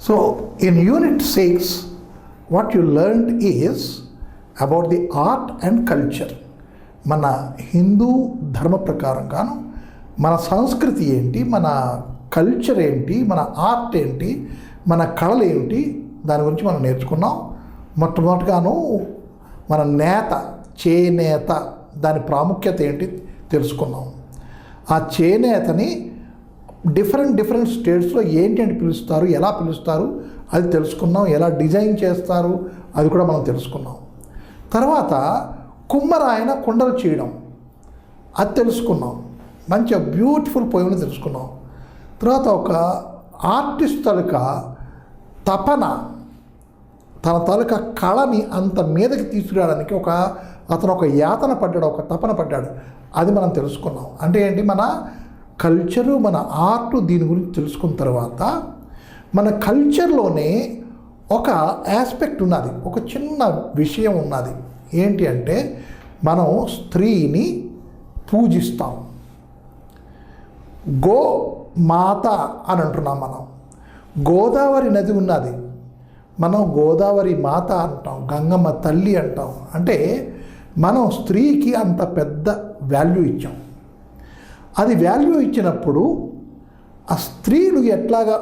So in Unit 6, what you learned is about the art and culture. మన హిందూ ధర్మ ప్రకారంగాను మన సంస్కృతి ఏంటి, మన కల్చర్ ఏంటి, మన ఆర్ట్ ఏంటి, మన కళలు ఏంటి, దాని గురించి మనం నేర్చుకున్నాం. మొట్టమొదటిగాను మన చేనేత దాని ప్రాముఖ్యత ఏంటి తెలుసుకున్నాం. ఆ చేనేతని డిఫరెంట్ స్టేట్స్లో ఏంటి అని పిలుస్తారు, ఎలా పిలుస్తారు అది తెలుసుకున్నాం. ఎలా డిజైన్ చేస్తారు అది కూడా మనం తెలుసుకున్నాం. తర్వాత కుమ్మరాయన కుండలు చేయడం అది తెలుసుకున్నాం. మంచి బ్యూటిఫుల్ పోయిన తెలుసుకున్నాం. తర్వాత ఒక ఆర్టిస్ట్ తాలూకా తపన, తన తాలూకా కళని అంత మీదకి తీసుకురావడానికి అతను ఒక యాతన పడ్డాడు, ఒక తపన పడ్డాడు. అది మనం తెలుసుకున్నాం. అంటే ఏంటి, మన కల్చరు, మన ఆర్టు, దీని గురించి తెలుసుకున్న తర్వాత మన కల్చర్లోనే ఒక ఆస్పెక్ట్ ఉన్నది, ఒక చిన్న విషయం ఉన్నది. ఏంటి అంటే మనం స్త్రీని పూజిస్తాం. గో మాత అని అంటున్నాం. మనం గోదావరి నది ఉన్నది, మనం గోదావరి మాత అంటాం, గంగమ్మ తల్లి అంటాం. అంటే మనం స్త్రీకి అంత పెద్ద వాల్యూ ఇచ్చాం. అది వాల్యూ ఇచ్చినప్పుడు ఆ స్త్రీలు ఎట్లాగా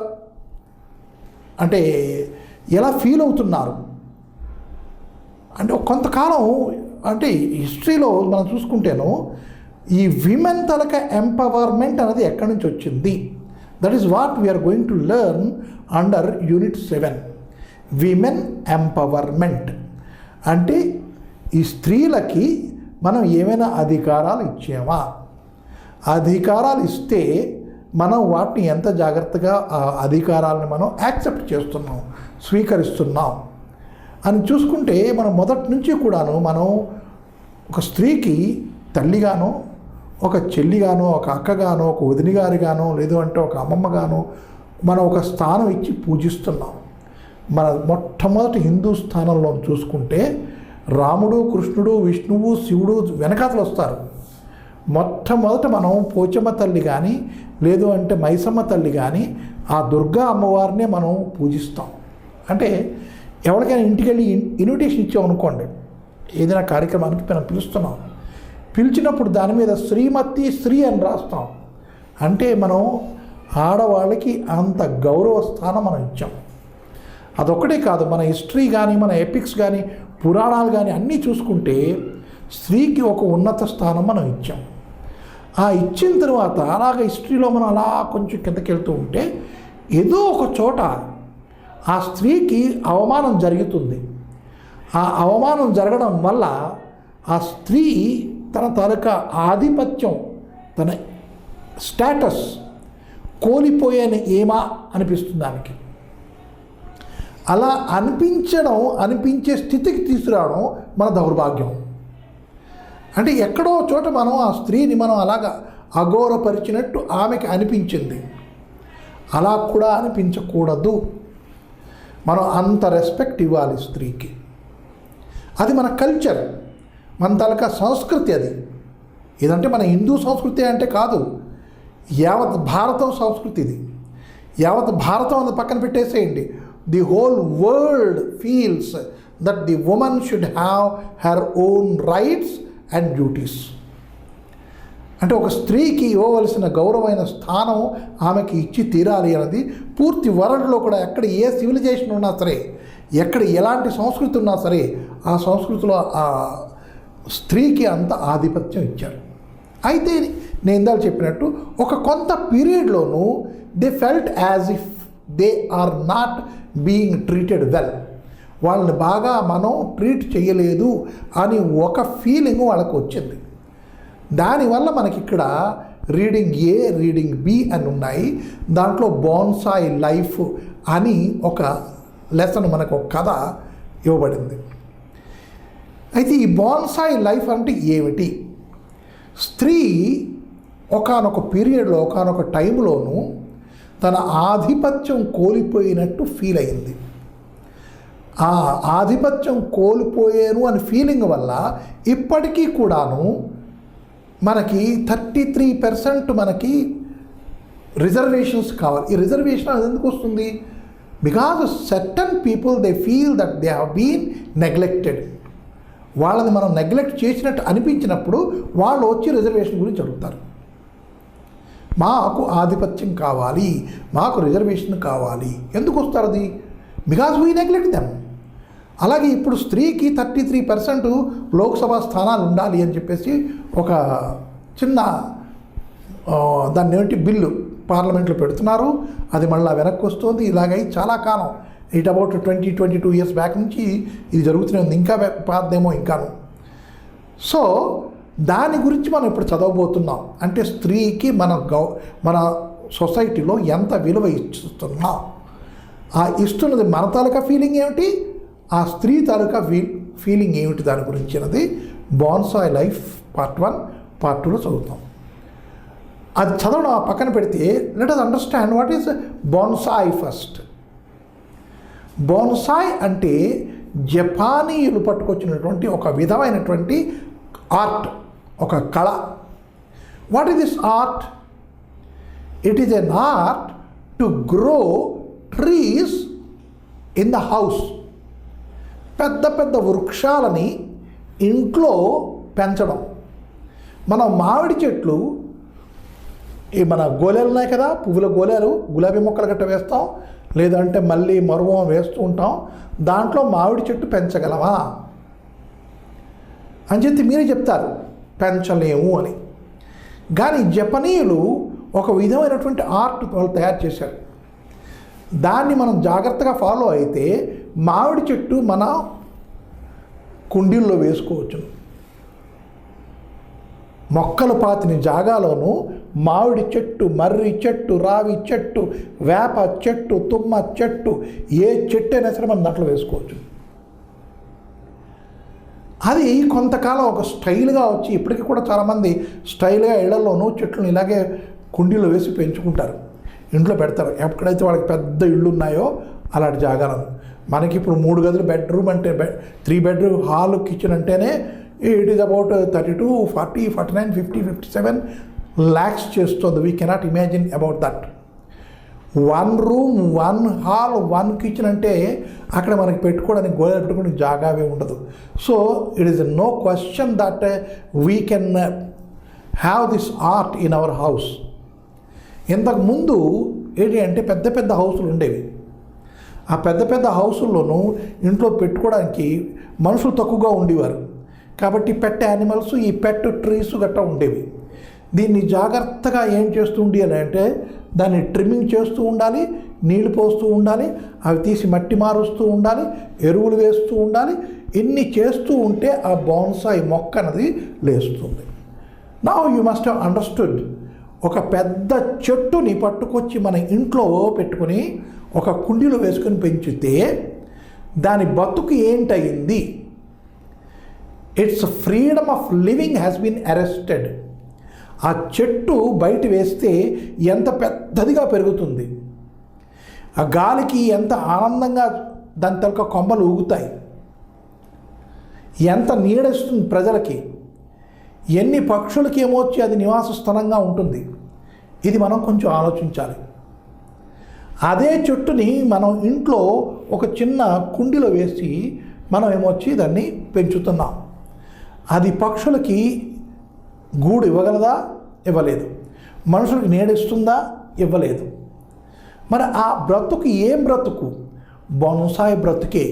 అంటే ఎలా ఫీల్ అవుతున్నారు అంటే కొంతకాలం అంటే హిస్టరీలో మనం చూసుకుంటేను ఈ విమెన్ తలక ఎంపవర్మెంట్ అనేది ఎక్కడి నుంచి వచ్చింది. That is what we are going to learn under unit 7. Women empowerment అంటే ఈ స్త్రీలకి మనం ఏమైనా అధికారాలు ఇచ్చామా, అధికారాలు ఇస్తే మనం వాటిని ఎంత జాగ్రత్తగా ఆ అధికారాలను మనం యాక్సెప్ట్ చేస్తున్నాం, స్వీకరిస్తున్నాం అని చూసుకుంటే మనం మొదటి నుంచి కూడాను మనం ఒక స్త్రీకి తల్లిగానో, ఒక చెల్లిగానో, ఒక అక్కగానో, ఒక వదినగారిగానో, లేదు అంటే ఒక అమ్మమ్మగానో మనం ఒక స్థానం ఇచ్చి పూజిస్తున్నాం. మన మొట్టమొదటి హిందూ స్థానంలో చూసుకుంటే రాముడు, కృష్ణుడు, విష్ణువు, శివుడు వెనకాతలు వస్తారు. మొట్టమొదట మనం పోచమ్మ తల్లి కానీ, లేదు అంటే మైసమ్మ తల్లి కానీ, ఆ దుర్గా అమ్మవారినే మనం పూజిస్తాం. అంటే ఎవరికైనా ఇంటికి వెళ్ళి ఇన్విటేషన్ ఇచ్చామనుకోండి, ఏదైనా కార్యక్రమానికి మనం పిలుస్తున్నాం, పిలిచినప్పుడు దాని మీద శ్రీమతి శ్రీ అని రాస్తాం. అంటే మనం ఆడవాళ్ళకి అంత గౌరవ స్థానం మనం ఇచ్చాం. అదొక్కటే కాదు, మన హిస్టరీ కానీ, మన ఎపిక్స్ కానీ, పురాణాలు కానీ అన్నీ చూసుకుంటే స్త్రీకి ఒక ఉన్నత స్థానం మనం ఇచ్చాం. ఆ ఇచ్చిన తర్వాత అలాగ హిస్టరీలో మనం అలా కొంచెం కిందకి వెళ్తూ ఉంటే ఏదో ఒక చోట ఆ స్త్రీకి అవమానం జరుగుతుంది. ఆ అవమానం జరగడం వల్ల ఆ స్త్రీ తన తాలూకా ఆధిపత్యం, తన స్టేటస్ కోల్పోయేని ఏమా అనిపిస్తుంది దానికి. అలా అనిపించే స్థితికి తీసుకురావడం మన దౌర్భాగ్యం. అంటే ఎక్కడో చోట మనం ఆ స్త్రీని మనం అలాగా అఘోరపరిచినట్టు ఆమెకి అనిపించింది. అలా కూడా అనిపించకూడదు. మనం అంత రెస్పెక్ట్ ఇవ్వాలి స్త్రీకి. అది మన కల్చర్, మన తాలూకా సంస్కృతి. అది ఇదంటే మన హిందూ సంస్కృతి అంటే కాదు, యావత్ భారతం సంస్కృతి ఇది. యావత్ భారతం అది పక్కన పెట్టేసేయండి. The whole world feels that the women should have her own rights and duties. అంటే ఒక స్త్రీకి ఇవ్వవలసిన గౌరవమైన స్థానం ఆమెకి ఇచ్చి తీరాలి అన్నది పూర్తి వరల్డ్లో కూడా ఎక్కడ ఏ సివిలైజేషన్ ఉన్నా సరే, ఎక్కడ ఎలాంటి సంస్కృతి ఉన్నా సరే, ఆ సంస్కృతిలో ఆ స్త్రీకి అంత ఆధిపత్యం ఇచ్చారు. అయితే నేను ఇందాక చెప్పినట్టు ఒక కొంత పీరియడ్లోనూ they felt as if they are not being treated well. వాళ్ళని బాగా మనం ట్రీట్ చేయలేదు అని ఒక ఫీలింగ్ వాళ్ళకు వచ్చింది. దానివల్ల మనకి ఇక్కడ రీడింగ్ ఏ, రీడింగ్ బి అని ఉన్నాయి. దాంట్లో బోన్సాయ్ లైఫ్ అని ఒక లెసన్, మనకు ఒక కథ ఇవ్వబడింది. అయితే ఈ బోన్సాయ్ లైఫ్ అంటే ఏమిటి? స్త్రీ ఒకానొక పీరియడ్లో, ఒకానొక టైంలోనూ తన ఆధిపత్యం కోల్పోయినట్టు ఫీల్ అయింది. ఆ ఆధిపత్యం కోల్పోయాను అని ఫీలింగ్ వల్ల ఇప్పటికీ కూడాను మనకి 33% మనకి రిజర్వేషన్స్ కావాలి. ఈ రిజర్వేషన్ అది ఎందుకు వస్తుంది? Because certain people they feel that they have been neglected. వాళ్ళని మనం నెగ్లెక్ట్ చేసినట్టు అనిపించినప్పుడు వాళ్ళు వచ్చి రిజర్వేషన్ గురించి అడుగుతారు. మాకు ఆధిపత్యం కావాలి, మాకు రిజర్వేషన్ కావాలి. ఎందుకు వస్తారు అది? Because we neglect them. అలాగే ఇప్పుడు స్త్రీకి 33% లోక్సభ స్థానాలు ఉండాలి అని చెప్పేసి ఒక చిన్న దాన్ని ఏమిటి బిల్లు పార్లమెంట్లో పెడుతున్నారు. అది మళ్ళీ వెనక్కి వస్తుంది. ఇలాగై చాలా కాలం, ఇట్ అబౌట్ 20-22 ఇయర్స్ బ్యాక్ నుంచి ఇది జరుగుతూనే ఉంది. ఇంకా పాతదేమో ఇంకాను. సో దాని గురించి మనం ఇప్పుడు చదవబోతున్నాం. అంటే స్త్రీకి మన సొసైటీలో ఎంత విలువ ఇస్తున్నాం, ఆ ఇస్తున్నది మన తాలూకా ఫీలింగ్ ఏమిటి, ఆ స్త్రీ తాలూకా ఫీలింగ్ ఏమిటి, దాని గురించినది బాన్సాయ్ లైఫ్ పార్ట్ 1, పార్ట్ 2లో చదువుతాం. అది చదవడం ఆ పక్కన పెడితే let us understand what is bonsai first. Bonsai అంటే జపానీయులు పట్టుకొచ్చినటువంటి ఒక విధమైనటువంటి ఆర్ట్, ఒక కళ. What is this art? It is an art to grow trees in the house. పెద్ద పెద్ద వృక్షాలని ఇంట్లో పెంచడం. మనం మామిడి చెట్లు, మన గోళాలు ఉన్నాయి కదా, పువ్వుల గోళాలు, గులాబీ మొక్కలు గట్ట వేస్తాం, లేదంటే మళ్ళీ మరువం వేస్తూ ఉంటాం. దాంట్లో మామిడి చెట్టు పెంచగలమా అని చెప్పి మీరే చెప్తారు, పెంచలేము అని. కానీ జపనీయులు ఒక విధమైనటువంటి ఆర్ట్ వాళ్ళు తయారు చేశారు. దాన్ని మనం జాగ్రత్తగా ఫాలో అయితే మామిడి చెట్టు మన కుండీల్లో వేసుకోవచ్చు. మొక్కలు పాతిన జాగాలోనూ మామిడి చెట్టు, మర్రి చెట్టు, రావి చెట్టు, వేప చెట్టు, తుమ్మ చెట్టు, ఏ చెట్టు అయినా సరే మనం దాంట్లో వేసుకోవచ్చు. అది కొంతకాలం ఒక స్టైల్గా వచ్చి ఇప్పటికీ కూడా చాలామంది స్టైల్గా ఇళ్లలోనూ చెట్లను ఇలాగే కుండీలో వేసి పెంచుకుంటారు, ఇంట్లో పెడతారు. ఎక్కడైతే వాళ్ళకి పెద్ద ఇళ్ళు ఉన్నాయో అలాంటి జాగాలను. మనకి ఇప్పుడు 3 గదులు బెడ్రూమ్ అంటే 3 బెడ్రూమ్ హాల్, కిచెన్ అంటేనే ఇట్ ఈస్ అబౌట్ 32, 40, 49, 50, 57 lakhs చేస్తుంది. We cannot imagine about that. 1 room, 1 hall, 1 kitchen అంటే అక్కడ మనకి పెట్టుకోవడానికి గోడలు పెట్టుకోవడానికి జాగావే ఉండదు. So it is no question that we can have this art in our house. ఇంతకుముందు ఏంటి అంటే పెద్ద పెద్ద హౌసులు ఉండేవి. ఆ పెద్ద పెద్ద హౌసుల్లోనూ ఇంట్లో పెట్టుకోవడానికి మనుషులు తక్కువగా ఉండేవారు. కాబట్టి పెట్ యానిమల్స్, ఈ పెట్ ట్రీస్ గట్రా ఉండేవి. దీన్ని జాగ్రత్తగా ఏం చేస్తూ ఉండాలి అంటే దాన్ని ట్రిమ్మింగ్ చేస్తూ ఉండాలి, నీళ్లు పోస్తూ ఉండాలి, అవి తీసి మట్టి మారుస్తూ ఉండాలి, ఎరువులు వేస్తూ ఉండాలి. ఇన్ని చేస్తూ ఉంటే ఆ బాన్సాయ్ మొక్క అనేది లేస్తుంది. Now you must have understood. ఒక పెద్ద చెట్టుని పట్టుకొచ్చి మన ఇంట్లో పెట్టుకొని ఒక కుండీలో వేసుకొని పెంచితే దాని బతుకు ఏంటయింది? Its freedom of living has been arrested. ఆ చెట్టు బయట వేస్తే ఎంత పెద్దదిగా పెరుగుతుంది, ఆ గాలికి ఎంత ఆనందంగా దాని తలక కొమ్మలు ఊగుతాయి, ఎంత నీడేస్తుంది ప్రజలకి, ఎన్ని పక్షులకి ఏమొచ్చి అది నివాస స్థలంగా ఉంటుంది. ఇది మనం కొంచెం ఆలోచించాలి. అదే చెట్టుని మనం ఇంట్లో ఒక చిన్న కుండీలో వేసి మనం ఏమొచ్చి దాన్ని పెంచుతున్నాం. అది పక్షులకి గూడు ఇవ్వగలదా? ఇవ్వలేదు. మనుషులకు నీడిస్తుందా? ఇవ్వలేదు. మరి ఆ బ్రతుకు ఏం బ్రతుకు? బొన్సాయ్ బ్రతుకే.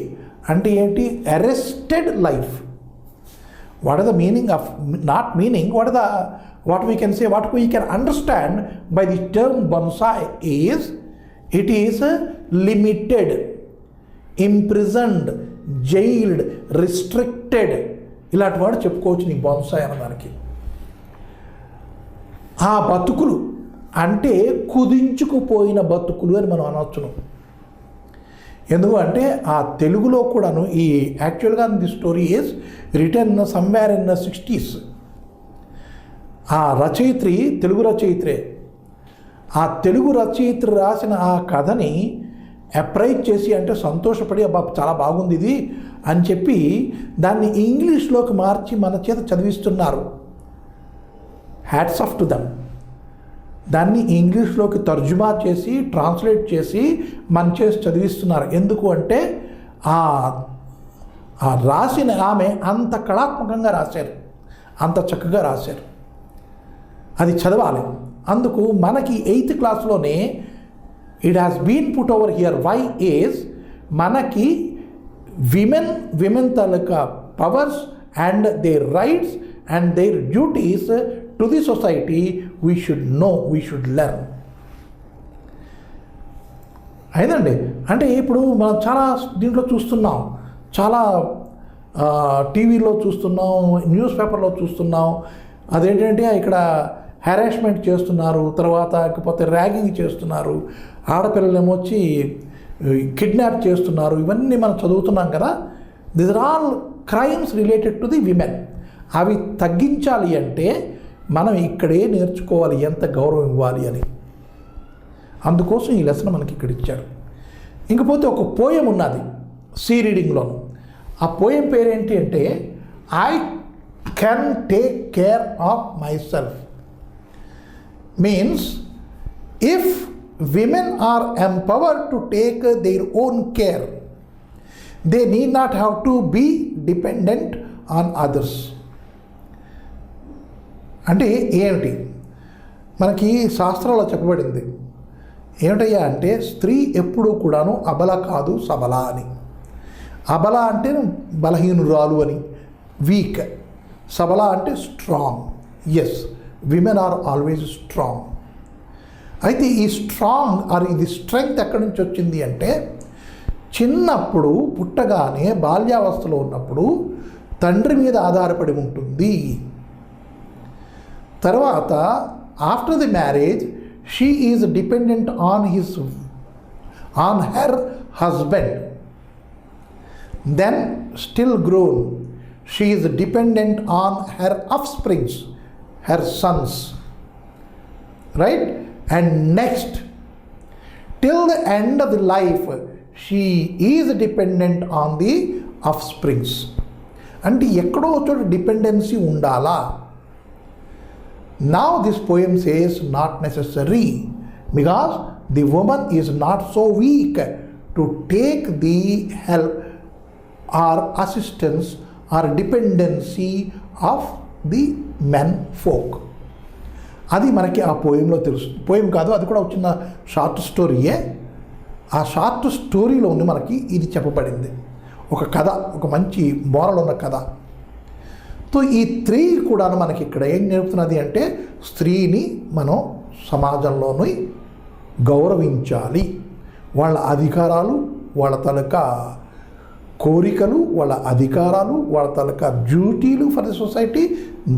అంటే ఏంటి? Arrested life. What is the meaning of, not meaning, what we can say, what we can understand by the term bonsai is, it is limited, imprisoned, jailed, restricted. ఇలాంటి వాడు చెప్పుకోవచ్చు నీ బొన్సాయ్ అన్నదానికి. ఆ బతుకులు అంటే కుదించుకుపోయిన బతుకులు అని మనం అనవచ్చును. ఎందుకంటే ఆ తెలుగులో కూడాను ఈ యాక్చువల్గా the story is return somewhere in 60s. ఆ రచయిత్రి తెలుగు రచయిత్రే. ఆ తెలుగు రచయిత్రి రాసిన ఆ కథని అప్రైజ్ చేసి అంటే సంతోషపడి అబ్బా చాలా బాగుంది ఇది అని చెప్పి దాన్ని ఇంగ్లీష్లోకి మార్చి మన చేత చదివిస్తున్నారు. Hats off to them. దాన్ని ఇంగ్లీష్లోకి తర్జుమా చేసి ట్రాన్స్లేట్ చేసి మన చేసి చదివిస్తున్నారు. ఎందుకు అంటే ఆ రాసిన ఆమె అంత కళాత్మకంగా రాశారు, అంత చక్కగా రాశారు, అది చదవాలి. అందుకు మనకి 8th క్లాస్లోనే it has been put over here. Why is మనకి విమెన్ తాలూకా powers and their rights and their duties to the society we should know, we should learn. అయిందండి. అంటే ఇప్పుడు మనం చాలా దీంట్లో చూస్తున్నాం, చాలా టీవీలో చూస్తున్నాం, న్యూస్ పేపర్లో చూస్తున్నాం. అదేంటంటే ఇక్కడ హెరాస్మెంట్ చేస్తున్నారు, తర్వాత లేకపోతే ర్యాగింగ్ చేస్తున్నారు, ఆడపిల్లలేమో వచ్చి కిడ్నాప్ చేస్తున్నారు. ఇవన్నీ మనం చదువుతున్నాం కదా. This are all crimes related to the women. అవి తగ్గించాలి అంటే మనం ఇక్కడే నేర్చుకోవాలి ఎంత గౌరవం ఇవ్వాలి అని. అందుకోసం ఈ లెసన్ మనకి ఇక్కడ ఇచ్చారు. ఇంకపోతే ఒక పోయం ఉన్నది సి రీడింగ్లో. ఆ పోయం పేరేంటి అంటే I can take care of my self. Means if women are empowered to take their own care, they need not have to be dependent on others. అంటే ఏమిటి మనకి శాస్త్రాల్లో చెప్పబడింది ఏమిటయ్యా అంటే స్త్రీ ఎప్పుడూ కూడాను అబల కాదు సబల అని. అబల అంటే బలహీనురాలు అని, వీక్. సబల అంటే strong. Yes, women are always strong. అయితే ఈ స్ట్రాంగ్ ఆర్ ఇది స్ట్రెంగ్త్ ఎక్కడి నుంచి వచ్చింది అంటే చిన్నప్పుడు పుట్టగానే బాల్యావస్థలో ఉన్నప్పుడు తండ్రి మీద ఆధారపడి ఉంటుంది. తర్వాత after the marriage she is dependent on her husband. Then still grown she is dependent on her offsprings, her sons, right? And next, till the end of the life, she is dependent on the offsprings. అంటే ఎక్కడో చోట dependency ఉండాలా? Now this poem says not necessary, because the woman is not so weak to take the help or assistance or dependency of the men folk. అది మనకి ఆ పోయంలో తెలుసు. Poem కాదు, అది కూడా వచ్చిన షార్ట్ స్టోరీయే. ఆ షార్ట్ స్టోరీలో ఉంది మనకి ఇది చెప్పబడింది. ఒక కథ, ఒక మంచి మోరల్ ఉన్న కథ. సో ఈ స్త్రీ కూడా మనకి ఇక్కడ ఏం నేర్పుతున్నది అంటే స్త్రీని మనం సమాజంలోని గౌరవించాలి. వాళ్ళ అధికారాలు, వాళ్ళ తాలూకా కోరికలు, వాళ్ళ అధికారాలు, వాళ్ళ తాలూకా డ్యూటీలు for the society,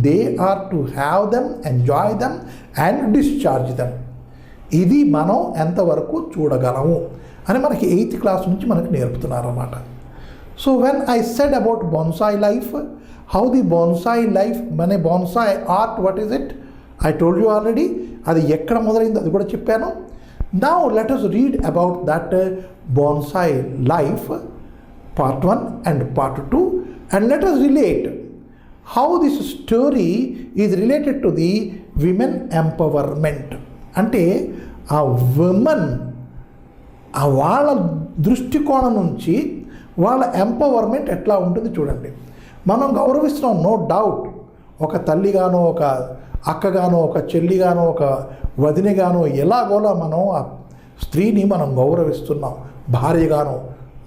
they are to have them, enjoy them and discharge them. ఇది మనం ఎంతవరకు చూడగలము అని మనకి 8th క్లాస్ నుంచి మనకి నేర్పుతున్నారన్నమాట. So when I said about bonsai life, how the bonsai life, మన bonsai art, what is it? I told you already. అది ఎక్కడ మొదలైందో అది కూడా చెప్పాను. Now let us read about that bonsai life part 1 and part 2, and let us relate how this story is related to the women empowerment. అంటే ఆ women వాళ్ళ దృష్టికోణం నుంచి వాళ్ళ ఎంపవర్మెంట్ ఎట్లా ఉంటుంది చూడండి. మనం గౌరవిస్తున్నాం, నో డౌట్. ఒక తల్లిగానో, ఒక అక్కగానో, ఒక చెల్లిగానో, ఒక వదినగానో ఎలాగోలా మనం ఆ స్త్రీని మనం గౌరవిస్తున్నాం, భార్యగానో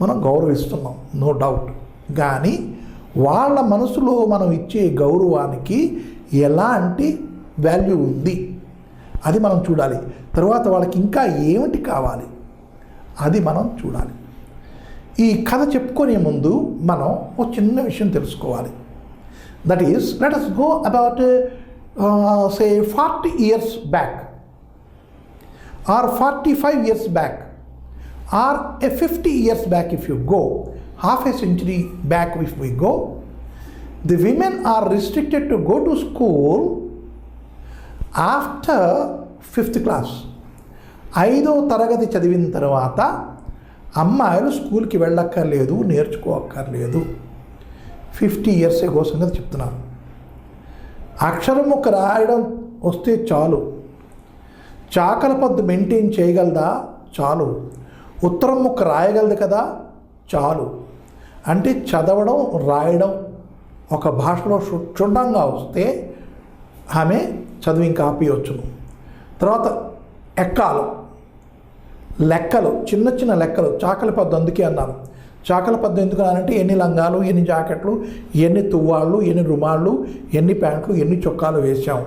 మనం గౌరవిస్తున్నాం, నో డౌట్. కానీ వాళ్ళ మనసులో మనం ఇచ్చే గౌరవానికి ఎలాంటి వాల్యూ ఉంది అది మనం చూడాలి. తర్వాత వాళ్ళకి ఇంకా ఏమిటి కావాలి అది మనం చూడాలి. ఈ కథ చెప్పుకునే ముందు మనం ఒక చిన్న విషయం తెలుసుకోవాలి. That is, let us go about say 40 years back or 45 years back or a 50 years back. If you go half a century back, if we go, the women are restricted to go to school after 5th class. 5వ తరగతి చదివిన తర్వాత అమ్మాయిలు స్కూల్కి వెళ్ళక్కర్లేదు, నేర్చుకోక్కర్లేదు. 50 years ago సంగతి చెప్తున్నాను. అక్షరం ఒక రాయడం వస్తే చాలు, చాకల పద్దు మెయింటైన్ చేయగలదా? చాలు. ఉత్తరం ముక్క రాయగలదు కదా? చాలు. అంటే చదవడం రాయడం ఒక భాషలో క్షుణ్ణంగా వస్తే ఆమె చదువు ఇంకా ఆపేయవచ్చును. తర్వాత ఎక్కాలు, లెక్కలు, చిన్న చిన్న లెక్కలు చాకల పద్దు. అందుకే అన్నాను చాకల పద్దు ఎందుకు అనంటే ఎన్ని లంగాలు, ఎన్ని జాకెట్లు, ఎన్ని తువ్వాళ్ళు, ఎన్ని రుమాళ్ళు, ఎన్ని ప్యాంట్లు, ఎన్ని చొక్కాలు వేసాం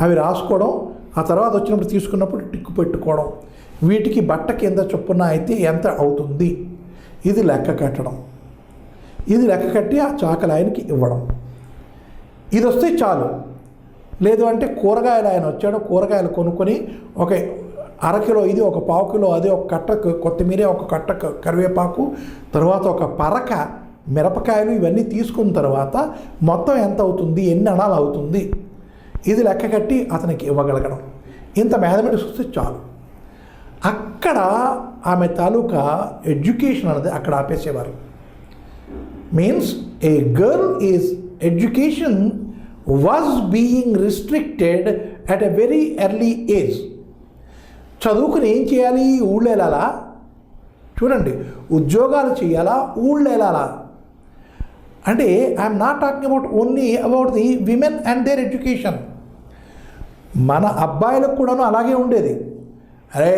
అవి రాసుకోవడం, ఆ తర్వాత వచ్చినప్పుడు తీసుకున్నప్పుడు టిక్కు పెట్టుకోవడం, వీటికి బట్ట కింద చొప్పున అయితే ఎంత అవుతుంది ఇది లెక్క కట్టడం, ఇది లెక్క కట్టి ఆ చాకలి ఆయనకి ఇవ్వడం. ఇది వస్తే చాలు. లేదు అంటే కూరగాయలు ఆయన వచ్చాడు, కూరగాయలు కొనుక్కొని ఒక అరకిలో ఇది, ఒక పావు కిలో అది, ఒక కట్ట కొత్తిమీర, ఒక కట్ట కరివేపాకు, తర్వాత ఒక పరక మిరపకాయలు ఇవన్నీ తీసుకున్న తర్వాత మొత్తం ఎంత అవుతుంది, ఎన్ని అణాలు అవుతుంది ఇది లెక్క కట్టి అతనికి ఇవ్వగలగడం. ఇంత మ్యాథమెటిక్స్ వస్తే చాలు. అక్కడ ఆమె తాలూకా ఎడ్యుకేషన్ అనేది అక్కడ ఆపేసేవారు. Means a girl is education was being restricted at a very early age. చదువుకుని ఏం చేయాలి? ఊళ్ళో వెళ్ళాలా? చూడండి, ఉద్యోగాలు చేయాలా? ఊళ్ళో వెళ్ళాలా? అంటే I'm not talking about only about the women and their education. మన అబ్బాయిలకు కూడాను అలాగే ఉండేది. అరే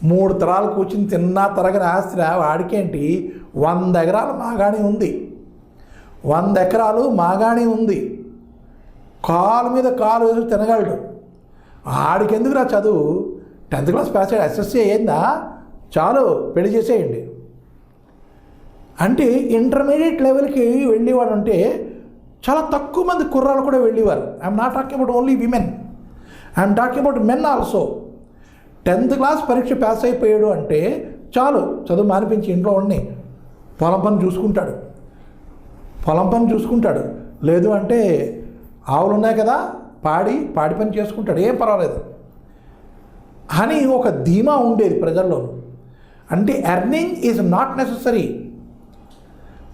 3 తరాలు కూర్చుని తిన్నా తరగని ఆస్తిరా వాడికేంటి, 100 ఎకరాలు మాగాణి ఉంది, 100 ఎకరాలు మాగాణి ఉంది, కాలు మీద కాలు వేసి తినగలడు, ఆడికెందుకురా చదువు, 10th క్లాస్ పాస్ అయ్యాడు, ఎస్ఎస్సీ అయ్యిందా, చాలు పెళ్లి చేసేయండి. అంటే ఇంటర్మీడియట్ లెవెల్కి వెళ్ళేవాడు అంటే చాలా తక్కువ మంది కుర్రాలు కూడా వెళ్ళేవారు. I'm not talking about only women, I'm talking about men also. 10th class పరీక్ష పాస్ అయిపోయాడు అంటే చాలు, చదువు మానిపించి ఇంట్లో ఉండి పొలం పని చూసుకుంటాడు. లేదు అంటే ఆవులు ఉన్నాయి కదా, పాడి పని చేసుకుంటాడు, ఏం పర్వాలేదు అని ఒక ధీమా ఉండేది ప్రజల్లో. అంటే earning is not necessary,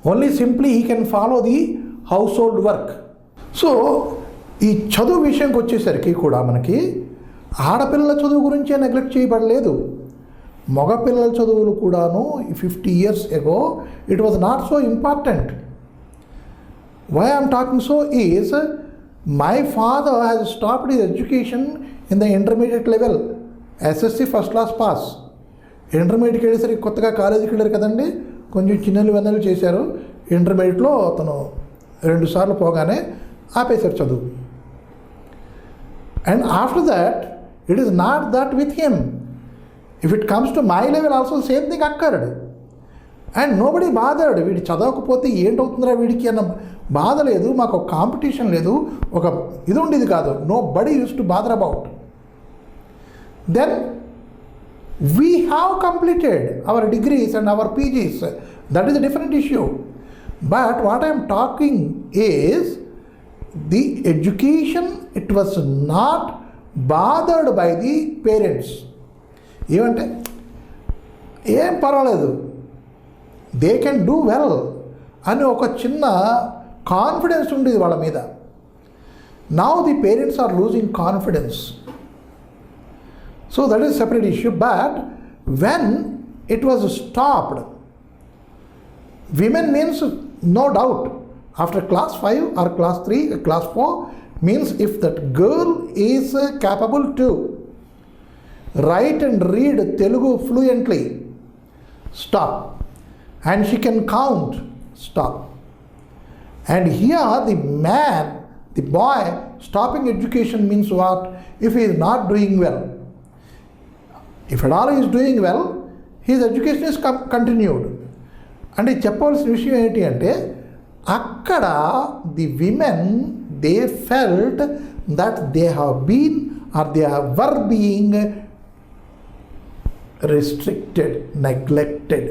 only simply he can follow the house hold work. So ఈ చదువు విషయంకి వచ్చేసరికి కూడా మనకి ఆడపిల్లల చదువు గురించే నెగ్లెక్ట్ చేయబడలేదు, మగపిల్లల చదువులు కూడాను 50 years ago it was not so important. Why I am talking so is my father has stopped his education in the intermediate level, SSC first class pass. ఇంటర్మీడియట్కి వెళ్ళేసరికి కొత్తగా కాలేజీకి వెళ్ళారు కదండి, కొంచెం చిన్నలు చేశారు. ఇంటర్మీడియట్లో అతను 2 సార్లు పోగానే ఆపేశారు చదువు. And after that it is not that with him. If it comes to my level also same thing occurred. And nobody bothered, వీడు చదవకపోతే ఏంటవుతుందిరా వీడికి అన్న బాధ లేదు, మాకు ఒక కాంపిటీషన్ లేదు, ఒక ఇది ఉండేది కాదు. Nobody use to bother about. Then we have completed our degrees and our PGs. That is a different issue. But what I am talking is the education, it was not bothered by the parents. ఏమంటే ఏం పర్వాలేదు, they can do well అని ఒక చిన్న confidence ఉండేది వాళ్ళ మీద. Now the parents are losing confidence. So that is a separate issue. But when it was stopped, women means no doubt after class 5 or class 3, class 4 means if that girl is capable to write and read Telugu fluently, stop. And she can count, stop. And here the man, the boy, stopping education means what? If he is not doing well. If at all he is doing well, his education is continued. అంటే చెప్పవలసిన విషయం ఏంటి అంటే అక్కడ the women they felt that they have been or they were being restricted, neglected.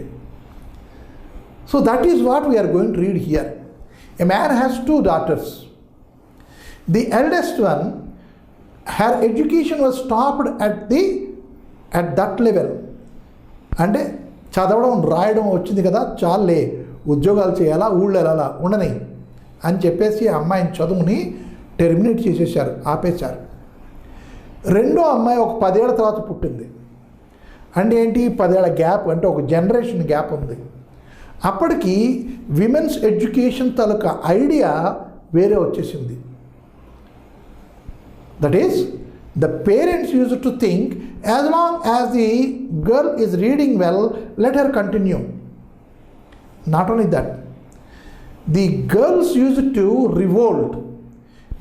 So that is what we are going to read here. A man has 2 daughters. The eldest one, her education was stopped at that level. అంటే చదవడం రాయడం వచ్చింది కదా, చాలే ఉద్యోగాలు చేయాలా, ఊళ్ళో వెళ్ళాలా, ఉండని అని చెప్పేసి ఆ అమ్మాయిని చదువుని టెర్మినేట్ చేసేసారు, ఆపేశారు. రెండో అమ్మాయి ఒక 10 ఏళ్ల తర్వాత పుట్టింది. అంటే ఏంటి, 10 ఏళ్ల గ్యాప్, అంటే ఒక జనరేషన్ గ్యాప్ ఉంది. అప్పటికి విమెన్స్ ఎడ్యుకేషన్ తాలూకా ఐడియా వేరే వచ్చేసింది. That is the parents use to think as long as the girl is reading well, let her continue. Not only that, the girls use to revolt.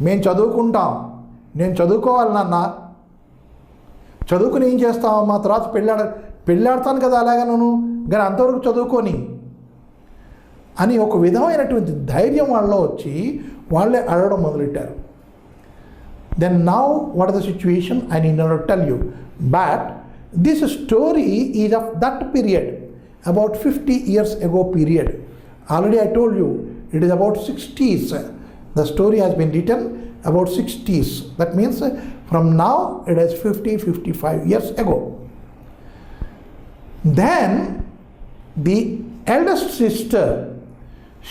మేము చదువుకుంటాం, నేను చదువుకోవాలి నాన్న, చదువుకుని ఏం చేస్తావమ్మా, తర్వాత పెళ్ళాడతాను కదా అలాగా నన్ను, కానీ అంతవరకు చదువుకొని అని ఒక విధమైనటువంటి ధైర్యం వాళ్ళలో వచ్చి వాళ్ళే అడగడం మొదలెట్టారు. Then now what is the situation I need not tell you, but this story is of that period, about 50 years ago period. Already I told you it is about 60s. The story has been written about 60s. That means from now it is 55 years ago. Then the eldest sister,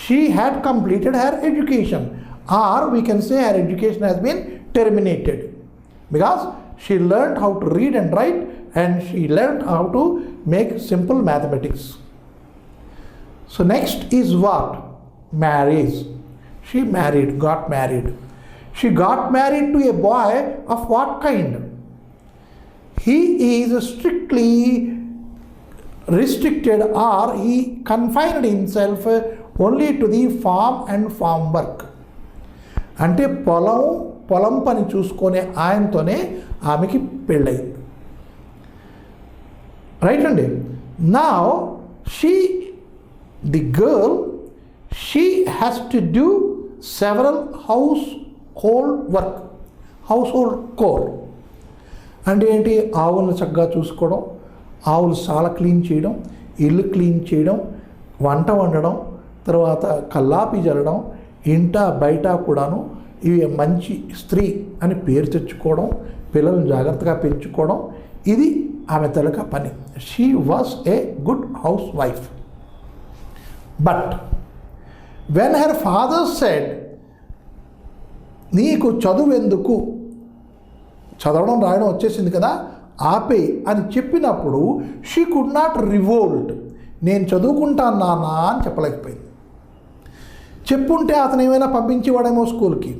she had completed her education, or we can say her education has been terminated, because she learned how to read and write, and she learned how to make simple mathematics. So next is what? Marriage. She got married. She got married to a boy of what kind? He is strictly restricted, or he confined himself only to the farm and farm work. అంటే పొలం పని చూసుకునే ఆయనతోనే ఆమెకి పెళ్ళయింది. Right అండి. Now the girl, she has to do several household chore. అంటే ఏంటి, ఆవులను చక్కగా చూసుకోవడం, ఆవులు సాల క్లీన్ చేయడం, ఇల్లు క్లీన్ చేయడం, వంట వండడం, తర్వాత కల్లాపి జల్లడం, ఇంట బయట కూడాను ఇవి మంచి స్త్రీ అని పేరు తెచ్చుకోవడం, పిల్లలను జాగ్రత్తగా పెంచుకోవడం, ఇది ఆమె తలక పని. She was a good house wife. But when her father said, నీకు చదువెందుకు, చదవడం రాయడం వచ్చేసింది కదా ఆపే అని చెప్పినప్పుడు షీ కుడ్ నాట్ రివోల్ట్. నేను చదువుకుంటాను నాన్న అని చెప్పలేకపోయింది. చెప్పుంటే అతను ఏమైనా పంపించేవాడేమో స్కూల్కి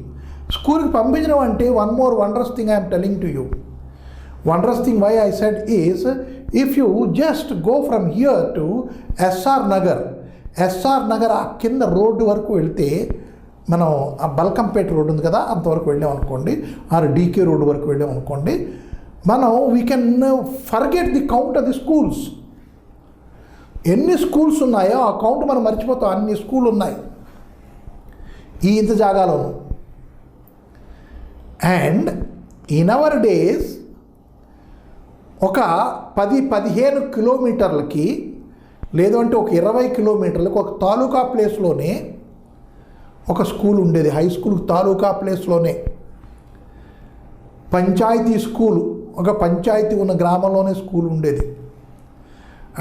పంపించడం అంటే one more wondrous thing I'm telling to you. Wondrous thing why I said is, if you just go from here to SR Nagar ఆ కింద రోడ్డు వరకు వెళ్తే, మనం ఆ బల్కంపేట రోడ్డు ఉంది కదా అంతవరకు వెళ్ళామనుకోండి, ఆర్ డీకే రోడ్డు వరకు వెళ్ళామనుకోండి, మనం we can forget the count of the schools. ఎన్ని స్కూల్స్ ఉన్నాయో ఆ కౌంట్ మనం మర్చిపోతాం. అన్ని స్కూల్ ఉన్నాయి ఈ ఇంత జాగాలోను. అండ్ ఇన్ అవర్ డేస్ ఒక 10-15 కిలోమీటర్లకి, లేదంటే ఒక 20 కిలోమీటర్లకు ఒక తాలూకా ప్లేస్లోనే ఒక స్కూల్ ఉండేది. హై స్కూల్ తాలూకా ప్లేస్లోనే. పంచాయతీ స్కూలు, ఒక పంచాయతీ ఉన్న గ్రామంలోనే స్కూల్ ఉండేది.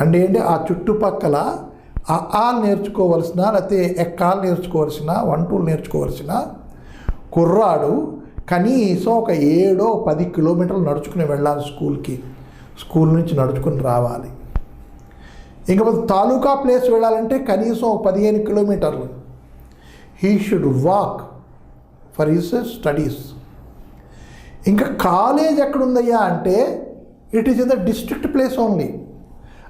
అంటే ఏంటి, ఆ చుట్టుపక్కల ఆలు నేర్చుకోవలసిన, లేకపోతే ఎక్కాలు నేర్చుకోవలసిన, 1-2 నేర్చుకోవలసిన కుర్రాడు కనీసం ఒక 7-10 కిలోమీటర్లు నడుచుకుని వెళ్ళాలి స్కూల్కి. స్కూల్ నుంచి నడుచుకుని రావాలి. ఇంకపోతే తాలూకా ప్లేస్ వెళ్ళాలంటే కనీసం ఒక 15 కిలోమీటర్లు. He should walk for his studies. ఇంకా కాలేజ్ ఎక్కడుందయ్యా అంటే it is in the district place only.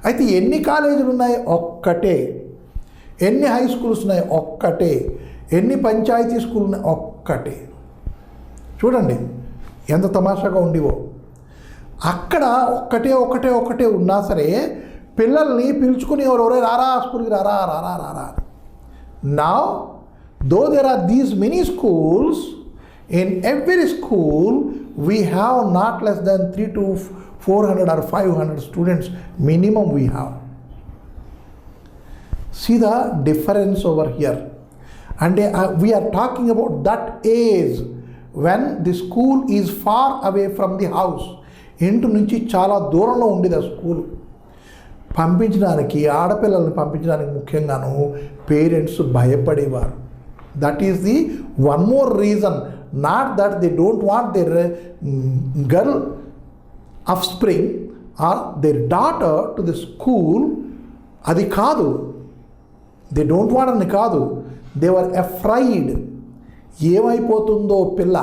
అయితే ఎన్ని కాలేజీలు ఉన్నాయి? ఒక్కటే. ఎన్ని హై స్కూల్స్ ఉన్నాయి? ఒక్కటే. ఎన్ని పంచాయతీ స్కూల్ ఉన్నాయి? ఒక్కటే. చూడండి ఎంత తమాషాగా ఉండేవో. అక్కడ ఒక్కటే ఉన్నా సరే పిల్లల్ని పిలుచుకుని ఎవరెవరే రారా స్కూల్కి రారా. Now though there are these many schools, in every school we have not less than 300 to 400 or 500 students minimum we have. See the difference over here. And we are talking about that age when the school is far away from the house. ఇంటి నుంచి చాలా దూరంలో ఉండేది ఆ school. పంపించడానికి, ఆడపిల్లల్ని పంపించడానికి ముఖ్యంగాను పేరెంట్స్ భయపడేవారు. That is the one more reason not that they don't want their girl offspring or their daughter to the school, అది కాదు. దే డోంట్ వాంట్ అని కాదు, దే వర్ అఫ్రైడ్. ఏమైపోతుందో పిల్ల,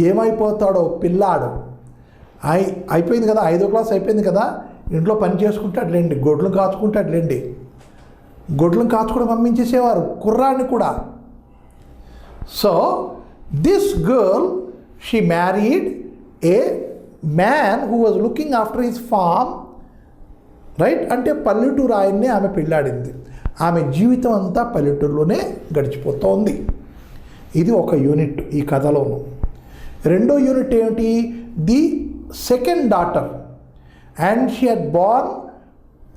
ఏమైపోతాడో పిల్లాడు. అయిపోయింది కదా, 5వ క్లాస్ అయిపోయింది కదా, ఇంట్లో పని చేసుకుంటాడులేండి, గొడ్లు కాచుకుంటాడులేండి. గొడ్లను కాచుకోవడం పంపించేసేవారు కుర్రాన్ని కూడా. So this girl, she married a man who was looking after his farm, right. అంటే పల్లెటూరు ఆయన్నే ఆమె పెళ్ళాడింది. ఆమె జీవితం అంతా పల్లెటూరులోనే గడిచిపోతోంది. ఇది ఒక యూనిట్ ఈ కథలోను. రెండో యూనిట్ ఏమిటి? The second daughter, and she had born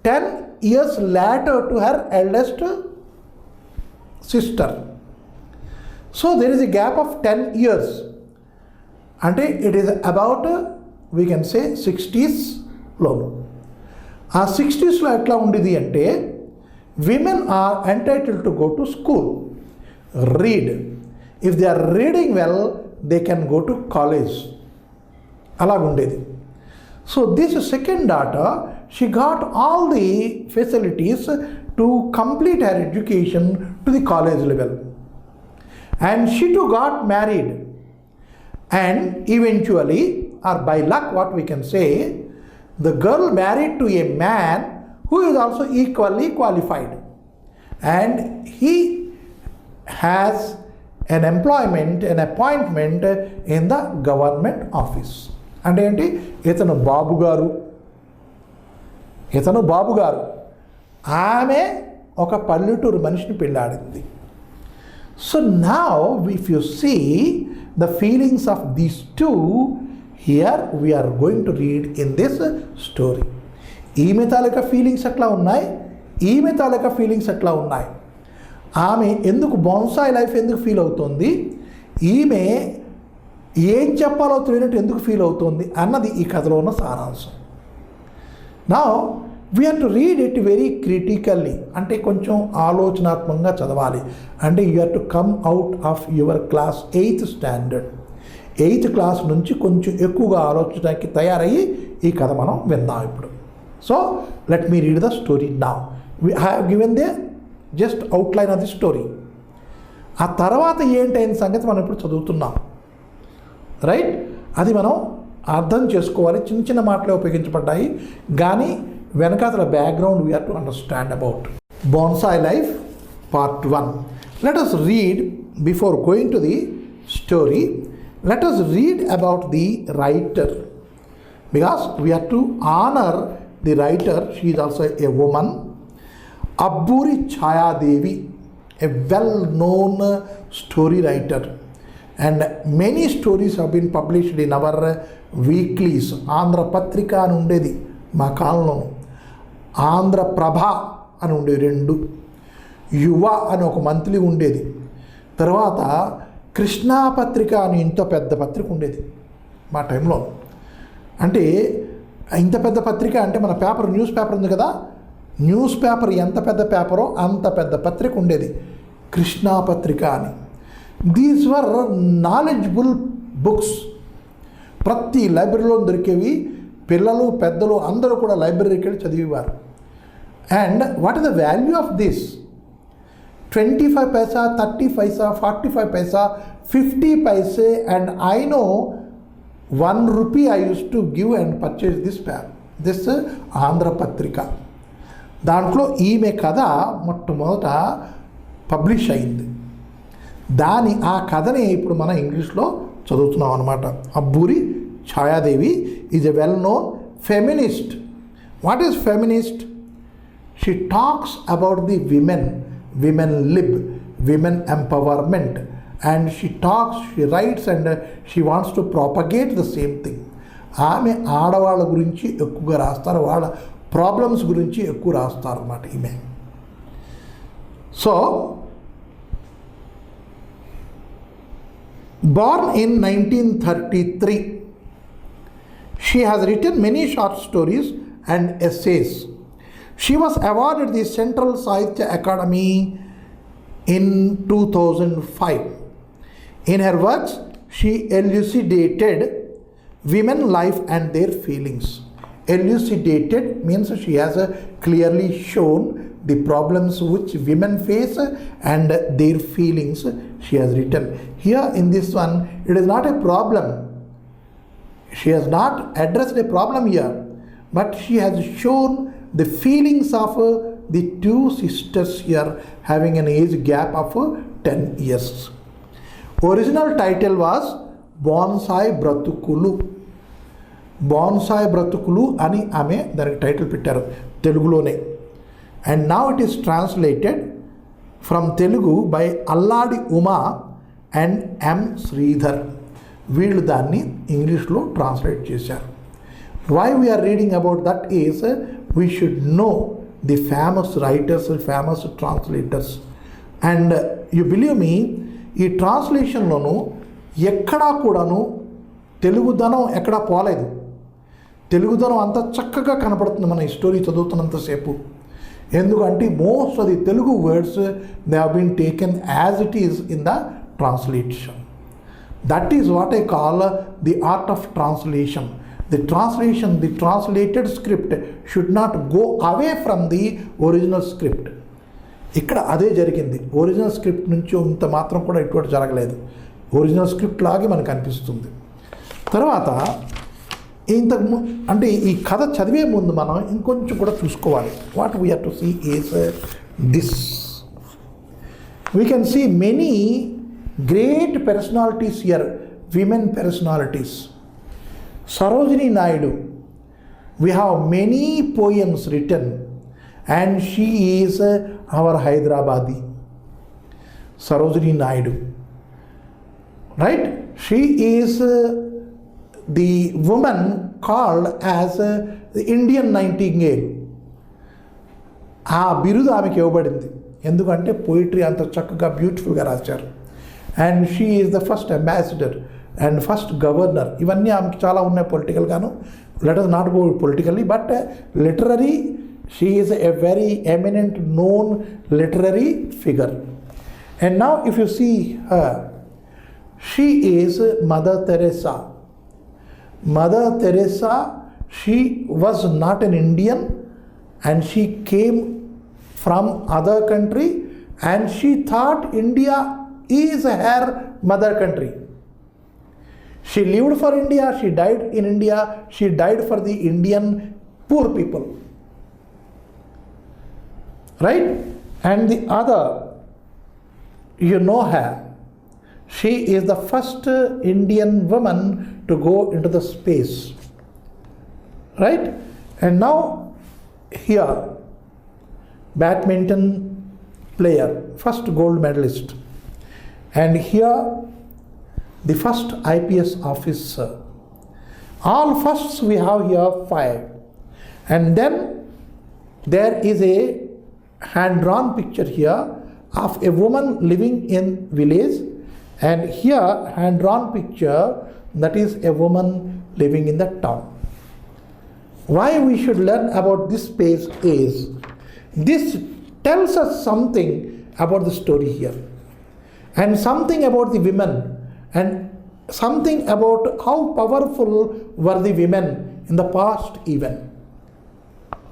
10 years later to her eldest sister. So there is a gap of 10 years. అంటే it is about we can say 60sలో. ఆ 60sలో ఎట్లా ఉండేది అంటే, women are entitled to go to school, read. If they are reading well they can go to college, అలాగుండేది. So this second daughter, she got all the facilities to complete her education to the college level, and she too got married, and eventually, or by luck what we can say, the girl married to a man who is also equally qualified, and he has an employment, an appointment in the government office. అంటే ఏంటి? ఇతను బాబు గారు, ఆమె ఒక పల్లెటూరు మనిషిని పెళ్ళాడింది. So now if you see the feelings of these two, here we're going to read in this story. ఈమె తాలూకా ఫీలింగ్స్ ఎట్లా ఉన్నాయి, ఈమె తాలూకా ఫీలింగ్స్ ఎట్లా ఉన్నాయి, ఆమె ఎందుకు బోన్సాయి లైఫ్ ఎందుకు ఫీల్ అవుతుంది, ఈమె ఏం చెప్పాలో తెలియనట్టు ఎందుకు ఫీల్ అవుతుంది అన్నది ఈ కథలో ఉన్న సారాంశం. Now we have to read it very critically, అంటే కొంచెం ఆలోచనాత్మకంగా చదవాలి. అంటే you have to come out of your class 8th standard, 8th class నుంచి కొంచెం ఎక్కువగా ఆలోచించడానికి తయారయ్యి ఈ కథ మనం విందాం ఇప్పుడు. So let me read the story now. I have given they just outline of the story. ఆ తర్వాత ఏంటైన సంగతి మనం ఇప్పుడు చదువుతున్నాం, రైట్. అది మనం అర్థం చేసుకోవాలి. చిన్న చిన్న మాటలే ఉపయోగించబడ్డాయి, కానీ వెనకాతల background we have to understand about bonsai life part 1. Let us read before going to the story. Let us read about the writer, because we have to honor the writer. She is also a woman. Abburi Chayadevi, a well-known story writer, and many stories have been published in our weeklies. Andhra పత్రిక అని ఉండేది మా కాలంలో, ఆంధ్ర ప్రభ అని ఉండేది 2, యువ అని ఒక మంత్లీ ఉండేది, తర్వాత కృష్ణా పత్రిక అని ఇంత పెద్ద పత్రిక ఉండేది మా టైంలో. అంటే ఇంత పెద్ద పత్రిక అంటే మన పేపర్, న్యూస్ పేపర్ ఉంది కదా, న్యూస్ పేపర్ ఎంత పెద్ద పేపరో అంత పెద్ద పత్రిక ఉండేది, కృష్ణా పత్రిక అని. These were knowledgeable books. ప్రతి లైబ్రరీలో దొరికేవి, పిల్లలు పెద్దలు అందరూ కూడా లైబ్రరీకి వెళ్ళి చదివేవారు. And what is the value of this? 25 paisa, 30 paisa, 45 paisa, 50 paise, and I know 1 rupee I used to give and purchase this Andhra పత్రిక. దాంట్లో ఈమె కథ మొట్టమొదట పబ్లిష్ అయింది. ఆ కథని ఇప్పుడు మనం ఇంగ్లీష్లో చదువుతున్నాం అనమాట. Abburi Chhaya Devi is a well known feminist. What is feminist? She talks about the women lib, women empowerment, and she writes and she wants to propagate the same thing. ఆమె ఆడవాళ్ళ గురించి ఎక్కువగా రాస్తారు, వాళ్ళ ప్రాబ్లమ్స్ గురించి ఎక్కువ రాస్తారు అన్నమాట ఈమె. So born in 1933, she has written many short stories and essays. She was awarded the Central Sahitya Academy in 2005. In her works, she elucidated women life and their feelings. Elucidated means she has clearly shown the problems which women face and their feelings she has written. Here in this one, it is not a problem. She has not addressed a problem here, but she has shown the feelings of the two sisters here having an age gap of 10 years. Original title was Bonsai Bratukulu. Bonsai Bratukulu అని ఆమె దానికి title పెట్టారు తెలుగులోనే. And now it is translated from Telugu by Alladi Uma and M Sridhar. వీళ్ళు దాన్ని ఇంగ్లీష్లో ట్రాన్స్లేట్ చేశారు. Why we are reading about that is we should know the famous writers, famous translators. And you believe me, ఈ ట్రాన్స్లేషన్లోనూ ఎక్కడా కూడాను తెలుగుదనం ఎక్కడా పోలేదు. తెలుగుదనం అంత చక్కగా కనపడుతుంది మన ఈ స్టోరీ చదువుతున్నంతసేపు. ఎందుకంటే most of the Telugu words they have been taken as it is in the translation. That is what I call the art of translation. The translation, the translated script should not go away from the original script. ఇక్కడ అదే జరిగింది. Original script నుంచి ఇంత మాత్రం కూడా ఇటువంటి జరగలేదు. Original script లాగే మనకు అనిపిస్తుంది. తర్వాత అంటే ఈ కథ చదివే ముందు మనం ఇంకొంచెం కూడా చూసుకోవాలి. What we have to see is this. We can see many great personalities here, women personalities. Sarojini Naidu, we have many poems written and she is our Hyderabadi. Sarojini Naidu, right? She is the woman called as the Indian Nightingale. ఆ బిరుదు ఆమెకి ఇవ్వబడింది. ఎందుకంటే poetry అంత చక్కగా బ్యూటిఫుల్గా రాశారు. And she is the first ambassador and first governor. ఇవన్నీ ఆమెకి చాలా ఉన్నాయి పొలిటికల్గాను. Let us not go politically, but literary she is a very eminent known literary figure. And now if you see her, she is Mother Teresa. Mother Teresa, she was not an Indian and she came from other country and she thought India is her mother country. She lived for India, she died in India, she died for the Indian poor people. Right? And the other, you know her. She is the first Indian woman to go into the space. Right? And now here, badminton player, first gold medalist. And here, the first IPS officer. All firsts we have here 5. And then there is a hand-drawn picture here of a woman living in village. And here hand-drawn picture that is a woman living in the town. Why we should learn about this space is this tells us something about the story here and something about the women and something about how powerful were the women in the past even.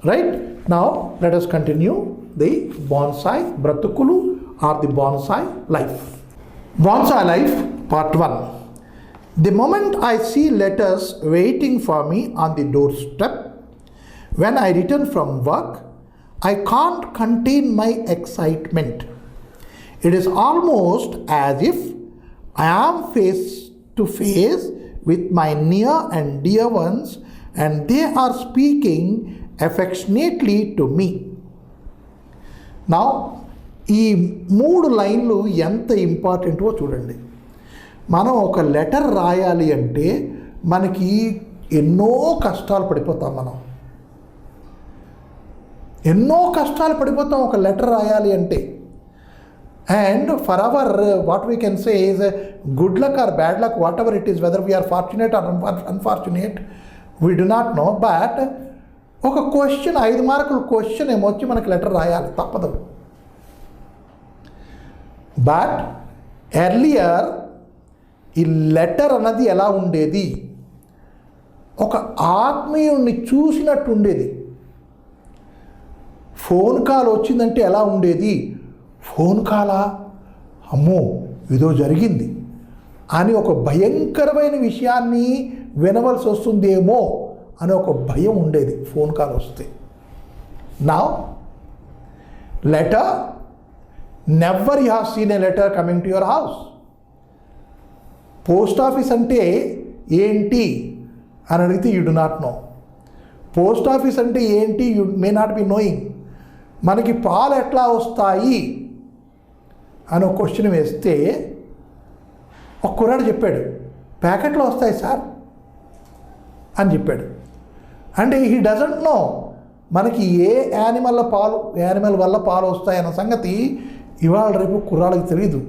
Right? Now let us continue the bonsai bratukulu or the bonsai life. Bonsai life part 1. The moment I see letters waiting for me on the doorstep when I return from work, I can't contain my excitement. It is almost as if I am face to face with my near and dear ones and they are speaking affectionately to me. Now, ఈ 3 లైన్లు ఎంత ఇంపార్టెంటో చూడండి. మనం ఒక letter రాయాలి అంటే మనకి ఎన్నో కష్టాలు పడిపోతాం. ఎన్నో కష్టాలు పడిపోతాం ఒక లెటర్ రాయాలి అంటే. And for our what we can say is good luck or bad luck, what ever it is, whether we are fortunate or unfortunate we do not know. But ఒక క్వశ్చన్, 5 మార్కుల క్వశ్చన్ ఏమొచ్చి మనకి లెటర్ రాయాలి, తప్పదు. But earlier ఈ letter అన్నది ఎలా ఉండేది, ఒక ఆత్మీయుణ్ణి చూసినట్టు ఉండేది. ఫోన్ కాల్ వచ్చిందంటే ఎలా ఉండేది, ఫోన్ కాలా, అమ్మో ఏదో జరిగింది అని ఒక భయంకరమైన విషయాన్ని వినవలసి వస్తుందేమో అని ఒక భయం ఉండేది ఫోన్ కాల్ వస్తే. Now letter, never you have seen a letter coming to your house. Post office అంటే ఏంటి అని అడిగితే you do not know. Post office అంటే ఏంటి, you may not be knowing. మనకి పాలు ఎట్లా వస్తాయి అని ఒక క్వశ్చన్ వేస్తే ఒక కుర్రాడు చెప్పాడు, ప్యాకెట్లో వస్తాయి సార్ అని చెప్పాడు. అంటే హీ డజంట్ నో మనకి ఏ యానిమల్ వల్ల పాలు వస్తాయన్న సంగతి ఇవాళ రేపు కుర్రాళ్ళకి తెలియదు.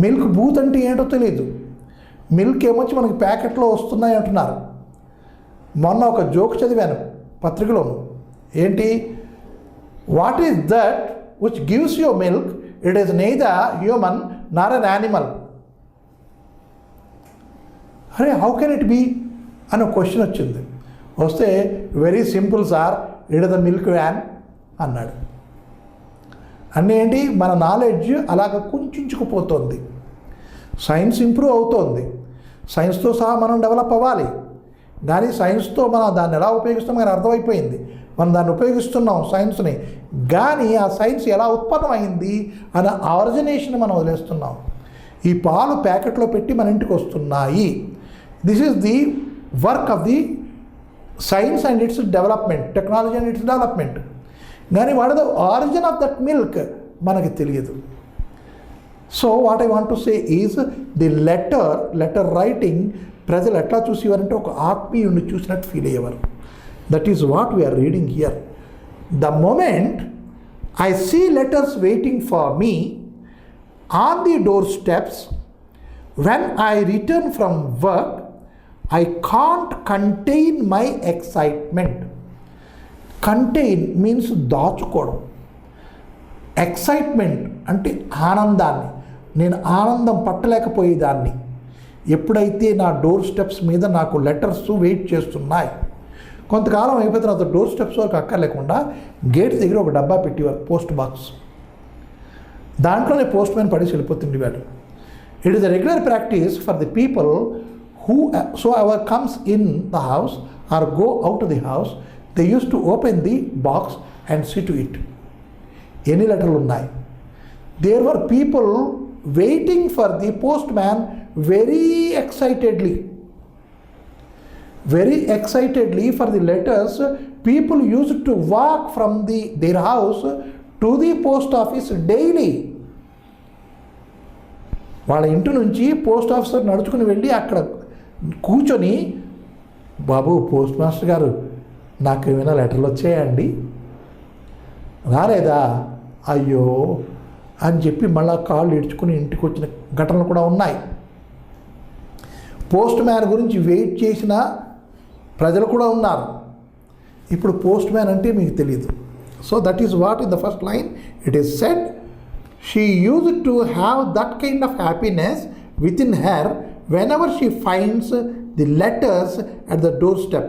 మిల్క్ బూత్ అంటే ఏంటో తెలియదు. మిల్క్ ఏమొచ్చి మనకి ప్యాకెట్లో వస్తున్నాయి అంటున్నారు. మొన్న ఒక జోక్ చదివాను పత్రికలోను, ఏంటి, what is that which gives your milk, it is neither human Nar an animal. అరే హౌ కెన్ ఇట్ బీ అని ఒక క్వశ్చన్ వచ్చింది. వస్తే very simple sir, it is the milk van అన్నాడు. అన్నీ ఏంటి, మన నాలెడ్జ్ అలాగ కుంచుకుపోతుంది. సైన్స్ ఇంప్రూవ్ అవుతోంది, సైన్స్తో సహా మనం డెవలప్ అవ్వాలి. కానీ సైన్స్తో మనం దాన్ని ఎలా ఉపయోగిస్తాం మనకు అర్థమైపోయింది. మనం దాన్ని ఉపయోగిస్తున్నాం సైన్స్ని, కానీ ఆ సైన్స్ ఎలా ఉత్పన్నమైంది అనే ఆరిజినేషన్ మనం వదిలేస్తున్నాం. ఈ పాలు ప్యాకెట్లో పెట్టి మన ఇంటికి వస్తున్నాయి. This is the work of the science and its development, technology and its development. కానీ what is the origin of that milk మనకి తెలియదు. So what I want to say is the letter writing ప్రజలు ఎట్లా చూసేవారంటే ఒక ఆత్మీయుడిని చూసినట్టు feel అయ్యేవారు. That is what we're reading here. The moment I see letters waiting for me on the door steps when I return from work I can't contain my excitement. Contain means దాచుకోవడం, excitement అంటే ఆనందాన్ని. నేను ఆనందం పట్టలేకపోయేదాన్ని ఎప్పుడైతే నా door steps మీద నాకు letters wait చేస్తున్నాయి. కొంతకాలం అయిపోతే నాతో డోర్ స్టెప్స్ వరకు అక్కర్లేకుండా గేట్ దగ్గర ఒక డబ్బా పెట్టేవారు, పోస్ట్ బాక్స్. దాంట్లోనే పోస్ట్ మ్యాన్ పడేసి వెళ్ళిపోతుండేవాడు. It is the regular practice for the people who so ever comes in the house or go out of the house, they used to open the box and see to it. Any letter unnai. There were people waiting for the postman very excitedly for the letters. People used to walk from their house to the post office daily. వాళ్ళ ఇంటి నుంచి post officer నడుచుకుని వెళ్ళి అక్కడ కూర్చొని, బాబు post master గారు నాకు ఏమైనా లెటర్లు వచ్చాయండి, రాలేదా, అయ్యో అని చెప్పి మళ్ళా కాళ్ళు ఇడ్చుకుని ఇంటికి వచ్చిన ఘటనలు కూడా ఉన్నాయి. పోస్ట్ మ్యాన్ గురించి వెయిట్ చేసిన ప్రజలు కూడా ఉన్నారు. ఇప్పుడు పోస్ట్ మ్యాన్ అంటే మీకు తెలియదు. So that is what in the first line it is said, she used to have that kind of happiness with in her whenever she finds the letters at the doorstep.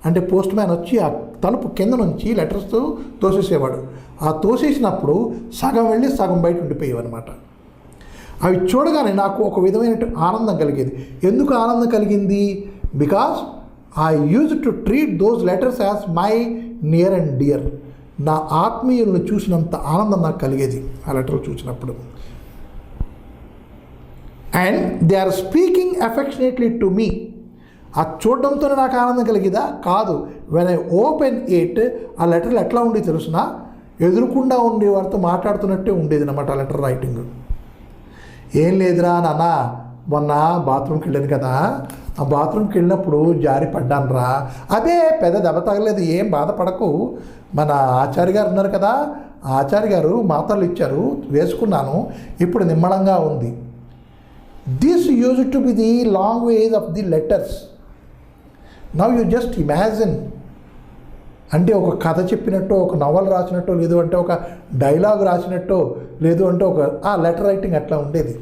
అంటే post man వచ్చి ఆ తలుపు కింద నుంచి letters తోసేసేవాడు. ఆ తోసేసినప్పుడు సగం వెళ్ళి సగం బయట ఉండిపోయేవన్నమాట. అవి చూడగానే నాకు ఒక విధమైన ఆనందం కలిగేది. ఎందుకు ఆనందం కలిగింది? Because I use to treat those letters as my near and dear. నా ఆత్మీయులను చూసినంత ఆనందం నాకు కలిగేది ఆ లెటర్లు చూసినప్పుడు. And they are speaking affectionately to me. ఆ చూడడంతోనే నాకు ఆనందం కలిగిదా? కాదు. వెన్ ఐ ఓపెన్ ఇట్, ఆ లెటర్లు ఎట్లా ఉండి తెలుసిన, ఎదురుకుండా ఉండే వారితో మాట్లాడుతున్నట్టే ఉండేది అన్నమాట ఆ లెటర్ రైటింగ్. ఏం లేదురా నాన్న, మొన్న బాత్రూమ్కి వెళ్ళాను కదా, ఆ బాత్రూమ్కి వెళ్ళినప్పుడు జారి పడ్డాను రా. అదే పెద్ద దెబ్బ తగలేదు, ఏం బాధపడకు, మన ఆచార్య గారు ఉన్నారు కదా, ఆచార్య గారు మాత్రలు ఇచ్చారు, వేసుకున్నాను, ఇప్పుడు నిమ్మళంగా ఉంది. This used to be the language of the letters. Now you just imagine. అంటే ఒక కథ చెప్పినట్టు, ఒక నవల రాసినట్టు, లేదు అంటే ఒక డైలాగ్ రాసినట్టు, లేదు అంటే ఒక లెటర్ రైటింగ్ అట్లా ఉండేది.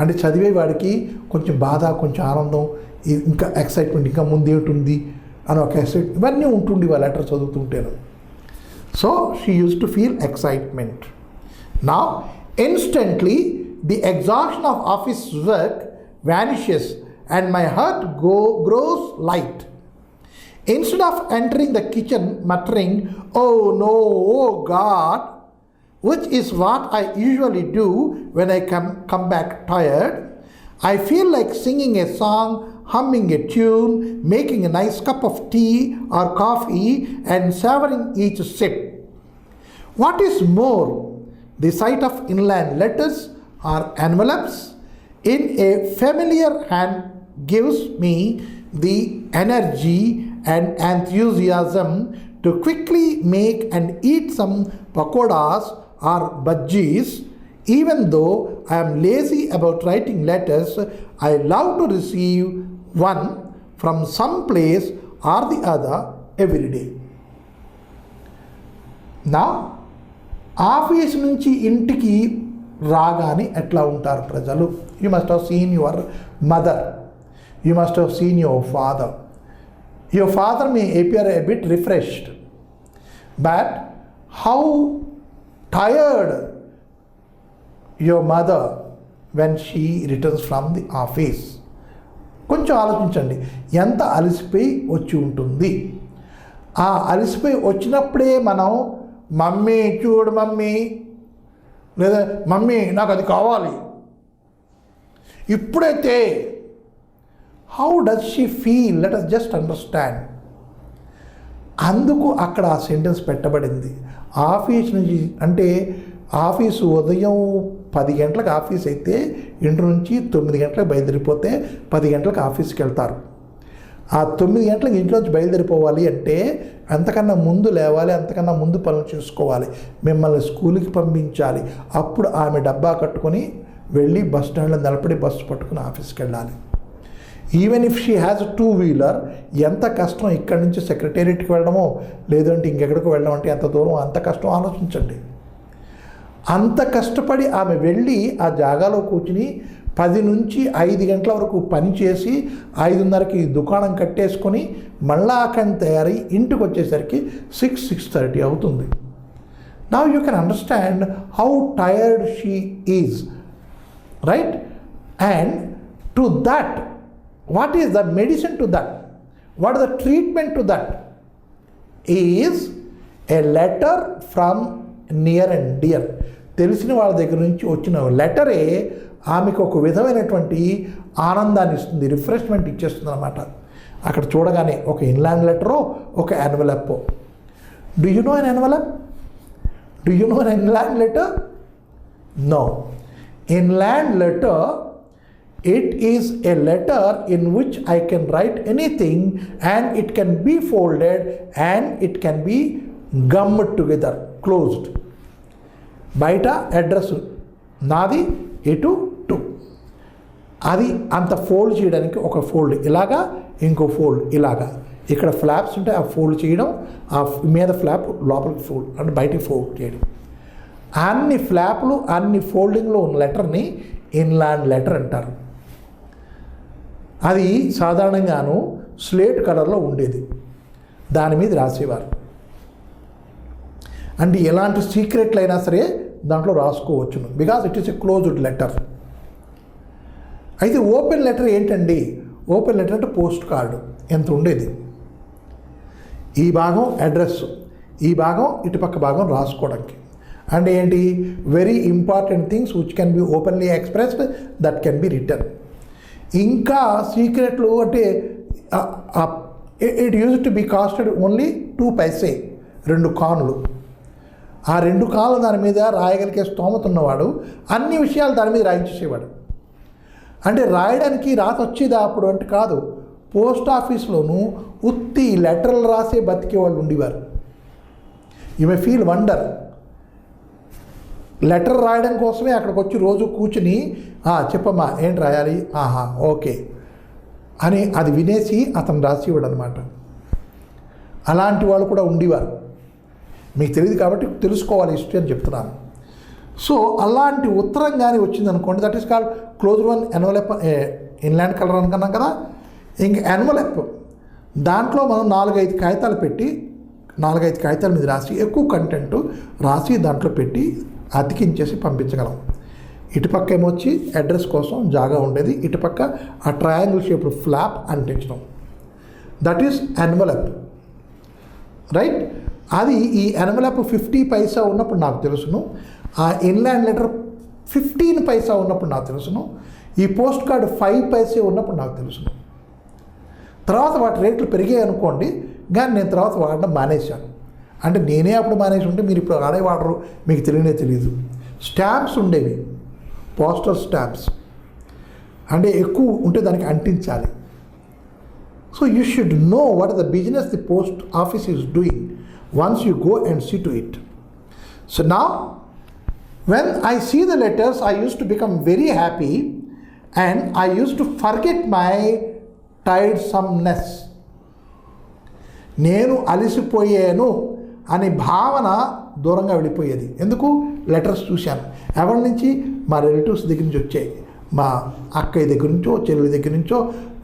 అంటే చదివేవాడికి కొంచెం బాధ, కొంచెం ఆనందం, ఇంకా ఎక్సైట్మెంట్, ఇంకా ముందేంటుంది అని ఒక ఎక్సైట్ ఇవన్నీ ఉంటుంది ఆ లెటర్ చదువుతుంటేను. So she use to feel excitement. Now instantly the exhaustion of office work vanishes and my heart grows light. Instead of entering the kitchen muttering, "Oh no, oh God," which is what I usually do when I come back tired, I feel like singing a song, humming a tune, making a nice cup of tea or coffee and savoring each sip. What is more, the sight of inland letters or envelopes in a familiar hand gives me the energy and enthusiasm to quickly make and eat some pakodas or bhajis. Even though I am lazy about writing letters, I love to receive one from some place or the other every day. Now, office నుంచి ఇంటికి రాగానే ఎట్లా ఉంటారు ప్రజలు? You must have seen your mother, you must have seen your father. Your father may appear a bit refreshed, but how tired your mother when she returns from the office. కొంచెం ఆలోచించండి, ఎంత అలసిపోయి వచ్చి ఉంటుంది. ఆ అలసిపోయి వచ్చినప్పుడే మనం మమ్మీ చూడు మమ్మీ, లేదా మమ్మీ నాకు అది కావాలి ఇప్పుడైతే, how does she feel? Let us just understand. అందుకు అక్కడ ఆ సెంటెన్స్ పెట్టబడింది. ఆఫీస్ నుంచి అంటే ఆఫీసు ఉదయం 10 గంటలకు ఆఫీస్ అయితే ఇంటి నుంచి 9 గంటలకు బయలుదేరిపోతే 10 గంటలకు ఆఫీస్కి వెళ్తారు. ఆ 9 గంటలకు ఇంట్లోంచి బయలుదేరిపోవాలి అంటే అంతకన్నా ముందు లేవాలి, అంతకన్నా ముందు పనులు చేసుకోవాలి, మిమ్మల్ని స్కూల్కి పంపించాలి. అప్పుడు ఆమె డబ్బా కట్టుకొని వెళ్ళి బస్ స్టాండ్లో నిలబడి బస్సు పట్టుకుని ఆఫీస్కి వెళ్ళాలి. Even if she has 2-wheeler, ఎంత కష్టం ఇక్కడి నుంచి సెక్రటేరియట్కి వెళ్ళడమో లేదంటే ఇంకెక్కడికి వెళ్ళడం అంటే ఎంత దూరం, అంత కష్టం ఆలోచించండి. అంత కష్టపడి ఆమె వెళ్ళి ఆ జాగాలో కూర్చుని 10 నుంచి 5 గంటల వరకు పని చేసి 5:30కి దుకాణం కట్టేసుకొని మళ్ళా అక్కడ తయారై ఇంటికి వచ్చేసరికి 6-6:30 అవుతుంది. Now you can understand how tired she is, right? And to that, what is the medicine to that? What is the treatment to that? Is a letter from near and dear. తెలిసిన వాళ్ళ దగ్గర నుంచి వచ్చిన లెటరే ఆమెకు ఒక విధమైనటువంటి ఆనందాన్ని ఇస్తుంది, రిఫ్రెష్మెంట్ ఇచ్చేస్తుంది అన్నమాట. అక్కడ చూడగానే ఒక ఇన్లాండ్ లెటరో ఒక envelope. Do you know an envelope? Do you know an inland letter? No. Inland letter, it is a letter in which I can write anything and it can be folded and it can be gummed together, closed. బయట address నాది ఇటు to, అది అంత fold చేయడానికి ఒక fold ఇలాగా, ఇంకో fold ఇలాగా, ఇక్కడ ఫ్లాప్స్ ఉంటే ఆ ఫోల్డ్ చేయడం, ఆ మీద ఫ్లాప్ లోపలికి ఫోల్డ్ అంటే బయటికి ఫోల్డ్ చేయడం. అన్ని ఫ్లాప్లు అన్ని ఫోల్డింగ్లో ఉన్న లెటర్ని ఇన్లాండ్ లెటర్ అంటారు. అది సాధారణంగాను స్లేట్ కలర్లో ఉండేది, దాని మీద రాసేవారు. అంటే ఎలాంటి సీక్రెట్లు అయినా సరే దాంట్లో రాసుకోవచ్చును, because it is a closed letter. అయితే ఓపెన్ లెటర్ ఏంటండి? ఓపెన్ లెటర్ అంటే పోస్ట్ కార్డు ఎంత ఉండేది. ఈ భాగం అడ్రస్, ఈ భాగం ఇటుపక్క భాగం రాసుకోవడానికి. అంటే ఏంటి? Very important things which can be openly expressed, that can be return. ఇంకా సీక్రెట్లు అంటే it use to be casted only 2 paise, 2 కానులు. ఆ 2 కానులు దాని మీద రాయగలిగే స్తోమత ఉన్నవాడు అన్ని విషయాలు దాని మీద రాయించేసేవాడు. అంటే రాయడానికి రాత వచ్చేదా అప్పుడు అంటే కాదు. పోస్ట్ ఆఫీస్లోనూ ఉత్తి లెటర్లు రాసే బతికే వాళ్ళు ఉండేవారు. You may feel wonder. Letter రాయడం కోసమే అక్కడికి వచ్చి రోజు కూర్చుని చెప్పమ్మా ఏంటి రాయాలి, ఆహా ఓకే అని అది వినేసి అతను రాసి ఇవ్వడు అనమాట. అలాంటి వాళ్ళు కూడా ఉండేవారు. మీకు తెలియదు కాబట్టి తెలుసుకోవాలి హిస్టరీ అని చెప్తున్నాను. సో అలాంటి ఉత్తరం కానీ వచ్చింది అనుకోండి, that is called closed one envelope. Inland colour అనుకున్నాం కదా, ఇంక ఎన్వలప్ దాంట్లో మనం 4-5 కాగితాలు పెట్టి 4-5 కాగితాల మీద రాసి ఎక్కువ కంటెంట్ రాసి దాంట్లో పెట్టి అతికించేసి పంపించగలం. ఇటుపక్క ఏమొచ్చి అడ్రస్ కోసం జాగా ఉండేది, ఇటుపక్క ఆ ట్రయాంగిల్ షేప్డ్ ఫ్లాప్ అంటించడం, దట్ ఈస్ ఎన్వలప్, రైట్. అది ఈ ఎన్వలప్ 50 పైసా ఉన్నప్పుడు నాకు తెలుసును, ఆ ఇన్లాండ్ లెటర్ 15 పైసా ఉన్నప్పుడు నాకు తెలుసును, ఈ పోస్ట్ కార్డు 5 పైసే ఉన్నప్పుడు నాకు తెలుసును. తర్వాత వాటి రేట్లు పెరిగాయి అనుకోండి, కానీ నేను తర్వాత వాడడం మానేశాను. అంటే నేనే అప్పుడు మానేసి ఉంటే మీరు ఇప్పుడు ఆడే వాడరు, మీకు తెలియదు. స్టాంప్స్ ఉండేవి, పోస్టల్ స్టాంప్స్, అంటే ఎక్కువ ఉంటే దానికి అంటించాలి. So you should know what is the business the post office is doing once you go and see to it. So now when I see the letters, I used to become very happy and I used to forget my tiresomeness. నేను అలసిపోయాను అనే భావన దూరంగా వెళ్ళిపోయేది. ఎందుకు? Letters చూశాను. ఎవరి నుంచి? మా రిలేటివ్స్ దగ్గర నుంచి వచ్చాయి, మా అక్కయ్య దగ్గర నుంచో, చెల్లి దగ్గర నుంచో,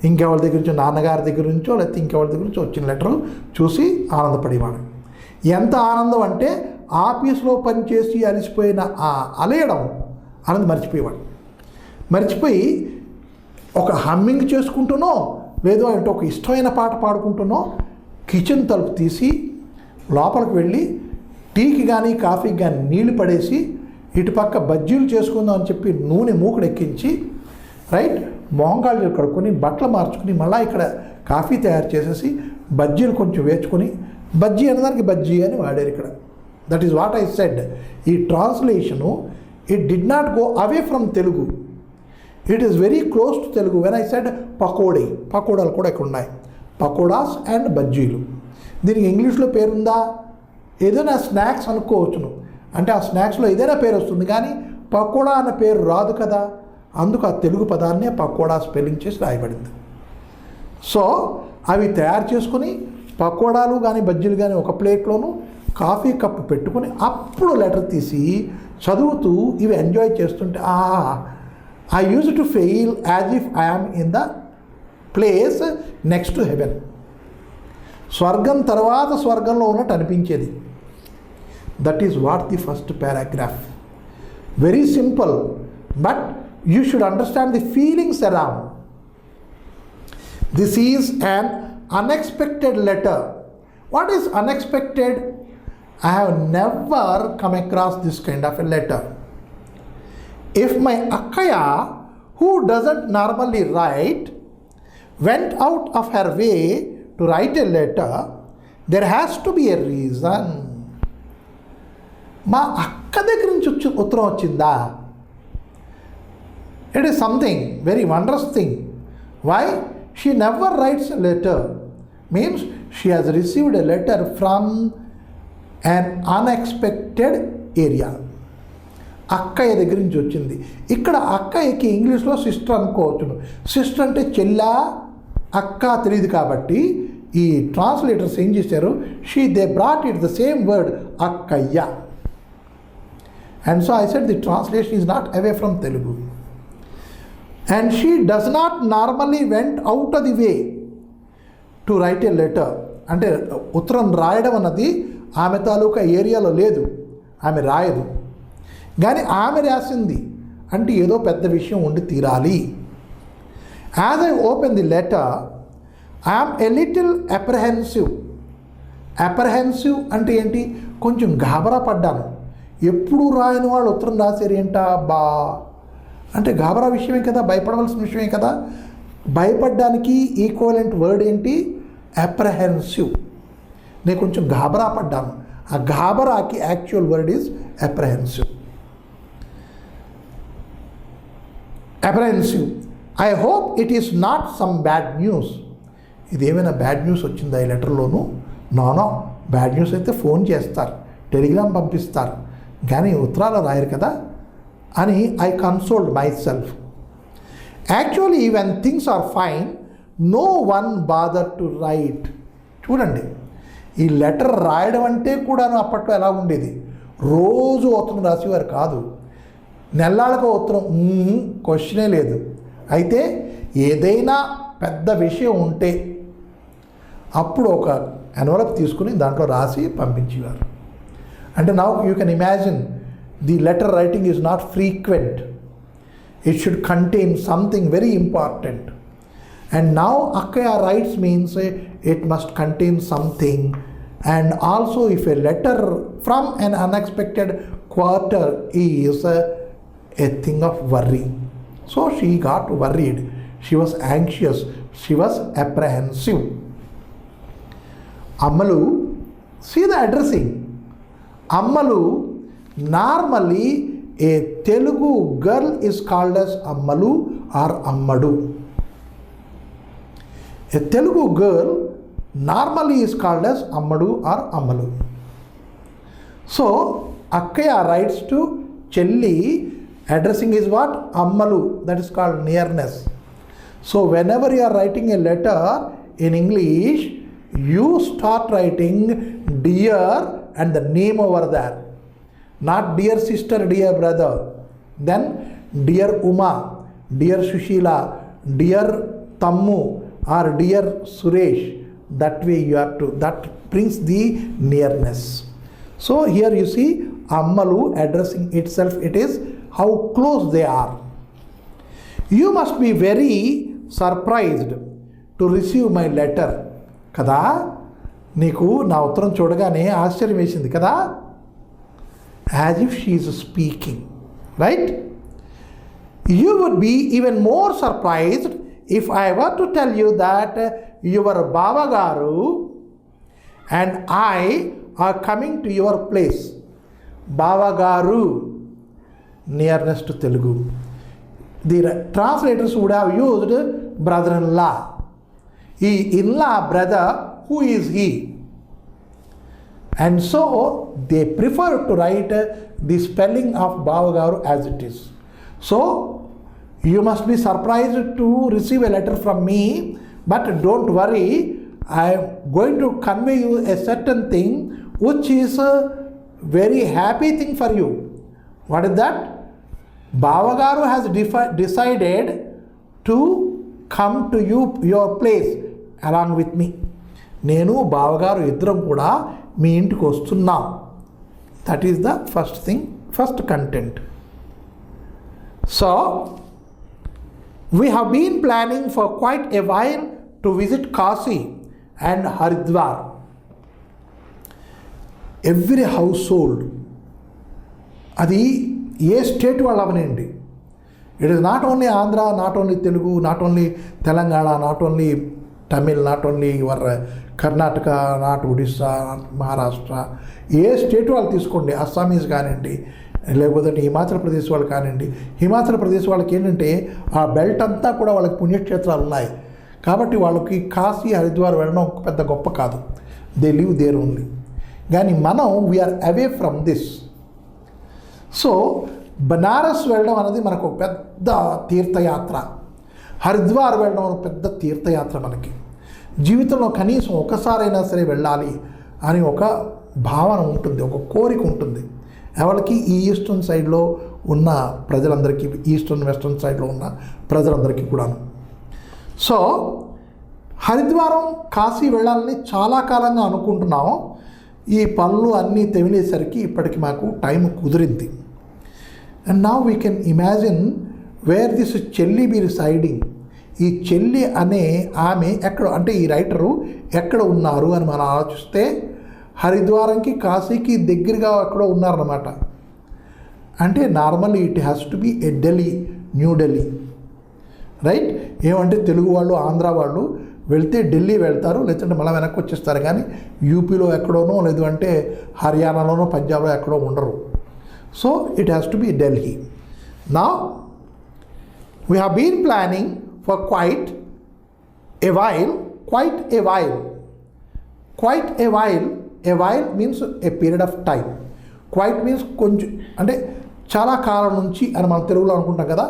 ఇంకెవరి దగ్గర నుంచో, నాన్నగారి దగ్గర నుంచో, లేకపోతే ఇంకెవరి దగ్గర నుంచో వచ్చిన లెటర్లు చూసి ఆనందపడేవాడు. ఎంత ఆనందం అంటే ఆఫీస్లో పనిచేసి అలసిపోయిన ఆ అలయడం అనేది మర్చిపోయి ఒక హమ్మింగ్ చేసుకుంటునో లేదో అంటే ఒక ఇష్టమైన పాట పాడుకుంటునో కిచెన్ తలుపు తీసి లోపలికి వెళ్ళి టీకి కానీ కాఫీకి కానీ నీళ్లు పడేసి ఇటుపక్క బజ్జీలు చేసుకుందాం అని చెప్పి నూనె మూకుడు ఎక్కించి, రైట్, మోంగాళ్ళు కడుక్కొని బట్టలు మార్చుకుని మళ్ళీ ఇక్కడ కాఫీ తయారు చేసేసి బజ్జీలు కొంచెం వేసుకొని, బజ్జీ అనేదానికి బజ్జీ అని వాడారు ఇక్కడ. That is what I said. ఈ translation it did not go away from Telugu, it is very close to Telugu. When I said పకోడాలు కూడా ఇక్కడ ఉన్నాయి, పకోడాస్ అండ్ బజ్జీలు. దీనికి ఇంగ్లీష్లో పేరుందా? ఏదైనా స్నాక్స్ అనుకోవచ్చును, అంటే ఆ స్నాక్స్లో ఏదైనా పేరు వస్తుంది, కానీ పకోడా అన్న పేరు రాదు కదా. అందుకు ఆ తెలుగు పదాన్నే పకోడా స్పెల్లింగ్ చేసి రాయబడింది. సో అవి తయారు చేసుకుని పకోడాలు కానీ బజ్జీలు కానీ ఒక ప్లేట్లోనూ కాఫీ కప్పు పెట్టుకుని అప్పుడు లెటర్ తీసి చదువుతూ ఇవి ఎంజాయ్ చేస్తుంటే I use to feel as if I am in the place next to heaven. స్వర్గం తర్వాత స్వర్గంలో ఉన్నట్టు అనిపించేది. That is what the first paragraph. Very simple, but you should understand the feelings around. This is an unexpected letter. What is unexpected? I have never come across this kind of a letter. If my akkaya, who doesn't normally write, went out of her way to write a letter, there has to be a reason. మా అక్క దగ్గర నుంచి ఉత్తరం వచ్చిందా? It is something very wondrous thing. Why? She never writes a letter. Means she has received a letter from an unexpected area. అక్కయ్య దగ్గర నుంచి వచ్చింది. ఇక్కడ అక్కయ్యకి ఇంగ్లీష్లో సిస్టర్ అనుకోవచ్చును. సిస్టర్ అంటే చెల్లా అక్క తెలియదు కాబట్టి ఈ ట్రాన్స్లేటర్స్ ఏం చేశారు, they brought it the same word Akkayya. And so I said the translation is not away from Telugu. And she does not normally went out of the way to write a letter. అంటే ఉత్తరం రాయడం అన్నది ఆమె తాలూకా ఏరియాలో లేదు, ఆమె రాయదు. కానీ ఆమె రాసింది అంటే ఏదో పెద్ద విషయం ఉండి తీరాలి. As I open the letter, I'm a little apprehensive. Apprehensive అంటే ఏంటి? కొంచెం గాబరా పడ్డాను. ఎప్పుడు రాయని వాళ్ళు ఉత్తరం రాశారు ఏంటా బా అంటే గాబరా విషయమే కదా, భయపడవలసిన విషయమే కదా. భయపడ్డానికి ఈక్వలెంట్ వర్డ్ ఏంటి? అప్రహెన్సివ్. నేను కొంచెం గాబరా పడ్డాను. ఆ గాబరాకి actual word is apprehensive. Apprehensive. I hope it is not some bad news. ఇదేమైనా బ్యాడ్ న్యూస్ వచ్చిందా ఈ లెటర్లోనూ? నో, బ్యాడ్ న్యూస్ అయితే ఫోన్ చేస్తారు, టెలిగ్రామ్ పంపిస్తారు, కానీ ఉత్తరాలు రాయరు కదా అని I consoled myself. Actually when things are fine, no one bother to write. చూడండి, ఈ లెటర్ రాయడం అంటే కూడా అప్పట్లో ఎలా ఉండేది, రోజు ఉత్తరం రాసేవారు కాదు. నెల్లాళ్ళకో ఉత్తరం క్వశ్చనే లేదు. అయితే ఏదైనా పెద్ద విషయం ఉంటే అప్పుడు ఒక ఎన్వలప్ తీసుకుని దాంట్లో రాసి పంపించేవారు. అంటే now you can imagine the letter writing is not frequent. It should contain something very important. And now Akkaya writes means it must contain something. And also if a letter from an unexpected quarter is a thing of worry. So she got worried. She was anxious. She was apprehensive. Ammalu, see the addressing. Ammalu, normally a Telugu girl is called as Ammalu or Ammadu. A Telugu girl normally is called as Ammadu or Ammalu. So Akkaya writes to Chelli, addressing is what? Ammalu, that is called nearness. So whenever you are writing a letter in English, you start writing dear and the name over there. Not dear sister, dear brother. Then dear Uma, dear Sushila, dear Tammu or dear Suresh. That way you have to, that brings the nearness. So here you see Ammalu addressing itself, it is how close they are. You must be very surprised to receive my letter. Kada? నీకు నా ఉత్తరం చూడగానే ఆశ్చర్యం వేసింది కదా? As if she is speaking, right? You would be even more surprised if I were to tell you that your Baba Garu and I are coming to your place. Baba Garu, nearness to Telugu. The translators would have used brother-in-law. He in-law brother, who is he? And so they prefer to write the spelling of Bavagaru as it is. So you must be surprised to receive a letter from me, but don't worry, I am going to convey you a certain thing which is a very happy thing for you. What is that? Bavagaru has decided to come to your place along with me. నేను బావగారు ఇద్దరం కూడా మీ ఇంటికి వస్తున్నాం. That is the first thing, first content. So we have been planning for quite a while to visit Kashi and Haridwar. Every household, అది ఏ state వాళ్ళు అవనండి, it is not only Andhra, not only Telugu, not only Telangana, not only Tamil, not only your Karnataka, not Odisha, Maharashtra, ఏ state వాళ్ళు తీసుకోండి, Assamese కానివ్వండి, లేకపోతే హిమాచల్ ప్రదేశ్ వాళ్ళు కానివ్వండి. హిమాచల్ ప్రదేశ్ వాళ్ళకి ఏంటంటే ఆ బెల్ట్ అంతా కూడా వాళ్ళకి పుణ్యక్షేత్రాలు ఉన్నాయి కాబట్టి వాళ్ళకి కాశీ హరిద్వార్ వెళ్ళడం పెద్ద గొప్ప కాదు. They live there only. కానీ మనం we are away from this. So Banaras వెళ్ళడం అనేది మనకు ఒక పెద్ద తీర్థయాత్ర, హరిద్వార్ వెళ్ళడం ఒక పెద్ద తీర్థయాత్ర. మనకి జీవితంలో కనీసం ఒకసారైనా సరే వెళ్ళాలి అని ఒక భావన ఉంటుంది, ఒక కోరిక ఉంటుంది ఎవరికి, ఈ ఈస్టర్న్ సైడ్లో ఉన్న ప్రజలందరికీ, ఈస్టర్న్ వెస్టర్న్ సైడ్లో ఉన్న ప్రజలందరికీ కూడాను. సో హరిద్వారం, కాశీ వెళ్ళాలని చాలా కాలంగా అనుకుంటున్నాం. ఈ పనులు అన్నీ తెమిలేసరికి ఇప్పటికి మాకు టైం కుదిరింది. And now we can imagine where this చెల్లి బి రిసైడింగ్. ఈ చెల్లి అనే ఆమె ఎక్కడ, అంటే ఈ రైటరు ఎక్కడ ఉన్నారు అని మనం ఆలోచిస్తే హరిద్వారంకి కాశీకి దగ్గరగా ఎక్కడో ఉన్నారన్నమాట. అంటే normally it has to be a Delhi, new Delhi, right? ఏమంటే తెలుగు వాళ్ళు, ఆంధ్ర వాళ్ళు వెళ్తే ఢిల్లీ వెళ్తారు, లేదంటే మళ్ళీ వెనక్కి వచ్చేస్తారు. కానీ యూపీలో ఎక్కడోనో, లేదు అంటే హర్యానాలోనో, పంజాబ్లో ఎక్కడో ఉండరు. So it has to be Delhi. Now we have been planning for quite a while. A while means a period of time. Quite means కొంచెం, అంటే చాలా కాలం నుంచి అని మనం తెలుగులో అనుకుంటాం కదా.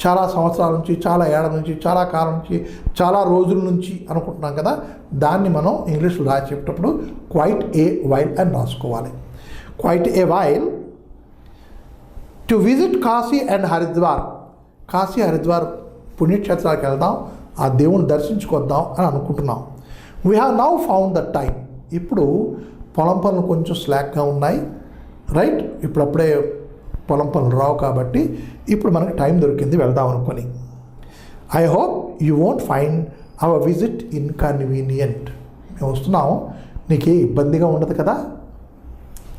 చాలా సంవత్సరాల నుంచి, చాలా ఏళ్ళ నుంచి, చాలా కాలం నుంచి, చాలా రోజుల నుంచి అనుకుంటున్నాం కదా. దాన్ని మనం ఇంగ్లీష్లో రాసేటప్పుడు క్వైట్ ఏ వైల్ అని రాసుకోవాలి. Quite a while to visit Kashi and Haridwar. Kashi Haridwar పుణ్యక్షేత్రాలకు వెళ్దాం, ఆ దేవుని దర్శించుకొద్దాం అని అనుకుంటున్నాం. We have now found the time. ఇప్పుడు పొలం పనులు కొంచెం స్లాక్గా ఉన్నాయి, రైట్? ఇప్పుడప్పుడే పొలం పనులు రావు కాబట్టి ఇప్పుడు మనకి టైం దొరికింది వెళ్దాం అనుకొని. I hope you won't find hour visit inconvenient. మేము వస్తున్నాం, నీకే ఇబ్బందిగా ఉండదు కదా.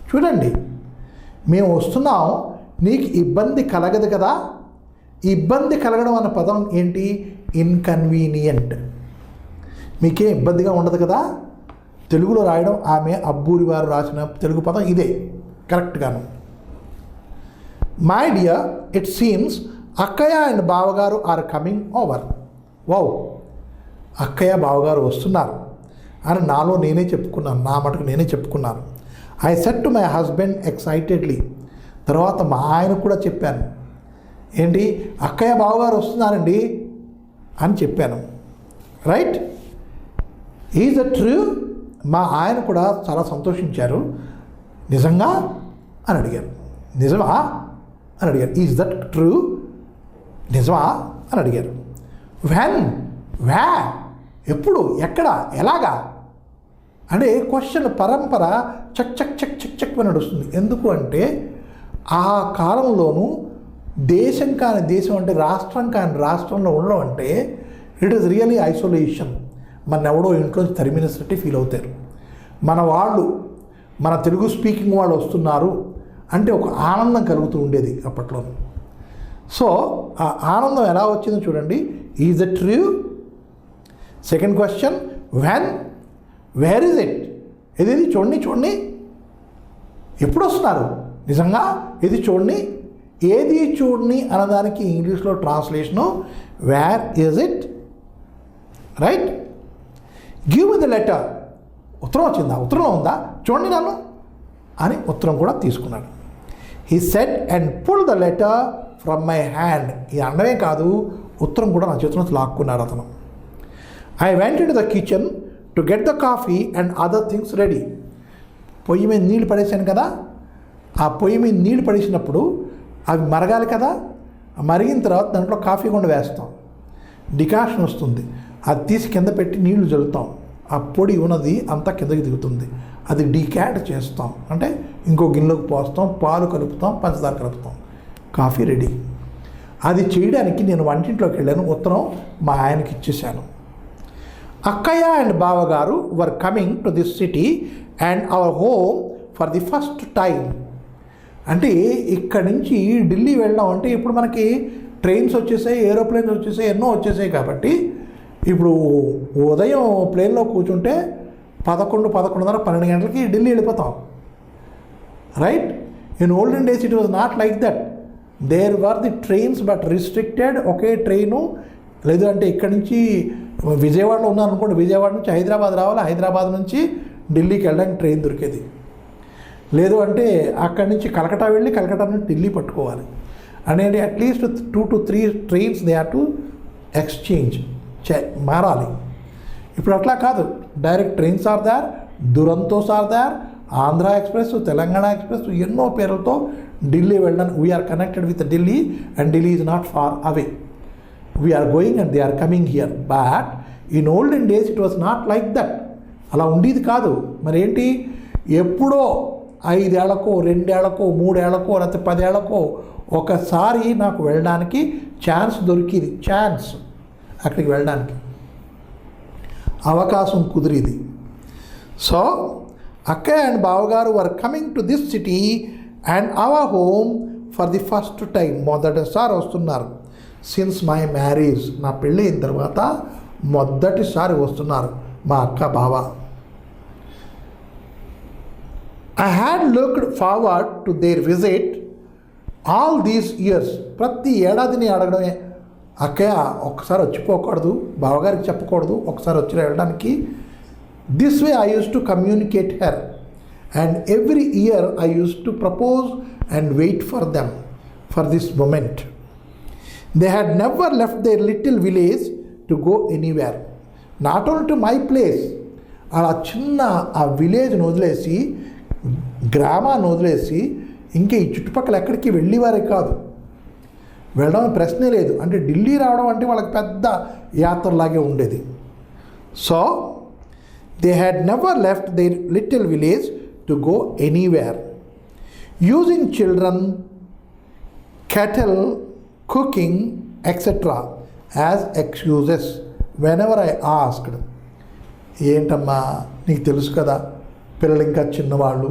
చూడండి, మేము వస్తున్నాం, నీకు ఇబ్బంది కలగదు కదా. ఇబ్బంది కలగడం అన్న పదం ఏంటి? ఇన్కన్వీనియంట్. మీకే ఇబ్బందిగా ఉండదు కదా. తెలుగులో రాయడం ఆమె అబ్బూరి వారు రాసిన తెలుగు పదం ఇదే కరెక్ట్గాను. మై డియర్, ఇట్ సీమ్స్ అక్కయ్య అండ్ బావగారు ఆర్ కమింగ్ ఓవర్. వౌ, అక్కయ్య బావగారు వస్తున్నారు అని నాలో నేనే చెప్పుకున్నాను, నా మటుకు నేనే చెప్పుకున్నాను. I said to my husband excitedly. తర్వాత మా ఆయనకు కూడా చెప్పాను, ఏంటి అక్కయ్య బావగారు వస్తున్నారండి అని చెప్పాను, రైట్? Is that true? మా ఆయన కూడా చాలా సంతోషించారు. నిజంగా అని అడిగారు. నిజమా అని అడిగారు. Is that true? నిజమా అని అడిగారు. వెన్, వ్యా, ఎప్పుడు, ఎక్కడ, ఎలాగా అంటే క్వశ్చన్ పరంపర చక్ చక్ చక్ చక్ చక్ అని నడుస్తుంది. ఎందుకు అంటే ఆ కాలంలోనూ దేశం కాని దేశం అంటే రాష్ట్రం కాని రాష్ట్రంలో ఉండడం అంటే ఇట్ ఈస్ రియలీ ఐసోలేషన్. మన ఎవడో ఇంట్లోంచి తరిమినట్టు ఫీల్ అవుతారు. మన వాళ్ళు, మన తెలుగు స్పీకింగ్ వాళ్ళు వస్తున్నారు అంటే ఒక ఆనందం కలుగుతూ ఉండేది అప్పట్లో. సో ఆ ఆనందం ఎలా వచ్చిందో చూడండి. Is it true? Second question, when, where is it? ఇది చూడండి, చూడండి, ఎప్పుడు వస్తున్నారు? నిజంగా ఇది చూడండి. ఏది చూడండి అన్నదానికి ఇంగ్లీష్లో translation where is it, right? Give me the letter. ఉత్తరం వచ్చిందా? ఉత్తరంలో ఉందా? చూడండి నన్ను అని ఉత్తరం కూడా తీసుకున్నాడు. He said and pull the letter from my hand. ఇది అనడమే కాదు, ఉత్తరం కూడా నా చేతిలో లాక్కున్నాడు అతను. I went in to the kitchen to get the coffee and other things ready. పొయ్యి మీద నీళ్ళు పడేసాను కదా, ఆ పొయ్యి మీద నీళ్ళు పడేసినప్పుడు అవి మరగాలి కదా. మరిగిన తర్వాత దాంట్లో కాఫీ కూడా వేస్తాం, డికాషన్ వస్తుంది, అది తీసి కింద పెట్టి నీళ్లు జల్లుతాం, ఆ పొడి ఉన్నది అంతా కిందకి దిగుతుంది, అది డీక్యాంట్ చేస్తాం, అంటే ఇంకో గిన్నెలోకి పోస్తాం, పాలు కలుపుతాం, పంచదార కలుపుతాం, కాఫీ రెడీ. అది చేయడానికి నేను వంటింట్లోకి వెళ్ళాను, ఉత్తరం మా ఆయనకి ఇచ్చేసాను. అక్కయ్య అండ్ బావగారు వర్ coming to this city and our home for the first time. అంటే ఇక్కడి నుంచి ఢిల్లీ వెళ్ళడం అంటే ఇప్పుడు మనకి ట్రైన్స్ వచ్చేసాయి, ఏరోప్లేన్స్ వచ్చేసాయి, ఎన్నో వచ్చేసాయి. కాబట్టి ఇప్పుడు ఉదయం ప్లేన్లో కూర్చుంటే 11, 11:30, 12 గంటలకి ఢిల్లీ వెళ్ళిపోతాం, right? In olden days it was not like that. There were the trains but restricted. ఒకే ట్రైను, లేదు అంటే ఇక్కడి నుంచి విజయవాడలో ఉన్నాను అనుకోండి, విజయవాడ నుంచి హైదరాబాద్ రావాలి, హైదరాబాద్ నుంచి ఢిల్లీకి వెళ్ళడానికి ట్రైన్ దొరికేది. లేదు అంటే అక్కడి నుంచి కలకటా వెళ్ళి కలకటా నుంచి ఢిల్లీ పట్టుకోవాలి. అనేది at least 2 to 3 trains they have to exchange, మారాలి. ఇప్పుడు అట్లా కాదు, direct trains are there, Durontos are there, Andhra express, Telangana express, ఎన్నో పేర్లతో ఢిల్లీ వెళ్ళడానికి. We are connected with Delhi and Delhi is not far away. We are going and they are coming here. But in olden days it was not like that. అలా ఉండేది కాదు. మరి ఏంటి, ఎప్పుడో 5 ఏళ్లకో 2 ఏళ్లకో 3 ఏళ్లకో లేకపోతే 10 ఏళ్లకో ఒకసారి నాకు వెళ్ళడానికి ఛాన్స్ దొరికింది. ఛాన్స్, అక్కడికి వెళ్ళడానికి అవకాశం కుదిరిది. సో అక్కయ్య అండ్ బావగారు వర్ coming to this city and our home for the first time. మొదటిసారి వస్తున్నారు. సిన్స్ మై మ్యారేజ్, నా పెళ్ళి అయిన తర్వాత మొదటిసారి వస్తున్నారు మా అక్క బావ. I had looked forward to their visit all these years. ప్రతి ఏడాదిని అడగడమే, అక్కయ్య ఒక్కసారి వచ్చిపోకూడదు, బావగారికి చెప్పకూడదు, ఒకసారి వచ్చి వెళ్ళడానికి. This way I use to communicate her and every year I use to propose and wait for them for this moment. They had never left their little village to go anywhere, not only to my place. అలా చిన్న ఆ విలేజ్ని వదిలేసి, గ్రామాన్ని వదిలేసి ఇంకా ఈ చుట్టుపక్కల ఎక్కడికి వెళ్ళేవారే కాదు, వెళ్ళడం ప్రశ్నే లేదు. అంటే ఢిల్లీ రావడం అంటే వాళ్ళకి పెద్ద యాత్రలాగే ఉండేది. So they had never left their little village to go anywhere, using children, cattle, cooking, etc. as excuses whenever I asked. ఏంటమ్మా నీకు తెలుసు కదా, పిల్లలు ఇంకా చిన్నవాళ్ళు,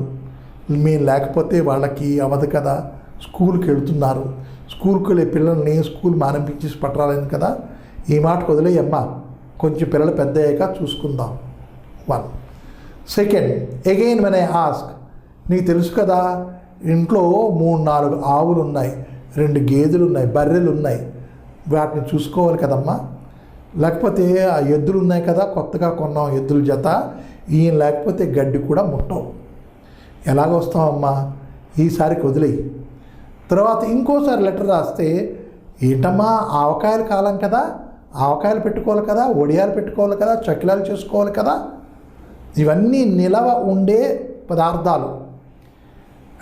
మేము లేకపోతే వాళ్ళకి అవ్వదు కదా, స్కూల్కి వెళ్తున్నారు, స్కూల్కి వెళ్ళే పిల్లల్ని స్కూల్ మానిపించేసి పట్టరాలేదు కదా, ఈ మాటకు వదిలేయమ్మా, కొంచెం పిల్లలు పెద్ద అయ్యాక చూసుకుందాం. 1. Second, again when I ask, నీకు తెలుసు కదా ఇంట్లో 3-4 ఆవులు ఉన్నాయి, 2 గేదెలు ఉన్నాయి, బర్రెలు ఉన్నాయి, వాటిని చూసుకోవాలి కదమ్మా, లేకపోతే ఆ ఎద్దులు ఉన్నాయి కదా, కొత్తగా కొన్నాం ఎద్దుల జత, ఈయన లేకపోతే గడ్డి కూడా ముట్టవు, ఎలాగొస్తామమ్మా, ఈసారికి వదిలేయి. తర్వాత ఇంకోసారి లెటర్ రాస్తే, ఏంటమ్మా ఆవకాయల కాలం కదా, ఆవకాయలు పెట్టుకోవాలి కదా, వడియాలు పెట్టుకోవాలి కదా, చకిలాలు చేసుకోవాలి కదా, ఇవన్నీ నిలవ ఉండే పదార్థాలు.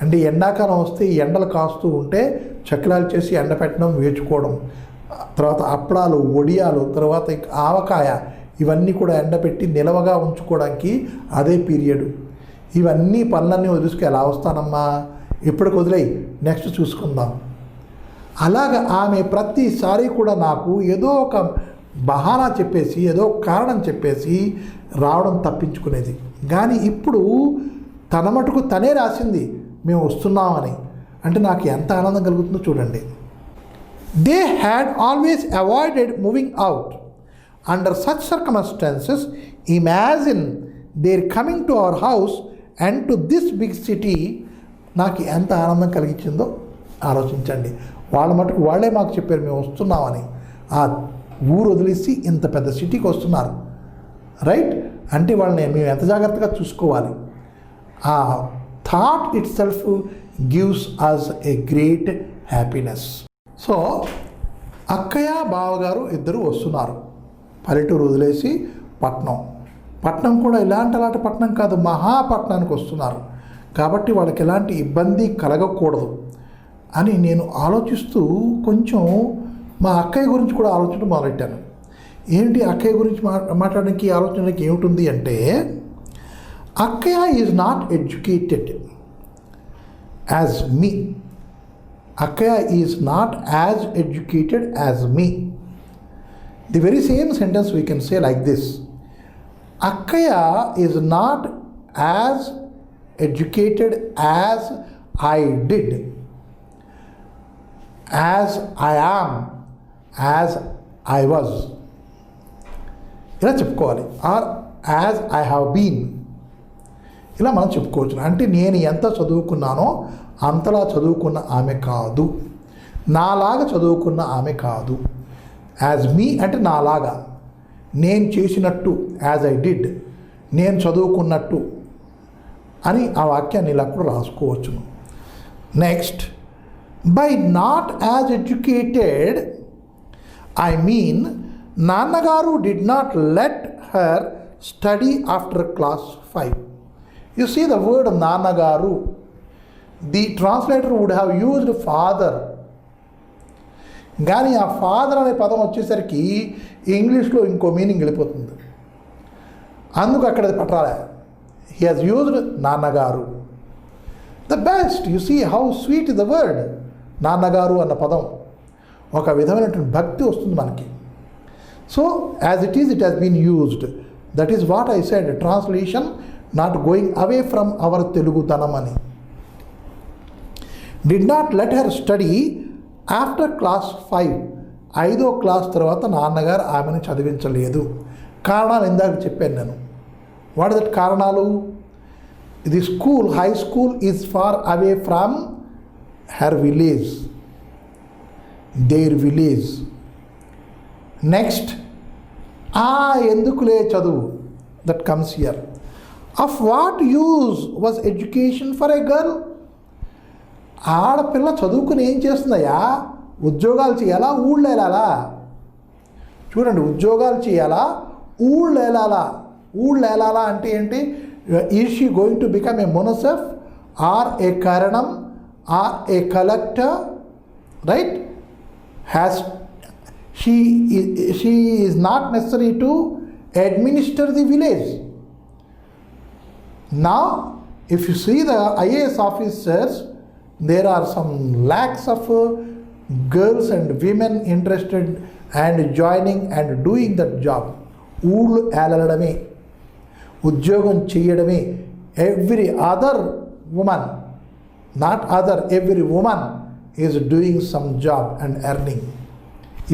అంటే ఎండాకాలం వస్తే ఎండలు కాస్తూ ఉంటే చకిలాలు చేసి ఎండపెట్టడం, వేచుకోవడం, తర్వాత అప్పడాలు, వడియాలు, తర్వాత ఆవకాయ, ఇవన్నీ కూడా ఎండపెట్టి నిలవగా ఉంచుకోవడానికి అదే పీరియడ్. ఇవన్నీ పనులన్నీ వదిలిసుకు ఎలా వస్తానమ్మా, ఇప్పటికి వదిలేయి, నెక్స్ట్ చూసుకుందాం. అలాగ ఆమె ప్రతిసారి కూడా నాకు ఏదో ఒక బహానా చెప్పేసి, ఏదో కారణం చెప్పేసి రావడం తప్పించుకునేది. కానీ ఇప్పుడు తన మటుకు తనే రాసింది మేము వస్తున్నామని, అంటే నాకు ఎంత ఆనందం కలుగుతుందో చూడండి. They had always avoided moving out under such circumstances. Imagine their coming to our house and to this big city. నాకు ఎంత ఆనందం కలిగించిందో ఆలోచించండి. వాళ్ళ మటుకు వాళ్ళే మాకు చెప్పారు మేము వస్తున్నామని. ఆ ఊరు వదిలేసి ఇంత పెద్ద సిటీకి వస్తున్నారు, రైట్? అంటే వాళ్ళని మేము ఎంత జాగ్రత్తగా చూసుకోవాలి. ఆ thought itself gives us a great happiness. So అక్కయ్య బావగారు ఇద్దరు వస్తున్నారు, పల్లెటూరు వదిలేసి పట్నం కూడా అలాంటి పట్నం కాదు, మహాపట్నానికి వస్తున్నారు. కాబట్టి వాళ్ళకి ఎలాంటి ఇబ్బంది కలగకూడదు అని నేను ఆలోచిస్తూ కొంచెం మా అక్కయ్య గురించి కూడా ఆలోచన మొదలెట్టాను. ఏంటి అక్కయ్య గురించి మాట్లాడడానికి ఆలోచనకి ఏమిటి అంటే, Akkayya is not educated as me. Akkayya is not as educated as me. The very same sentence we can say like this. Akkayya is not as educated as I did, as I am, as I was, ఇలా చెప్పుకోవాలి. Or as I have been, ఇలా మనం చెప్పుకోవచ్చు. అంటే నేను ఎంత చదువుకున్నానో అంతలా చదువుకున్న ఆమె కాదు, నాలాగా చదువుకున్న ఆమె కాదు. యాజ్ మీ అంటే నాలాగా, నేను చేసినట్టు, యాజ్ ఐ డిడ్, నేను చదువుకున్నట్టు అని ఆ వాక్యాన్ని ఇలా కూడా రాసుకోవచ్చును. Next, by not as educated I mean nannagaru did not let her study after class 5. You see the word నాన్నగారు, the translator would have used father, కానీ ఆ ఫాదర్ అనే పదం వచ్చేసరికి ఇంగ్లీష్లో ఇంకో మీనింగ్ వెళ్ళిపోతుంది, అందుకు అక్కడ అది పట్టాలి. He has used nannagaru. The best, you see how sweet the word nannagaru అన్న పదం, ఒక విధమైనటువంటి భక్తి వస్తుంది మనకి. So as it is it has been used. That is what I said, translation not going away from our తెలుగుతనం అని. Did not let her study after class 5. 5వ క్లాస్ తర్వాత నాన్నగారు ఆమెను చదివించలేదు. కారణాలు ఇందాక చెప్పాను నేను. వాట్ ఇస్ దట్ కారణాలు? The school, high school is far away from her village, their village. Next, ఎందుకులే చదువు, that comes here. Of what use was education for a girl? ఆడపిల్ల చదువుకుని ఏం చేస్తుందయ్యా? ఉద్యోగాలు చేయాలా, ఊళ్ళు వెళ్ళాలా? చూడండి, ఉద్యోగాలు చేయాలా, ఊళ్ళు వెళ్ళాలా? ఊళ్ళు వెళ్ళాలా అంటే ఏంటి? Is she going to become a munsif or a karanam or a collector, right, she is not necessary to administer the village. Now if you see the IAS officers, there are some lakhs of girls and women interested and joining and doing that job. ఊళ్ళు ఏలడమే, ఉద్యోగం చేయడమే. every other woman, not other, every woman is doing some job and earning.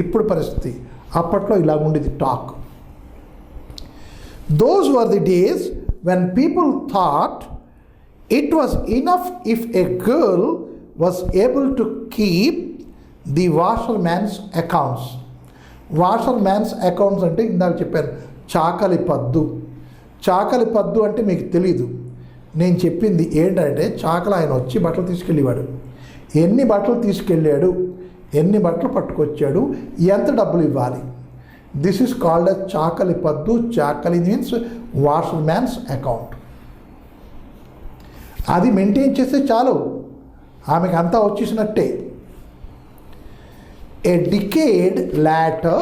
ఇప్పుడు పరిస్థితి, అప్పట్లో ఇలా ఉండేది talk. Those were the days when people thought it was enough if a girl was able to keep the washerman's accounts. Washerman's accounts అంటే ఇందాక చెప్పాను, చాకలి పద్దు. చాకలి పద్దు అంటే మీకు తెలీదు. నేను చెప్పింది ఏంటంటే, చాకలి ఆయన వచ్చి బట్టలు తీసుకెళ్ళేవాడు. ఎన్ని బట్టలు తీసుకెళ్ళాడు, ఎన్ని బట్టలు పట్టుకొచ్చాడు, ఎంత డబ్బులు ఇవ్వాలి. దిస్ ఈస్ కాల్డ్ అ చాకలి పద్దు. చాకలి మీన్స్ వాషర్మ్యాన్స్ అకౌంట్. అది మెయింటైన్ చేస్తే చాలు, ఆమెకు అంతా వచ్చేసినట్టే. A decade later,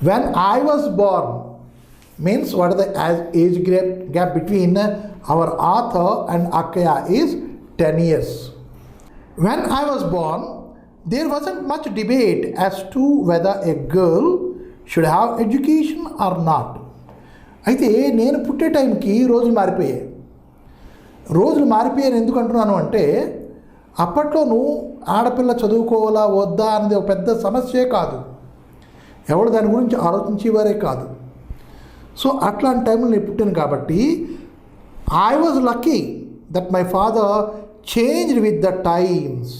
when I was born, means what is the age gap between our author and Akaya is 10 years. When I was born, there wasn't much debate as to whether a girl should have education or not. అయితే నేను పుట్టే టైంకి రోజులు మారిపోయాయి. రోజులు మారిపోయాను ఎందుకు అంటున్నాను అంటే, అప్పట్లోనూ ఆడపిల్ల చదువుకోవాలా వద్దా అనేది ఒక పెద్ద సమస్యే కాదు, ఎవరు దాని గురించి ఆలోచించేవారే కాదు. సో అట్లాంటి టైంలో నేను పుట్టాను కాబట్టి I was lucky that my father changed with the times.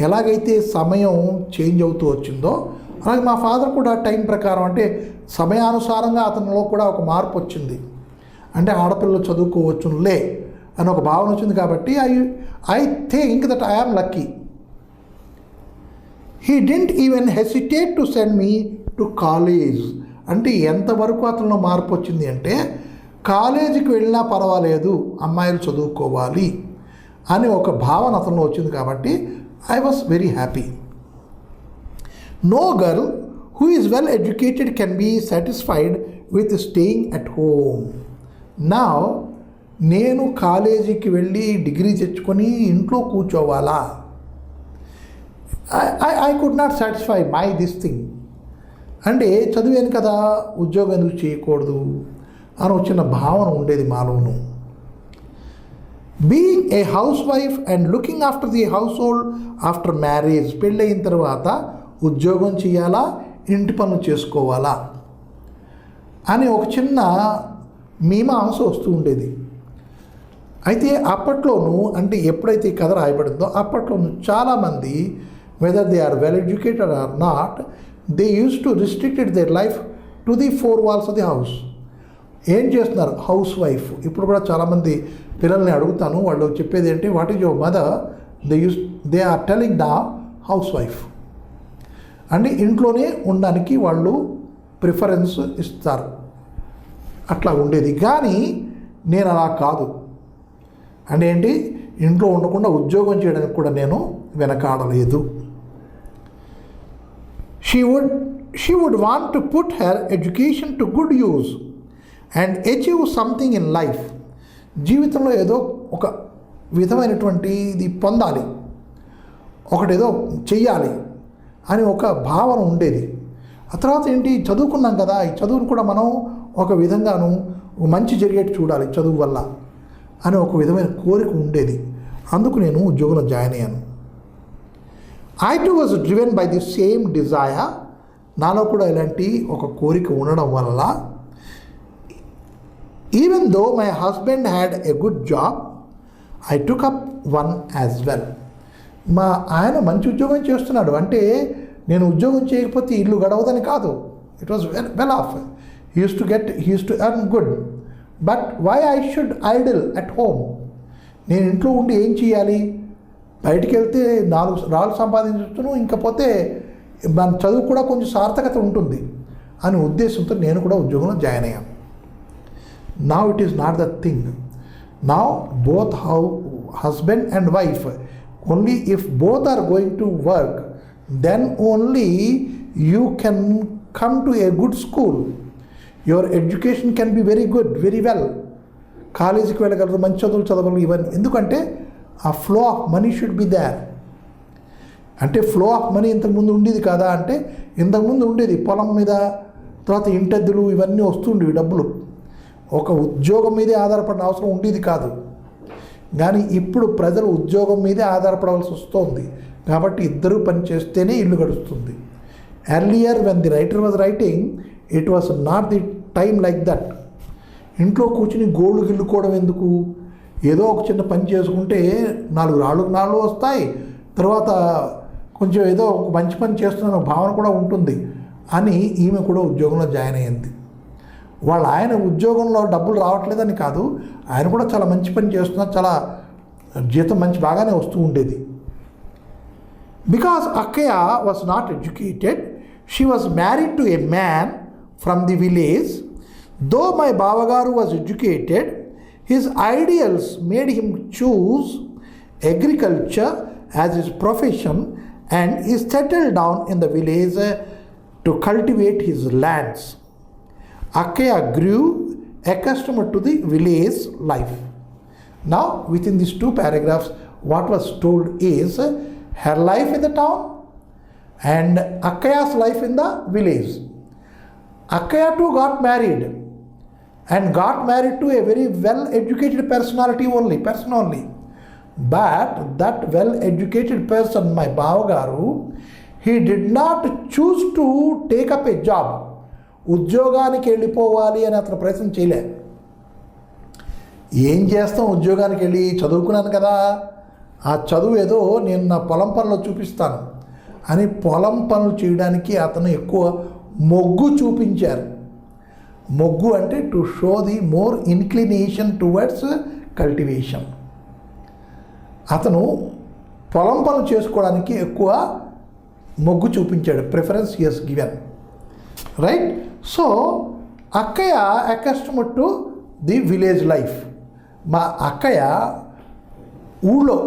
ఎలాగైతే సమయం చేంజ్ అవుతూ వచ్చిందో అలాగే మా ఫాదర్ కూడా టైం ప్రకారం, అంటే సమయానుసారంగా అతనిలో కూడా ఒక మార్పు వచ్చింది. అంటే ఆడపిల్లలు చదువుకోవచ్చులే అని ఒక భావన వచ్చింది కాబట్టి I think that I am lucky. He didn't even hesitate to send me to college. అంటే ఎంతవరకు అతనిలో మార్పు వచ్చింది అంటే, కాలేజీకి వెళ్ళినా పర్వాలేదు, అమ్మాయిలు చదువుకోవాలి అని ఒక భావన అతనిలో వచ్చింది కాబట్టి I was very happy. No girl who is well educated can be satisfied with staying at home. నా నేను కాలేజీకి వెళ్ళి డిగ్రీ తెచ్చుకొని ఇంట్లో కూర్చోవాలా? I could not satisfy my this thing. అంటే చదివాను కదా, ఉద్యోగం ఎందుకు చేయకూడదు అని వచ్చిన భావన ఉండేది మాలోను. Being a housewife and looking after the household after marriage, పెళ్ళయిన తర్వాత ఉద్యోగం చేయాలా, ఇంటి పనులు చేసుకోవాలా అని ఒక చిన్న మీమాంస వస్తూ ఉండేది. అయితే అప్పట్లోనూ, అంటే ఎప్పుడైతే ఈ కథ రాయబడిందో అప్పట్లోనూ చాలామంది, whether they are well educated or not, they use to restricted their life to the 4 walls of the house. ఏం చేస్తున్నారు? Housewife. ఇప్పుడు కూడా చాలామంది పిల్లల్ని అడుగుతాను, వాళ్ళు చెప్పేది ఏంటి, what is your mother? They are telling the housewife. అంటే ఇంట్లోనే ఉండడానికి వాళ్ళు ప్రిఫరెన్స్ ఇస్తారు. అట్లా ఉండేది. కానీ నేను అలా కాదు. అంటే ఏంటి, ఇంట్లో ఉండకుండా ఉద్యోగం చేయడానికి కూడా నేను వెనకాడలేదు. She would want to put her education to good use and achieve something in life. జీవితంలో ఏదో ఒక విధమైనటువంటిది పొందాలి, ఒకటేదో చెయ్యాలి అని ఒక భావన ఉండేది. ఆ తర్వాత ఏంటి, చదువుకున్నాం కదా, ఈ చదువును కూడా మనం ఒక విధంగాను మంచి జరిగేట్టు చూడాలి చదువు వల్ల అని ఒక విధమైన కోరిక ఉండేది. అందుకు నేను ఉద్యోగంలో జాయిన్ అయ్యాను. I too was driven by the same desire. నాలో కూడా ఇలాంటి ఒక కోరిక ఉండడం వల్ల, even though my husband had a good job, I took up one as well. మా ఆయన మంచి ఉద్యోగం చేస్తున్నాడు అంటే నేను ఉద్యోగం చేయకపోతే ఇల్లు గడవదని కాదు. It was well off. He use to earn good. But why I should idle at home? నేను ఇంట్లో ఉండి ఏం చేయాలి? బయటికి వెళ్తే 4 రాళ్ళు సంపాదించను, ఇంకపోతే మన చదువు కూడా కొంచెం సార్థకత ఉంటుంది అనే ఉద్దేశంతో నేను కూడా ఉద్యోగంలో జాయిన్ అయ్యాను. Now it is not the thing. Now both husband and wife, only if both are going to work, then only you can come to a good school. Your education can be very good, very well. కాలేజీకి వెళ్ళగలరు, మంచి చదువులు చదవగలరు, ఇవన్నీ. ఎందుకంటే ఆ flow of money should be there. అంటే flow of money ఇంతకుముందు ఉండేది కదా అంటే, ఇంతకుముందు ఉండేది పొలం మీద, తర్వాత ఇంటెద్దులు ఇవన్నీ వస్తుండేవి డబ్బులు. ఒక ఉద్యోగం మీదే ఆధారపడిన అవసరం ఉండేది కాదు. కానీ ఇప్పుడు ప్రజలు ఉద్యోగం మీదే ఆధారపడవలసి వస్తుంది. కాబట్టి ఇద్దరూ పని చేస్తేనే ఇల్లు గడుస్తుంది. Earlier when the writer was writing, it was not the time like that. ఇంట్లో కూర్చుని గోళ్ళు గిల్లుకోవడం ఎందుకు, ఏదో ఒక చిన్న పని చేసుకుంటే 4 రాళ్ళు వస్తాయి, తర్వాత కొంచెం ఏదో ఒక మంచి పని చేస్తున్న భావన కూడా ఉంటుంది అని ఈమె కూడా ఉద్యోగంలో జాయిన్ అయ్యింది. ఆయన ఉద్యోగంలో డబ్బులు రావట్లేదని కాదు, ఆయన కూడా చాలా మంచి పని చేస్తున్నారు, చాలా జీతం బాగానే వస్తూ ఉండేది. Because Akkayya was not educated, she was married to a man from the village. Though my bavagaru was educated, his ideals made him choose agriculture as his profession and he settled down in the village to cultivate his lands. Akkaya grew accustomed to the village life. Now, within these 2 paragraphs, what was told is her life in the town and Akkaya's life in the village. Akkaya too got married and got married to a very well-educated person only. But that well-educated person, my Bavagaru, he did not choose to take up a job. ఉద్యోగానికి వెళ్ళిపోవాలి అని అతను ప్రయత్నం చేయలే. ఏం చేస్తాం, ఉద్యోగానికి వెళ్ళి చదువుకున్నాను కదా, ఆ చదువు ఏదో నేను నా పొలం పనులు చూపిస్తాను అని పొలం పనులు చేయడానికి అతను ఎక్కువ మొగ్గు చూపించారు. మొగ్గు అంటే to show the more inclination towards cultivation. అతను పొలం పనులు చేసుకోవడానికి ఎక్కువ మొగ్గు చూపించాడు, preference he has given, right. So Akkayya accustomed to the village life. మా అక్కయ్య ఊళ్ళో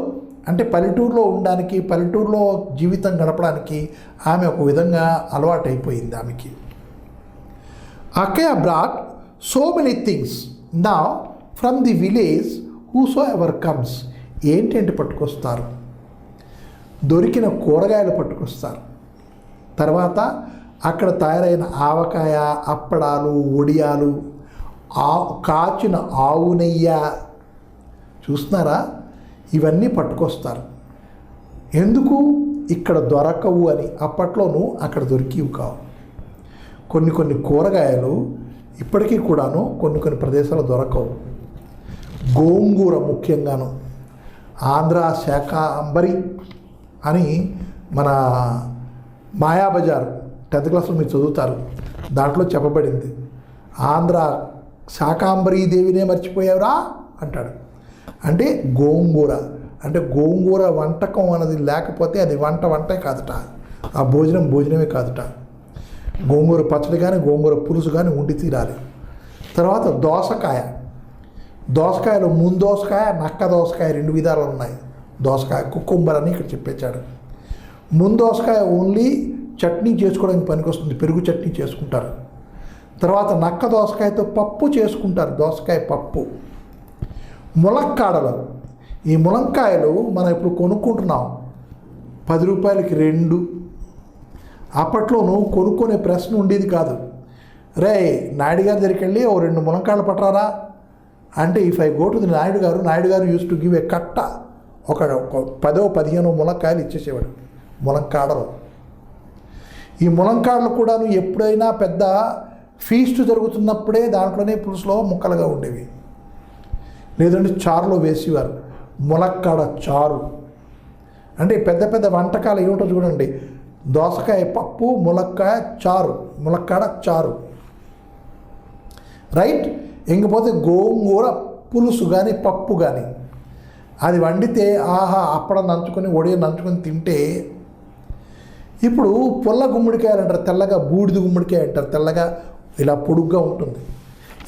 అంటే పల్లెటూరులో ఉండడానికి, పల్లెటూరులో జీవితం గడపడానికి ఆమె ఒక విధంగా అలవాటైపోయింది ఆమెకి. అక్కయ్య brought so many things now from the village whoso ever comes. ఏంటంటే పట్టుకొస్తారు, దొరికిన కూరగాయలు పట్టుకొస్తారు, తర్వాత అక్కడ తయారైన ఆవకాయ, అప్పడాలు, వడియాలు, కాచిన ఆవు నెయ్య, చూస్తున్నారా, ఇవన్నీ పట్టుకొస్తారు. ఎందుకు, ఇక్కడ దొరకవు అని. అప్పట్లోనూ అక్కడ దొరికివి కావు. కొన్ని కూరగాయలు ఇప్పటికీ కూడాను కొన్ని ప్రదేశాలు దొరకవు. గోంగూర ముఖ్యంగాను. ఆంధ్ర శాకాంబరి అని మన మాయాబజార్ 10th క్లాస్లో మీరు చదువుతారు, దాంట్లో చెప్పబడింది. ఆంధ్ర శాకాంబరీ దేవినే మర్చిపోయావురా అంటాడు. అంటే గోంగూర, అంటే గోంగూర వంటకం అన్నది లేకపోతే అది వంటే కాదుట, ఆ భోజనమే కాదుట. గోంగూర పచ్చడి కానీ గోంగూర పులుసు కానీ ఉండి తీరాలి. తర్వాత దోసకాయలు ముందోసకాయ, నక్క దోసకాయ 2 విధాలు ఉన్నాయి. దోసకాయ కుకుంబర్ అని ఇక్కడ చెప్పేశాడు. ముందోసకాయ ఓన్లీ చట్నీ చేసుకోవడానికి పనికొస్తుంది, పెరుగు చట్నీ చేసుకుంటారు. తర్వాత నక్క దోసకాయతో పప్పు చేసుకుంటారు, దోసకాయ పప్పు. ములక్కాడలు, ఈ ములంకాయలు మనం ఇప్పుడు కొనుక్కుంటున్నాం, 10 రూపాయలకి 2. అప్పట్లోనూ కొనుక్కునే ప్రశ్న ఉండేది కాదు. రే నాయుడు గారి దగ్గరికి వెళ్ళి 2 ములంకాయలు పట్టరారా అంటే, if I go to the Naidu గారు యూస్ టు గివ్ ఏ కట్ట, ఒక 10-15 ములంకాయలు ఇచ్చేసేవాడు, ములంకాడలు. ఈ ములంకాడలు కూడాను ఎప్పుడైనా పెద్ద ఫీస్ట్ జరుగుతున్నప్పుడే దాంట్లోనే పులుసులో ముక్కలుగా ఉండేవి, లేదంటే చారులో వేసేవారు. ములక్కాడ చారు అంటే పెద్ద వంటకాలు ఏమిటో చూడండి, దోసకాయ పప్పు, ములక్కాయ చారు, ములక్కాడ చారు, రైట్. ఇంకపోతే గోంగూర పులుసు కానీ పప్పు కానీ అది వండితే ఆహా, అప్పడం నంచుకొని ఒడియ నంచుకొని తింటే. ఇప్పుడు పుల్ల గుమ్మడికాయలు అంటారు, తెల్లగా బూడిద గుమ్మడికాయ అంటారు, తెల్లగా ఇలా పొడుగ్గా ఉంటుంది.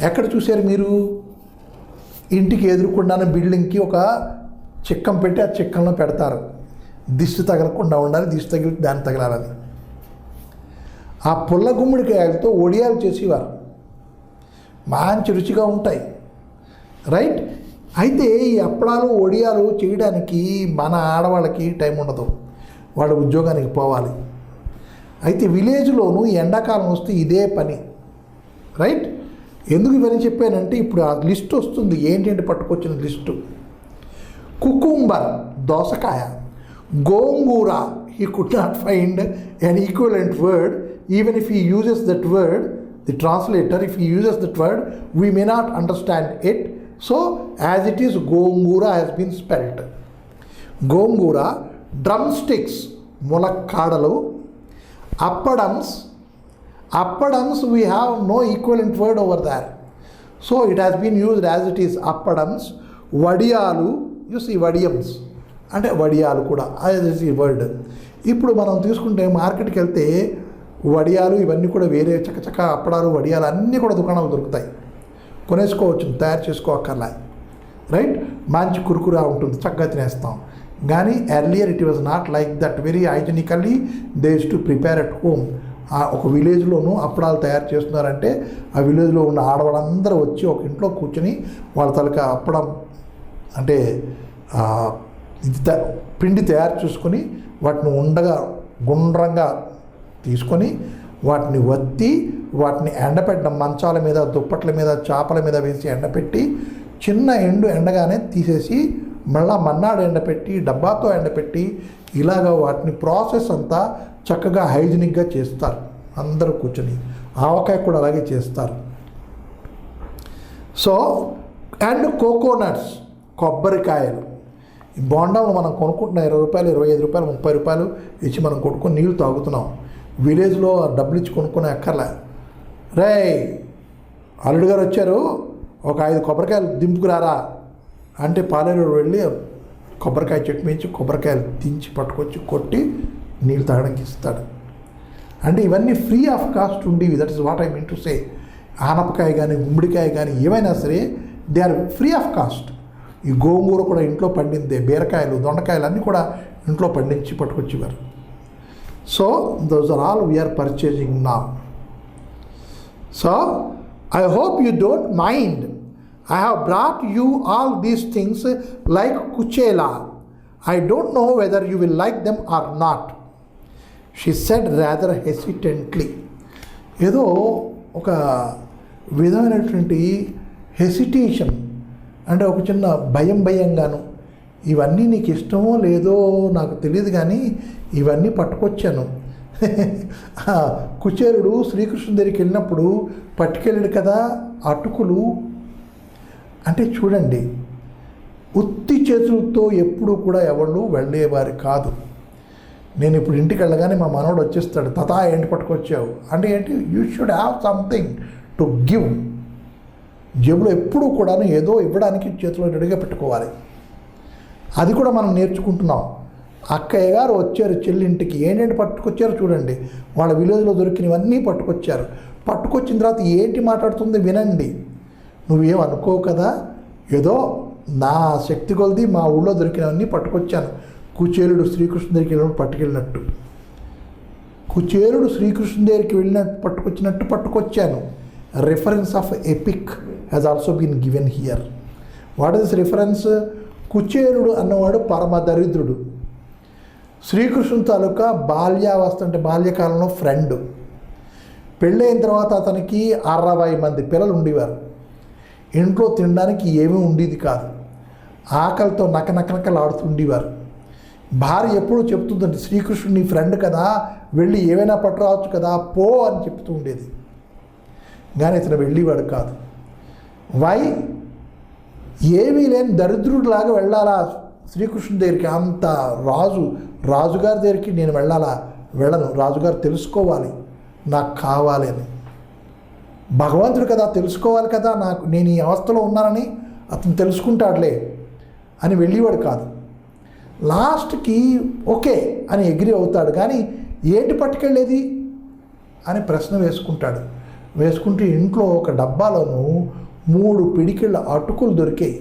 ఎక్కడ చూశారు మీరు? ఇంటికి ఎదురుకుండానే బిల్డింగ్కి ఒక చిక్కం పెట్టి ఆ చిక్కంలో పెడతారు. దిష్టి తగలకుండా ఉండాలి, దిష్టి తగిలి దాన్ని తగలాలని. ఆ పుల్ల గుమ్మడికాయలతో వడియాలు చేసేవారు, మంచి రుచిగా ఉంటాయి, రైట్. అయితే ఈ అప్పడాలు వడియాలు చేయడానికి మన ఆడవాళ్ళకి టైం ఉండదు, వాళ్ళ ఉద్యోగానికి పోవాలి. అయితే విలేజ్లోనూ ఎండాకాలం వస్తే ఇదే పని, రైట్. ఎందుకు ఇవన్నీ చెప్పానంటే ఇప్పుడు ఆ లిస్ట్ వస్తుంది, ఏంటంటే పట్టుకొచ్చిన లిస్టు. కుకుంబర్ దోసకాయ, గోంగూర, he could not find an equivalent word. Even if he uses that word, the translator, if he uses that word, we may not understand it. So as it is, gongura has been spelt. Gongura, drumsticks, mulakkadalu, appadams. Appadams, we have no equivalent word over there. So it has been used as it is, appadams. Vadiyalu, you see vadiyams, అంటే వడియాలు కూడా అది ఈ word. ఇప్పుడు మనం తీసుకుంటే మార్కెట్కి వెళ్తే వడియాలు ఇవన్నీ కూడా వేరే చక్కచక్క అప్పడాలు వడియాలు అన్నీ కూడా దుకాణాలు దొరుకుతాయి, కొనేసుకోవచ్చు, తయారు చేసుకోక్కర్లే, రైట్. మంచి కురుకురా ఉంటుంది, చక్కగా తినేస్తాం. కానీ earlier it was not like that. Very hygienically they use to prepare at home. ఒక విలేజ్లోనూ అప్పడాలు తయారు చేస్తున్నారంటే ఆ విలేజ్లో ఉన్న ఆడవాళ్ళందరూ వచ్చి ఒక ఇంట్లో కూర్చొని వాళ్ళ తలక అప్పడం అంటే పిండి తయారు చేసుకొని వాటిని ఉండగా గుండ్రంగా తీసుకొని వాటిని వత్తి వాటిని ఎండపెట్టడం, మంచాల మీద, దుప్పట్ల మీద, చాపల మీద వేసి ఎండపెట్టి చిన్న ఎండగానే తీసేసి మళ్ళా మన్నాడు ఎండపెట్టి డబ్బాతో ఎండపెట్టి ఇలాగ వాటిని ప్రాసెస్ అంతా చక్కగా హైజీనిక్గా చేస్తారు అందరూ కూర్చొని. ఆవకాయ కూడా అలాగే చేస్తారు. సో అండ్ కోకోనట్స్, కొబ్బరికాయలు. ఈ బోండాలు మనం కొనుక్కుంటున్నాం, 20 రూపాయలు, 25 రూపాయలు, 30 రూపాయలు ఇచ్చి మనం కొనుక్కొని నీళ్ళు తాగుతున్నాం. విలేజ్లో డబ్బులు ఇచ్చి కొనుక్కునే అక్కర్లే. రే అల్లుడు గారు వచ్చారు, ఒక 5 కొబ్బరికాయలు దింపుకురారా అంటే పాలేరు వెళ్ళి కొబ్బరికాయ చెట్టు మించి కొబ్బరికాయలు దించి పట్టుకొచ్చి కొట్టి నీళ్ళు తాగడానికి ఇస్తాడు. అంటే ఇవన్నీ ఫ్రీ ఆఫ్ కాస్ట్ ఉండేవి. That is what I mean to say. ఆనపకాయ కానీ గుమ్మడికాయ కానీ ఏమైనా సరే they are free of cost. ఈ గోంగూర కూడా ఇంట్లో పండిందే, బీరకాయలు, దొండకాయలు అన్నీ కూడా ఇంట్లో పండించి పట్టుకొచ్చేవారు. So those are all we are purchasing now. So I hope you don't mind. I have brought you all these things like kuchela. I don't know whether you will like them or not, she said rather hesitantly. ఏదో ఒక విధమైనటువంటి hesitation, అంటే ఒక చిన్న భయంగాను, ఇవన్నీ నీకు ఇష్టమో లేదో నాకు తెలియదు కానీ ఇవన్నీ పట్టుకొచ్చాను. కుచేలుడు శ్రీకృష్ణుడి దగ్గరికి వెళ్ళినప్పుడు పట్టుకెళ్ళాడు కదా అటుకులు. అంటే చూడండి, ఉత్తి చేతులతో ఎప్పుడు కూడా ఎవరు వెళ్ళేవారు కాదు. నేను ఇప్పుడు ఇంటికి వెళ్ళగానే మా మనవడు వచ్చేస్తాడు, తతా ఏంటి పట్టుకొచ్చావు అంటే ఏంటి, you should have something to give. జేబులో ఎప్పుడూ కూడా ఏదో ఇవ్వడానికి చేతిలో రెడీగా పెట్టుకోవాలి. అది కూడా మనం నేర్చుకుంటున్నాం. అక్కయ్య గారు వచ్చారు చెల్లింటికి, ఏంటంటే పట్టుకొచ్చారు చూడండి, వాళ్ళ విలేజ్లో దొరికినవన్నీ పట్టుకొచ్చారు. పట్టుకొచ్చిన తర్వాత ఏంటి మాట్లాడుతుంది వినండి. నువ్వేం అనుకో కదా, ఏదో నా శక్తి కొలది మా ఊళ్ళో దొరికినవన్నీ పట్టుకొచ్చాను. కుచేలుడు శ్రీకృష్ణుడి దగ్గరికి వెళ్ళినప్పుడు పట్టుకెళ్ళినట్టు, కుచేలుడు శ్రీకృష్ణుడి దగ్గరికి వెళ్ళినట్టు పట్టుకొచ్చినట్టు పట్టుకొచ్చాను. Reference of epic has also been given here. What is reference? కుచేలుడు అన్నవాడు పరమ దరిద్రుడు. శ్రీకృష్ణుని తాలూకా బాల్యావస్థ అంటే బాల్యకాలంలో ఫ్రెండ్. పెళ్ళైన తర్వాత అతనికి 60 మంది పిల్లలు ఉండేవారు. ఇంట్లో తినడానికి ఏమీ ఉండేది కాదు. ఆకలితో నకనకనకలాడుతుండేవారు. భార్య ఎప్పుడూ చెప్తుందంటే, శ్రీకృష్ణుడు నీ ఫ్రెండ్ కదా, వెళ్ళి ఏమైనా పట్టురావచ్చు కదా, పో అని చెప్తూ ఉండేది. కానీ ఇతను వెళ్ళేవాడు కాదు. వై? ఏమీ లేని దరిద్రుడిలాగా వెళ్ళాలా శ్రీకృష్ణుడి దగ్గరికి? అంత రాజుగారి దగ్గరికి నేను వెళ్ళను. రాజుగారు తెలుసుకోవాలి నాకు కావాలి అని. భగవంతుడు కదా, తెలుసుకోవాలి కదా నేను ఈ అవస్థలో ఉన్నానని అతను తెలుసుకుంటాడులే అని వెళ్ళేవాడు కాదు. లాస్ట్కి ఓకే అని ఎగ్రీ అవుతాడు, కానీ ఏంటి పట్టుకెళ్ళేది అని ప్రశ్న వేసుకుంటే ఇంట్లో ఒక డబ్బాలోనూ 3 పిడికిళ్ళ అటుకులు దొరికాయి.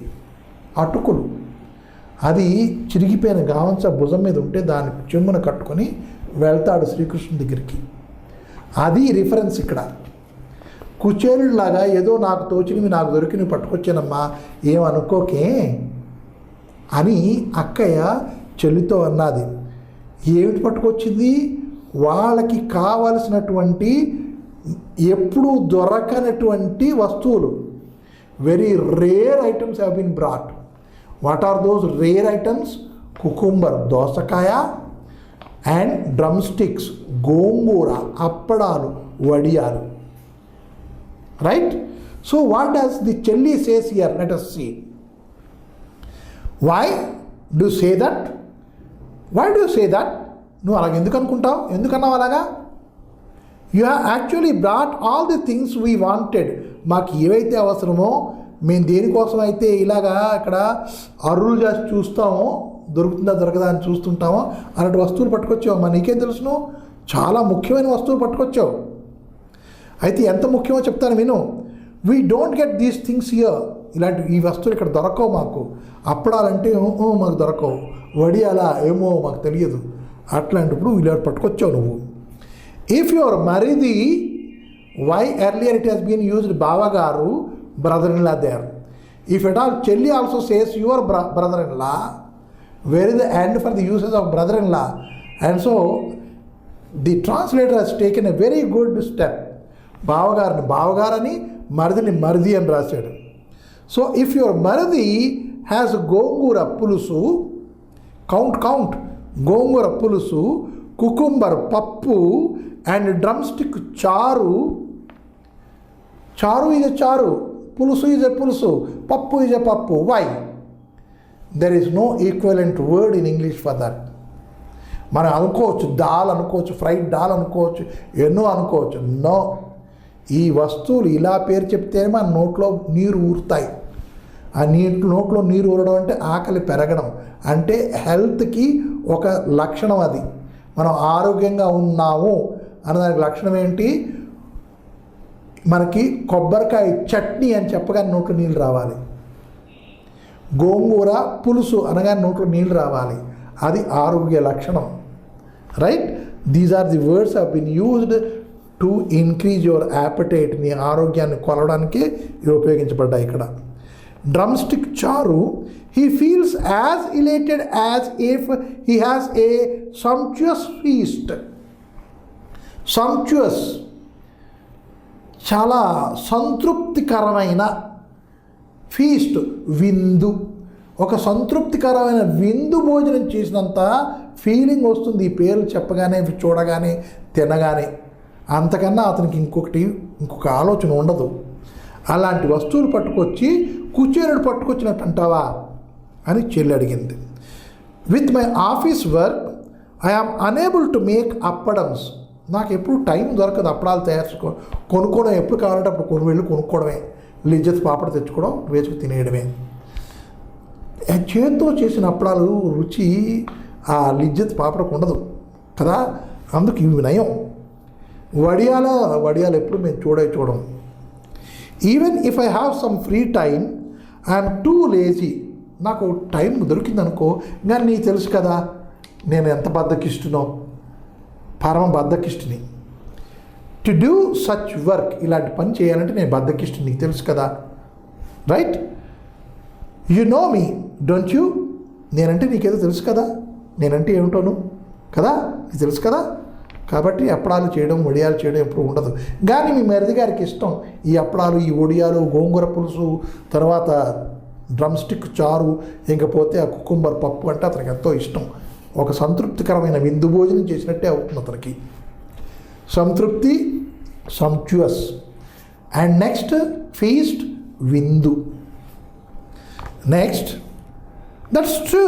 అటుకులు అది చిరిగిపోయిన గావంచ భుజం మీద ఉంటే దాన్ని చెంగున కట్టుకొని వెళ్తాడు శ్రీకృష్ణుడి దగ్గరికి. అది రిఫరెన్స్ ఇక్కడ. కుచేలులాగా ఏదో నాకు తోచినవి నాకు దొరికినవి పట్టుకొచ్చానమ్మా ఏమనుకోకే అని అక్కయ్య చెల్లితో అన్నది. ఏమిటి పట్టుకొచ్చింది? వాళ్ళకి కావలసినటువంటి ఎప్పుడూ దొరకనటువంటి వస్తువులు. Very rare items have been brought. What are those rare items? Cucumber dosakaya and drumsticks gongura, అప్పడాలు, వడియాలు. Right? So what does the chelli says here? Let us see. Why do you say that? Why do you say that? నువ్వు అలాగ ఎందుకు అనుకుంటావు? ఎందుకన్నావు అలాగా? You have actually brought all the things we wanted. మాకు ఏవైతే అవసరమో, మేము దేనికోసం అయితే ఇలాగా ఇక్కడ అరువులు చేసి చూస్తామో, దొరుకుతుందా దొరకదా అని చూస్తుంటామో అలాంటి వస్తువులు పట్టుకొచ్చావు. మా నీకేం తెలుసును? చాలా ముఖ్యమైన వస్తువులు పట్టుకొచ్చావు. అయితే ఎంత ముఖ్యమో చెప్తాను విను. We don't get these things here. ఇలాంటి ఈ వస్తువులు ఇక్కడ దొరకవు మాకు. అప్పడాలంటే మాకు దొరకవు, వడియాలా ఏమో మాకు తెలియదు. అట్లాంటప్పుడు ఇలా పట్టుకొచ్చావు నువ్వు. If your maridi, why earlier it has been used bavagaru, brother in law there. If at all chelli also says your brother in law, where is the end for the uses of brother in law? And so the translator has taken a very good step. బావగారిని బావగారని, మరిదిని మరిది అని రాశాడు. So if your maridi has gongura pulusu, count గోంగూర పులుసు, cucumber పప్పు and drum stick చారు. చారు ఈజ్ ఎ చారు, పులుసు ఈజ్ ఎ పులుసు, పప్పు is a pappu. Why? There is no equivalent word in English for that. మనం అనుకోవచ్చు దాల్ అనుకోవచ్చు, ఫ్రైడ్ దాల్ అనుకోవచ్చు, ఎన్నో అనుకోవచ్చు. నో, ఈ వస్తువులు ఇలా పేరు చెప్తేనే మన నోట్లో నీరు ఊరుతాయి. ఆ నోట్లో నీరు ఊరడం అంటే ఆకలి పెరగడం, అంటే హెల్త్కి ఒక లక్షణం. అది మనం ఆరోగ్యంగా ఉన్నాము అన్నదానికి లక్షణం ఏంటి? మనకి కొబ్బరికాయ చట్నీ అని చెప్పగానే నోట్లో నీళ్ళు రావాలి, గోంగూర పులుసు అనగానే నోట్లో నీళ్ళు రావాలి. అది ఆరోగ్య లక్షణం. Right? These are the words have been used to increase your appetite. నీ ఆరోగ్యాన్ని కొలవడానికి ఇవి ఉపయోగించబడ్డాయి ఇక్కడ. Drumstick charu. He feels as elated as if he has a sumptuous feast. Sumptuous, చాలా సంతృప్తికరమైన ఫీస్ట్, విందు. ఒక సంతృప్తికరమైన విందు భోజనం చేసినంత ఫీలింగ్ వస్తుంది ఈ పేర్లు చెప్పగానే, చూడగానే, తినగానే. అంతకన్నా అతనికి ఇంకొక ఆలోచన ఉండదు. అలాంటి వస్తువులు పట్టుకొచ్చి కుచేరుడు పట్టుకొచ్చినట్టు అంటావా అని చెల్లి అడిగింది. With my office work I am unable to make appadams. నాకు ఎప్పుడు టైం దొరకదు అప్పడాలు తయారు కొనుక్కోవడం. ఎప్పుడు కావాలంటే అప్పుడు వెళ్ళి కొనుక్కోవడమే, లిజ్జత్ పాపడ తెచ్చుకోవడం, వేసుకు తినేయడమే. చేతితో చేసిన అప్పడాలు రుచి ఆ లిజ్జత్ పాపడకు ఉండదు కదా, అందుకు ఇవి నయం. వడియాలు ఎప్పుడు మేము చూడం. Even if I have some free time I'm too lazy. నాకు టైం దొరికిందనుకో, కానీ నీకు తెలుసు కదా నేను ఎంత బద్ధకిష్టునో, పరమ బద్ధకిష్టిని. టు డూ సచ్ వర్క్, ఇలాంటి పని చేయాలంటే నేను బద్ధకిష్టిని, నీకు తెలుసు కదా. Right? You know me don't you? నేనంటే నీకేదో తెలుసు కదా, నేనంటే ఏమిటోను కదా, నీకు తెలుసు కదా. కాబట్టి అప్పడాలు చేయడం, వడియాలు చేయడం ఎప్పుడు ఉండదు. కానీ మీ మరిది గారికి ఇష్టం ఈ అప్పడాలు, ఈ వడియాలు, గోంగూర పులుసు, తర్వాత డ్రమ్ స్టిక్ చారు, ఇంకపోతే ఆ కుకుంబర్ పప్పు అంటే అతనికి ఎంతో ఇష్టం. ఒక సంతృప్తికరమైన విందు భోజనం చేసినట్టే అవుతుంది అతనికి. సంతృప్తి, సంప్చుయస్. అండ్ నెక్స్ట్ ఫీస్ట్, విందు. Next, that's true,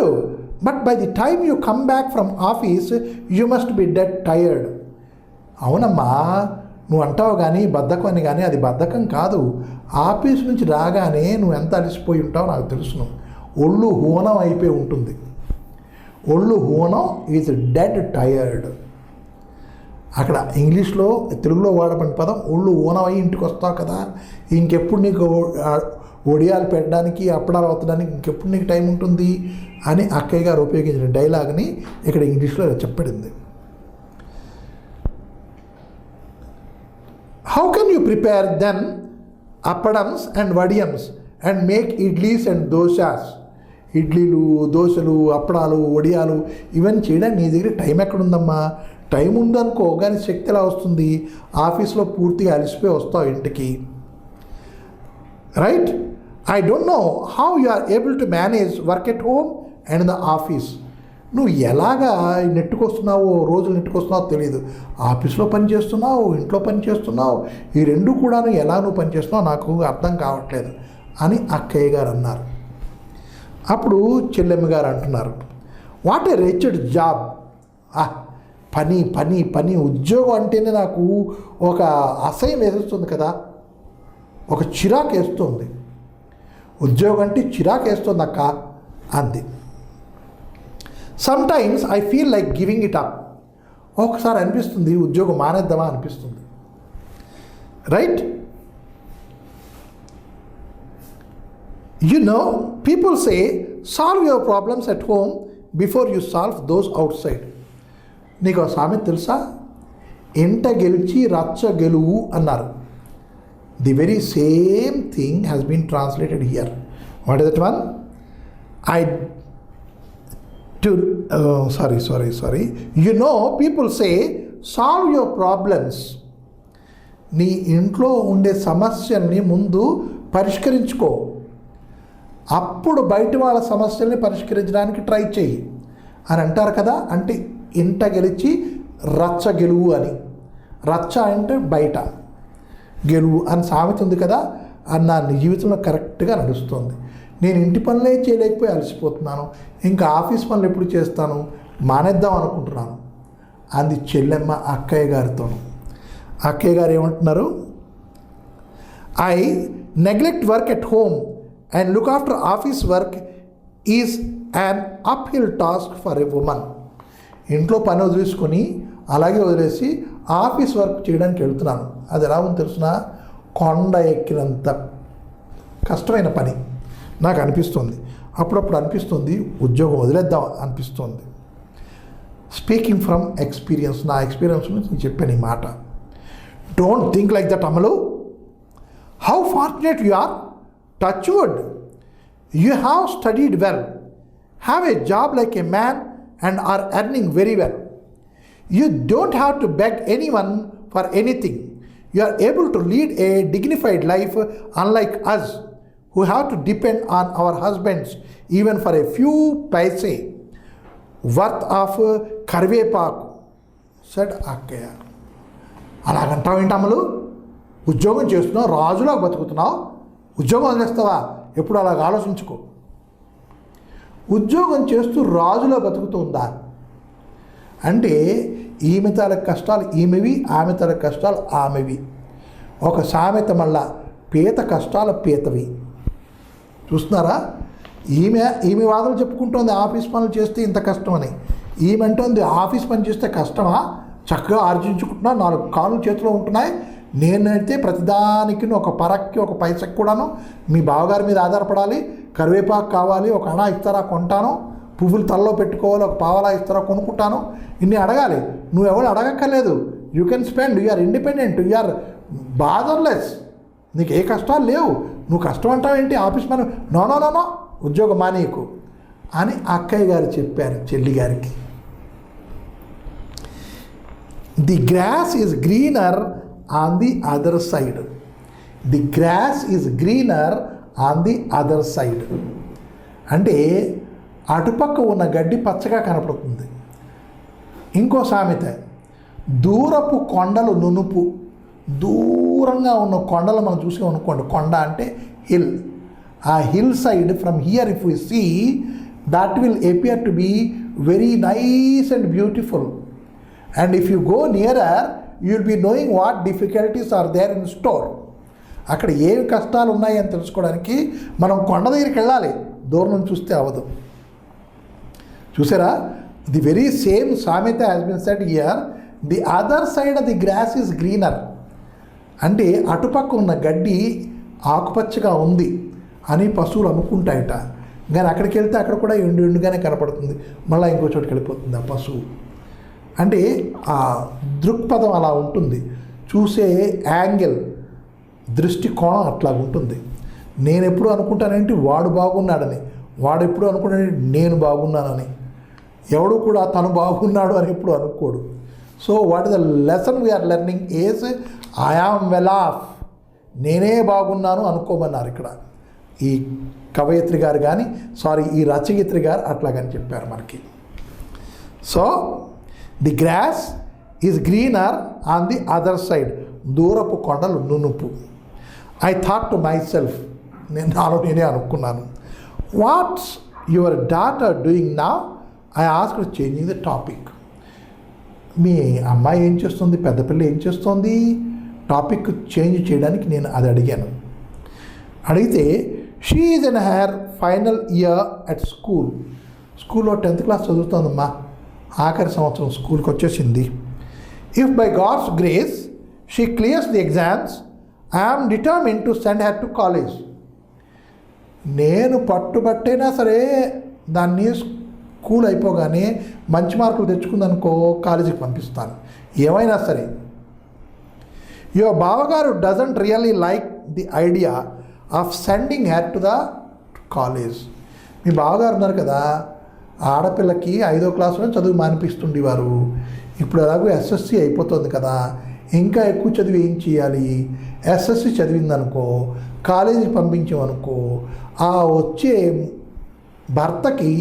but by the time you come back from office you must be dead tired. అవునమ్మా, నువ్వు అంటావు కానీ బద్ధకం అని, కానీ అది బద్ధకం కాదు. ఆఫీస్ నుంచి రాగానే నువ్వు ఎంత అలసిపోయి ఉంటావో నాకు తెలుసును. ఒళ్ళు హూనం అయిపోయి ఉంటుంది. ఒళ్ళు హూనం ఈజ్ డెడ్ టైర్డ్. అక్కడ ఇంగ్లీష్లో, తెలుగులో వాడబడిన పదం ఒళ్ళు హూనం అయ్యి ఇంటికి వస్తావు కదా, ఇంకెప్పుడు నీకు ఒడియాలు పెట్టడానికి అప్పడాలు అవుతడానికి ఇంకెప్పుడు నీకు టైం ఉంటుంది అని అక్కయ్య గారు ఉపయోగించిన డైలాగ్ని ఇక్కడ ఇంగ్లీష్లో చెప్పబడింది. How can you prepare then appadams and vadiyams and make idlis and dosas? ఇడ్లీలు, దోశలు, అప్పడాలు, వడియాలు ఇవన్నీ చేయడానికి నీ దగ్గర టైం ఎక్కడుందమ్మా? టైం ఉందనుకో, కానీ శక్తి ఎలా వస్తుంది? ఆఫీస్లో పూర్తిగా అలసిపోయి వస్తావు ఇంటికి, right? I don't know how you are able to manage work at home and the office. నువ్వు ఎలాగా నెట్టుకొస్తున్నావో, రోజులు నెట్టుకొస్తున్నావో తెలియదు. ఆఫీస్లో పని చేస్తున్నావు, ఇంట్లో పని చేస్తున్నావు, ఈ రెండు కూడాను ఎలా నువ్వు పని చేస్తున్నావు నాకు అర్థం కావట్లేదు అని అక్కయ్య గారు అన్నారు. అప్పుడు చెల్లెమ్మ గారు అంటున్నారు, వాట్ ఏ రిచర్డ్ జాబ్. పని పని పని, ఉద్యోగం అంటేనే నాకు ఒక అసహ్యం వేస్తుంది కదా, ఒక చిరాకు వేస్తుంది. ఉద్యోగం అంటే చిరాకు వేస్తుంది అక్క అంది. Sometimes I feel like giving it up. ఒకసారి అనిపిస్తుంది ఉద్యోగం మానేద్దామా అనిపిస్తుంది, right? You know, people say, solve your problems at home before you solve those outside. నీకు ఆ సామెత తెలుసా? ఎంట గెలిచి రచ్చ గెలువు అన్నారు. The very same thing has been translated here. What is that one? Sorry. You know, people say, solve your problems. నీ ఇంట్లో ఉండే సమస్యల్ని ముందు పరిష్కరించుకో, అప్పుడు బయట వాళ్ళ సమస్యల్ని పరిష్కరించడానికి ట్రై చేయి అని అంటారు కదా. అంటే ఇంట గెలిచి రచ్చ గెలువు అని. రచ్చ అంటే బయట, గెలువు అని సామెత ఉంది కదా. అది నా జీవితంలో కరెక్ట్గా నడుస్తుంది. నేను ఇంటి పనులే చేయలేకపోయి అలసిపోతున్నాను, ఇంకా ఆఫీస్ పనులు ఎప్పుడు చేస్తాను, మానేద్దాం అనుకుంటున్నాను అంది చెల్లెమ్మ అక్కయ్య గారితో. అక్కయ్య గారు ఏమంటున్నారు? I neglect work at home and look after office work is an uphill task for a woman. ఇంట్లో పని వదిలేసుకొని అలాగే వదిలేసి ఆఫీస్ వర్క్ చేయడానికి వెళ్తున్నాను. అది ఎలా ఉంది తెలుసునా? కొండ ఎక్కినంత కష్టమైన పని నాకు అనిపిస్తుంది. అప్పుడప్పుడు అనిపిస్తుంది ఉద్యోగం వదిలేద్దాం అనిపిస్తుంది. స్పీకింగ్ ఫ్రమ్ ఎక్స్పీరియన్స్, నా ఎక్స్పీరియన్స్ నుంచి నేను చెప్పాను ఈ మాట. Don't think like that Amalu. How fortunate you are. Touch wood. You have studied well, have a job like a man and are earning very well. You don't have to beg anyone for anything. You are able to lead a dignified life unlike us who have to depend on our husbands even for a few paise worth of karvepaku, said Akkaya. అలాగంటావు ఏంటమ్మలు? ఉద్యోగం చేస్తున్నావు, రాజులా బతుకుతున్నావు, ఉద్యోగం వదిలేస్తావా? ఎప్పుడు అలాగ ఆలోచించుకో. ఉద్యోగం చేస్తూ రాజులో బతుకుతుందా అంటే ఈమె తల కష్టాలు ఈమెవి, ఆమె తల కష్టాలు ఆమెవి. ఒక సామెత మళ్ళా, పీత కష్టాల పీతవి. చూస్తున్నారా? ఈమె వాదనలు చెప్పుకుంటోంది ఆఫీస్ పనులు చేస్తే ఇంత కష్టమని. ఈమె అంటోంది ఆఫీస్ పని చేస్తే కష్టమా, చక్కగా ఆర్జించుకుంటున్నా, 4 కాళ్ళు చేతిలో ఉంటున్నాయి, నేనైతే ప్రతిదానికి ఒక పరక్కి ఒక పైసకి కూడాను మీ బావగారి మీద ఆధారపడాలి, కరివేపాకు కావాలి, ఒక అణ ఇస్తారా కొంటాను, పువ్వులు తలలో పెట్టుకోవాలి, ఒక పావలా ఇస్తారా కొనుక్కుంటాను, ఇన్ని అడగాలి. నువ్వెవరు అడగక్కర్లేదు. You can spend, you are independent, you are botherless, నీకు ఏ కష్టాలు లేవు. నువ్వు కష్టం అంటావేంటి ఆఫీస్ పని? నో ఉద్యోగం మానేయకు అని అక్కయ్య గారు చెప్పారు చెల్లి గారికి. The grass is greener on the other side. The grass is greener on the other side. అంటే అటుపక్క ఉన్న గడ్డి పచ్చగా కనపడుతుంది. ఇంకో సామెత, దూరపు కొండలు నునుపు. దూరంగా ఉన్న కొండలు మనం చూసి అనుకోండి, కొండ అంటే హిల్. ఆ hill side from here if we see that will appear to be very nice and beautiful. And if you go nearer, you will be knowing what difficulties are there in store. అక్కడ ఏవి కష్టాలు ఉన్నాయని తెలుసుకోవడానికి మనం కొండ దగ్గరికి వెళ్ళాలి, దూరం నుంచి చూస్తే అవ్వదు. చూసారా? ది వెరీ సేమ్ సామెత has been said here, the other side the grass is greener. అంటే అటుపక్క ఉన్న గడ్డి ఆకుపచ్చగా ఉంది, అని పశువులు అనుకుంటాయట. కానీ అక్కడికి వెళ్తే అక్కడ కూడా ఎండుగానే కనపడుతుంది, మళ్ళీ ఇంకో చోటుకి వెళ్ళిపోతుంది ఆ పశువు. అంటే ఆ దృక్పథం అలా ఉంటుంది, చూసే యాంగిల్, దృష్టికోణం అట్లా ఉంటుంది. నేను ఎప్పుడు అనుకుంటానంటే వాడు బాగున్నాడని, వాడు ఎప్పుడు అనుకుంటానంటే నేను బాగున్నానని. ఎవడు కూడా తను బాగున్నాడు అని ఎప్పుడు అనుకోడు. So what is the lesson we are learning is I am well off, నేనే బాగున్నాను అనుకోమన్నారు ఇక్కడ ఈ కవయిత్రి గారు కానీ ఈ రచయిత్రి గారు అట్లాగని చెప్పారు మనకి. So the grass is greener on the other side, దూరపు కొండలు నునుపు. I thought to myself, నేనే అనుకున్నాను. What's your daughter doing now? I asked changing the topic. మీ అమ్మాయి ఏం చేస్తుంది, పెద్ద పిల్ల ఏం చేస్తుంది, టాపిక్ చేంజ్ చేయడానికి నేను అది అడిగాను. అడిగితే she is in her final year at school. స్కూల్లో 10th క్లాస్ చదువుతుందమ్మా, ఆఖరి సంవత్సరం స్కూల్కి వచ్చేసింది. If by God's grace she clears the exams, I'm determine to send her to college. నేను పట్టుబట్టైనా సరే దాన్ని స్కూల్ అయిపోగానే మంచి మార్కులు తెచ్చుకుందనుకో కాలేజీకి పంపిస్తాను, ఏమైనా సరే. యువర్ బావగారు doesn't really like the idea of sending her to the college. మీ బావగారు ఉన్నారు కదా, ఆడపిల్లకి 5వ క్లాసులో చదువు మానిపిస్తుండేవారు. ఇప్పుడు ఎలాగో ఎస్ఎస్సి అయిపోతుంది కదా, ఇంకా ఎక్కువ చదివి ఏం చేయాలి, ఎస్ఎస్సి చదివిందనుకో కాలేజీకి పంపించామనుకో, ఆ వచ్చే భర్తకి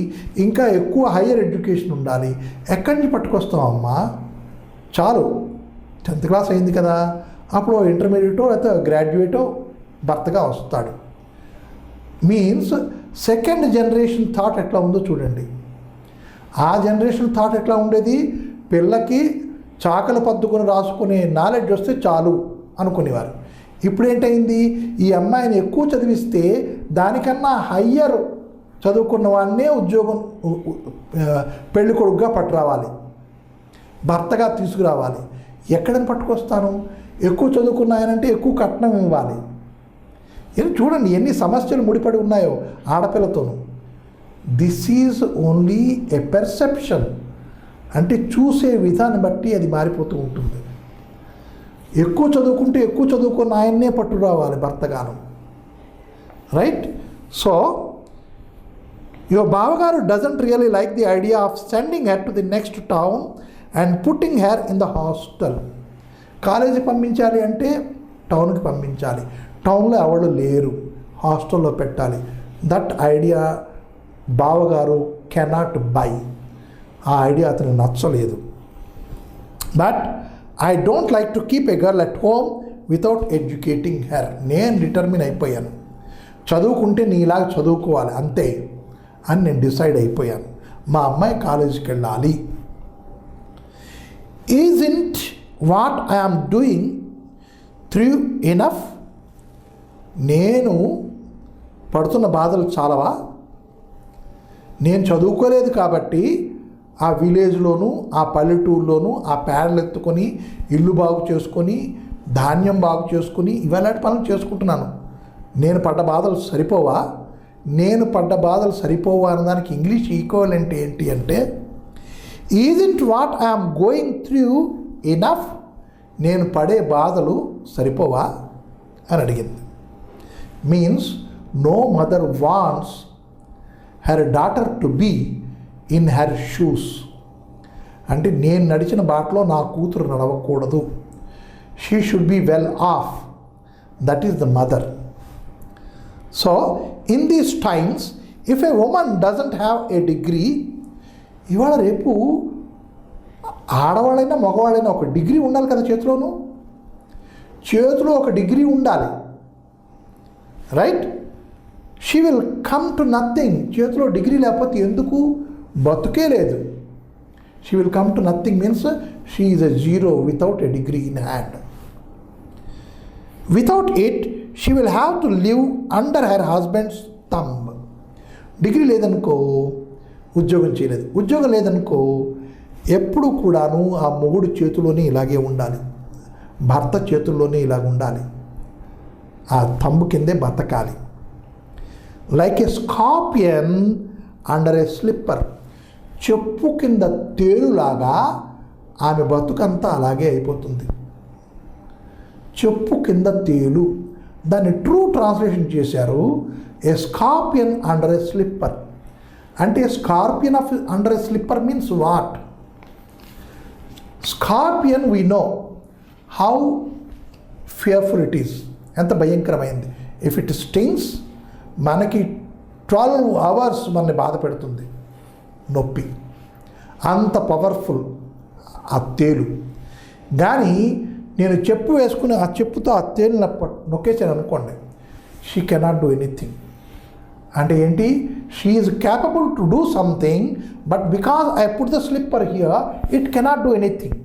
ఇంకా ఎక్కువ హయ్యర్ ఎడ్యుకేషన్ ఉండాలి. ఎక్కడి నుంచి పట్టుకొస్తామమ్మా, చాలు 10th క్లాస్ అయింది కదా, అప్పుడు ఇంటర్మీడియటో లేకపోతే గ్రాడ్యుయేటో భర్తగా వస్తాడు. మీన్స్ సెకండ్ జనరేషన్ థాట్ ఎట్లా ఉందో చూడండి. ఆ జనరేషన్ థాట్ ఎట్లా ఉండేది, పిల్లకి చాకలి పద్దుకొని రాసుకునే నాలెడ్జ్ వస్తే చాలు అనుకునేవారు. ఇప్పుడు ఏంటైంది, ఈ అమ్మాయిని ఎక్కువ చదివిస్తే దానికన్నా హయ్యర్ చదువుకున్న వాడినే ఉద్యోగం పెళ్లి కొడుకుగా పట్టురావాలి, భర్తగా తీసుకురావాలి. ఎక్కడని పట్టుకొస్తాను, ఎక్కువ చదువుకున్న ఆయనంటే ఎక్కువ కట్నం ఇవ్వాలి. చూడండి ఎన్ని సమస్యలు ముడిపడి ఉన్నాయో ఆడపిల్లతోనూ. This is only a perception, అంటే చూసే విధాన్ని బట్టి అది మారిపోతూ ఉంటుంది. ఎక్కువ చదువుకుంటే ఎక్కువ చదువుకున్న ఆయన్నే పట్టు రావాలి భర్తగాను, రైట్? సో యువర్ బావగారు doesn't really like the idea of sending her to the next town and putting her in the hostel. College పంపించాలి అంటే టౌన్కి పంపించాలి, టౌన్లో ఎవరు లేరు, హాస్టల్లో పెట్టాలి. దట్ ఐడియా బావగారు కెనాట్ బై, ఆ ఐడియా అతనికి నచ్చలేదు. But I don't like to keep a girl at home without educating her. నేను డిటర్మిన్ అయిపోయాను, చదువుకుంటే నీలాగా చదువుకోవాలి అంతే అని నేను డిసైడ్ అయిపోయాను. మా అమ్మాయి కాలేజీకి వెళ్ళాలి. Isn't what I'm doing through enough? నేను పడుతున్న బాధలు చాలవా? నేను చదువుకోలేదు కాబట్టి ఆ విలేజ్లోనూ ఆ పల్లెటూరులోనూ ఆ పేడలు ఎత్తుకొని ఇల్లు బాగు చేసుకొని ధాన్యం బాగు చేసుకొని ఇవన్నీ పనులు చేసుకుంటున్నాను. నేను పడ్డ బాధలు సరిపోవా? నేను పడ్డ బాధలు సరిపోవా అన్నదానికి ఇంగ్లీష్ ఈక్వలెంట్ ఏంటి అంటే isn't what I'm going through enough? నేను పడే బాధలు సరిపోవా అని అడిగింది. Means no mother wants her daughter to be in her shoes. అంటే నేను నడిచిన బాటలో నా కూతురు నడవకూడదు. She should be well off, that is the mother. So in these times if a women doesn't have a degree, ఇవాళ రేపు ఆడవాళ్ళైనా మగవాళ్ళైనా ఒక డిగ్రీ ఉండాలి కదా చేతిలోనూ. చేతిలో ఒక డిగ్రీ ఉండాలి, right? She will come to nothing. చేతిలో డిగ్రీ లేకపోతే ఎందుకు, బతుకే లేదు. She will come to nothing means she is a zero without a degree in hand. Without it she will have to live under her husbands thumb. Degree లేదనుకో ఉద్యోగం చేయలేదు, ఉద్యోగం లేదనుకో ఎప్పుడు కూడాను ఆ మొగుడు చేతిలోనే ఇలాగే ఉండాలి, భర్త చేతుల్లోనే ఇలాగ ఉండాలి, ఆ థంబ్ కిందే బతకాలి. Like a scorpion under a slipper. చెప్పు కింద తేలులాగా ఆమె బతుకంతా అలాగే అయిపోతుంది. చెప్పు కింద తేలు, దాన్ని ట్రూ ట్రాన్స్లేషన్ చేశారు ఏ స్కార్పియన్ అండర్ ఎ స్లిప్పర్. అంటే scorpion of under a slipper means what? Scorpion we know how fearful it is, ఎంత భయంకరమైంది. ఇఫ్ ఇట్ స్టింగ్స్ మనకి 12 hours మనని బాధ పెడుతుంది, నొప్పి, అంత పవర్ఫుల్ ఆ తేలు. కానీ నేను చెప్పు వేసుకుని ఆ చెప్పుతో ఆ తేలు నొక్కేసాను అనుకోండి, షీ కెనాట్ డూ ఎనీథింగ్. అంటే ఏంటి? She is capable to do something, but because I put the slipper here it cannot do anything.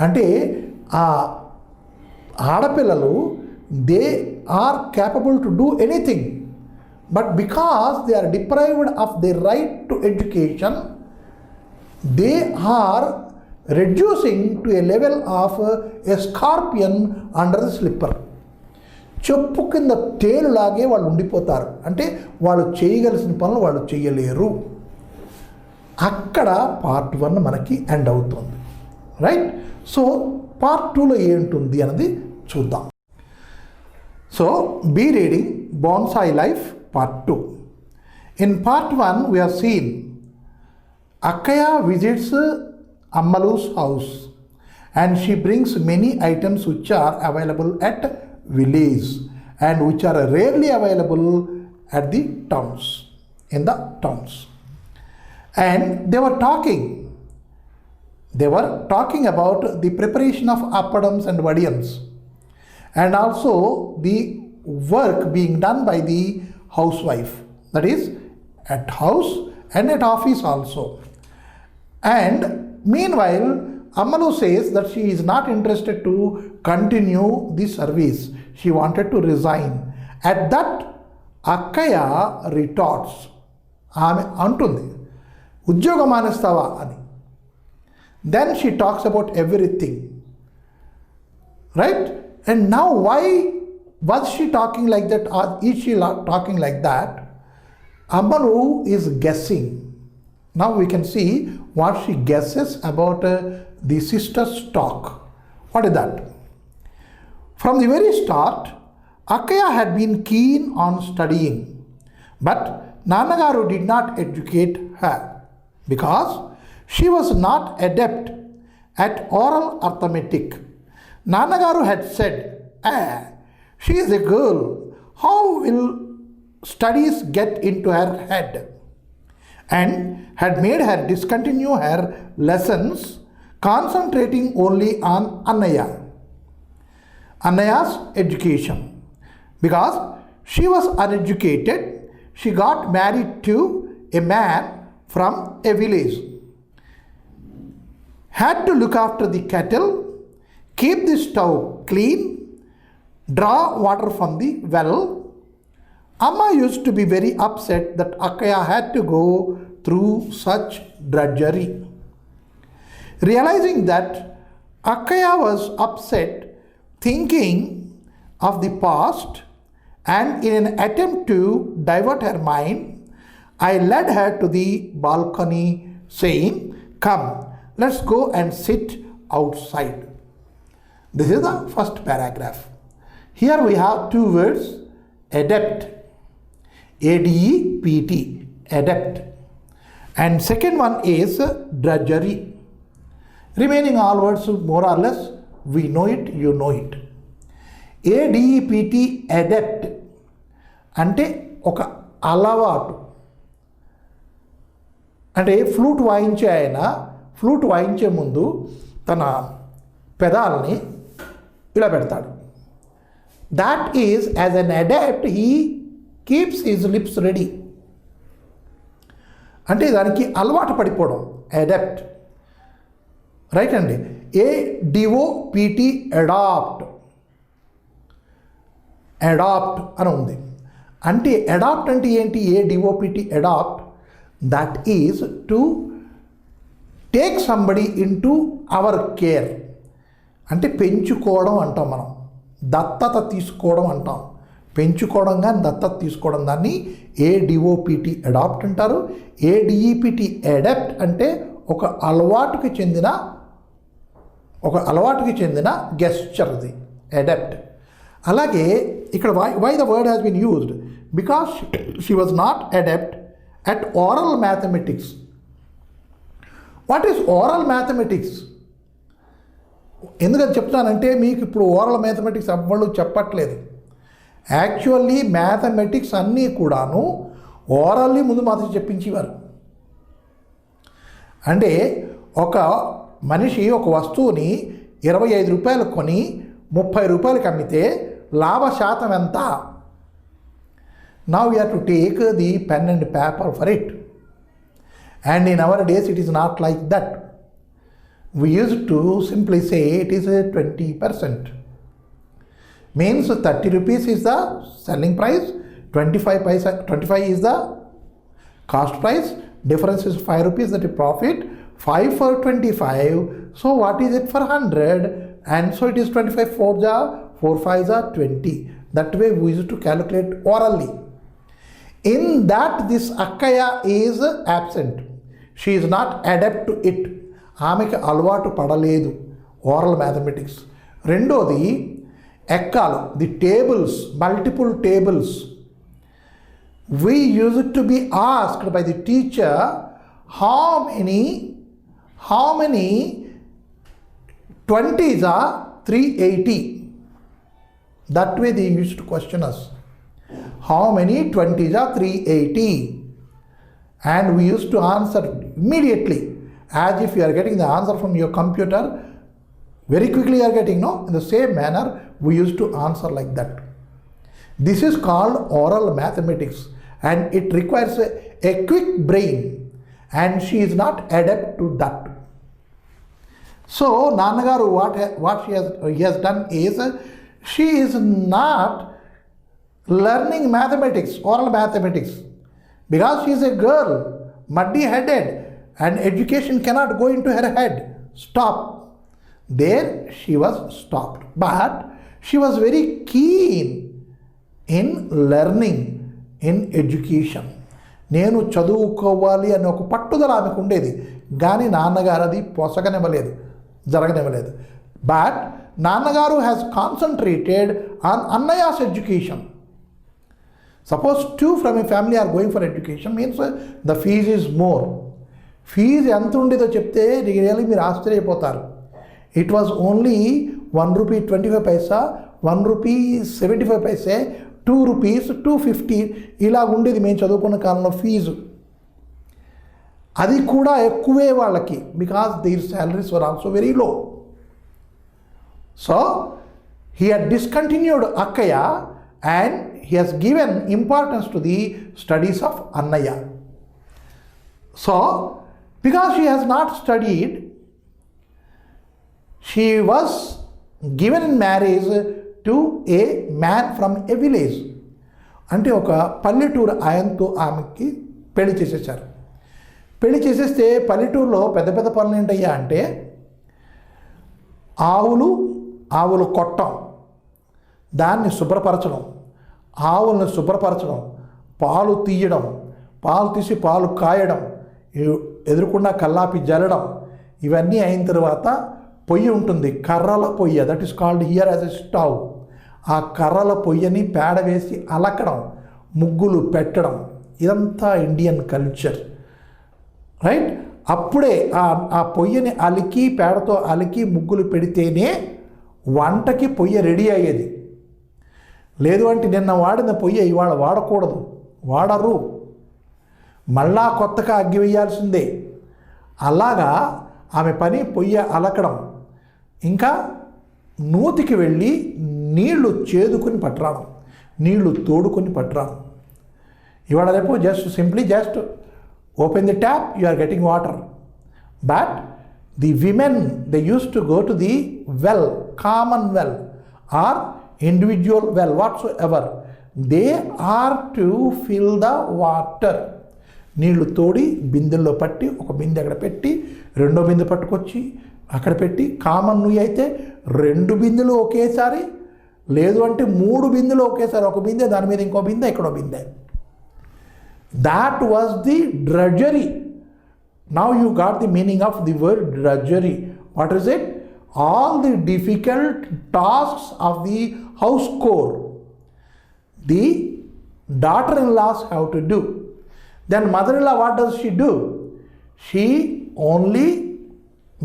అంటే ఆ ఆడపిల్లలు they are capable to do anything, but because they are deprived of the right to education, they are reducing to a level of a scorpion under the slipper. చెప్పు కింద తేలులాగే వాళ్ళు ఉండిపోతారు. అంటే వాళ్ళు చేయగలిసిన పనులు వాళ్ళు చేయలేరు. అక్కడ పార్ట్ 1 మనకి ఎండ్ అవుతుంది, రైట్? సో పార్ట్ 2లో ఏంటుంది అన్నది చూద్దాం. So be reading bonsai life part 2. In part 1 we have seen Akkaya visits Ammalu's house and she brings many items which are available at village and which are rarely available at the towns, in the towns. And they were talking about the preparation of appadams and vadiyams and also the work being done by the housewife, that is at house and at office also. And meanwhile, Ammalu says that she is not interested to continue the service. She wanted to resign. At that, Akkaya retorts. Aame antundi, "Udyoga manistava" ani. Then she talks about everything. Right? And now why was she talking like that, or is she talking like that? Ammalu is guessing. Now we can see what she guesses about the sister's talk. What is that? From the very start, Akkaya had been keen on studying, but Nannagaru did not educate her because she was not adept at oral arithmetic. Nannagaru had said, she is a girl, how will studies get into her head? And had made her discontinue her lessons, concentrating only on Annaya's education. Because she was uneducated, she got married to a man from a village, had to look after the cattle, keep the stove clean, draw water from the well. Amma used to be very upset that Akkaya had to go through such drudgery. Realizing that Akkaya was upset, thinking of the past, and in an attempt to divert her mind, I led her to the balcony saying, "Come, let's go and sit outside." This is the first paragraph. Here we have two words, adept, ADEPT, adept, and second one is drudgery. Remaining all words more or less we know it, you know it. ADEPT, adept అంటే ఒక అలవాటు. అంటే flute వాయించే ఆయన flute వాయించే ముందు తన పెదాలని ఇలా పెడతాడు. That is, as an adept he keeps his lips ready. అంటే దానికి అలవాటు పడిపోవడం, అడాప్ట్, రైట్ అండి. ADOPT, అడాప్ట్, అడాప్ట్ అని ఉంది. అంటే అడాప్ట్ అంటే ఏంటి? ADOPT, adopt, that is to take somebody into our care. అంటే పెంచుకోవడం అంటాం మనం, దత్తత తీసుకోవడం అంటాం. పెంచుకోవడం కానీ దత్తత తీసుకోవడం, దాన్ని ఏడిఓపిటి అడాప్ట్ అంటారు. ఏడిఈపిటి అడాప్ట్ అంటే ఒక అలవాటుకి చెందిన గెస్చర్, అది అడాప్ట్. అలాగే ఇక్కడ why the word has been used, because she was not adopt at oral mathematics. What is oral mathematics? ఎందుకని చెప్తానంటే మీకు ఇప్పుడు ఓరల్ మ్యాథమెటిక్స్ ఎవ్వరు చెప్పట్లేదు. యాక్చువల్లీ మ్యాథమెటిక్స్ అన్నీ కూడాను ఓరల్లీ ముందు మాత్రం చెప్పించేవారు. అంటే ఒక మనిషి ఒక వస్తువుని 25 రూపాయలు కొని 30 రూపాయలకి అమ్మితే లాభ శాతం ఎంత? Now you have to take the pen and paper for it. And in our days it is not like that. We used to simply say it is a 20%. Means 30 rupees is the selling price, 25 is the cost price, difference is 5 rupees, that is profit, 5 for 25, so what is it for 100, and so it is 25 4 5 20. That way we used to calculate orally. In that this Akkaya is absent. She is not adept to it. ఆమెకి అలవాటు పడలేదు oral mathematics. రెండోది ఎక్కాలు, the tables, multiple tables. We use to be asked by the teacher how many 20s are 380. That way they used to question us. How many 20s are 380? And we used to answer immediately as if you are getting the answer from your computer. Very quickly you are getting, no? In the same manner we used to answer like that. This is called oral mathematics and it requires a quick brain, and she is not adept to that. So Nanagaru, what he has done is, she is not learning mathematics, oral mathematics, because she is a girl, muddy headed, and education cannot go into her head. Stop. There she was stopped. But she was very keen in learning, in education. నేను చదువుకోవాలి అనే ఒక పట్టుదల ఆమెకు ఉండేది, కానీ నాన్నగారు అది జరగనివ్వలేదు. But nannagaru has concentrated on annayya's education. Suppose 2 from a family are going for education, means the fees is more. Fee ఎంత ఉండేదో చెప్తే రియల్లీ మీరు ఆశ్చర్యపోతారు. It was only 1 rupee 25 paisa, 1 rupee 75 paise, 2 rupees 250 ఇలా ఉండేది మేము చదువుకున్న కాలంలో ఫీజు. అది కూడా ఎక్కువే వాళ్ళకి, because their salaries were also very low. So he had discontinued Akkaya and he has given importance to the studies of Annaya. So because she has not studied, she was given in marriage to a man from a village. అంటే ఒక పల్లెటూరు ఆయనతో ఆమెకి పెళ్లి చేసేసారు. పెళ్లి చేసేస్తే పల్లెటూరులో పెద్ద పెద్ద పనులు ఏంటయ్యా అంటే ఆవులు కొట్టం, దాన్ని శుభ్రపరచడం, ఆవులను శుభ్రపరచడం, పాలు తీయడం, పాలు తీసి పాలు కాయడం, ఎదురుకుండా కల్లాపి జల్లడం, ఇవన్నీ అయిన తర్వాత పొయ్యి ఉంటుంది, కర్రల పొయ్యి, that is called here as a stove. ఆ కర్రల పొయ్యిని పేడ వేసి అలకడం, ముగ్గులు పెట్టడం, ఇదంతా ఇండియన్ కల్చర్, రైట్? అప్పుడే ఆ పొయ్యిని అలికి, పేడతో అలికి ముగ్గులు పెడితేనే వంటకి పొయ్యి రెడీ అయ్యేది. లేదు అంటే నిన్న వాడిన పొయ్యి ఇవాళ వాడరు, మళ్ళా కొత్తగా అగ్గి వేయాల్సిందే. అలాగా ఆమె పని పొయ్యి అలకడం, ఇంకా నూతికి వెళ్ళి నీళ్లు చేదుకొని పట్టరాడం, నీళ్లు తోడుకొని పట్టరాడం. ఇవాళ రేపు just open the tap, you are getting water. But the women, they used to go to the well, common well or individual well, whatsoever. They are to fill the water. నీళ్లు తోడి బిందెల్లో పట్టి, ఒక బిందె అక్కడ పెట్టి, రెండో బిందె పట్టుకొచ్చి అక్కడ పెట్టి, కామన్ నుయ్యి అయితే 2 బిందెలు ఒకేసారి లేదు అంటే 3 బిందెలు ఒకేసారి, ఒక బిందె దాని మీద ఇంకో బిందె, ఇక్కడో బిందె. That was the drudgery. Now you got the meaning of the word drudgery. What is it? All the difficult tasks of the house core the daughter-in-laws have to do. Then mother-in-law, what does she do? She only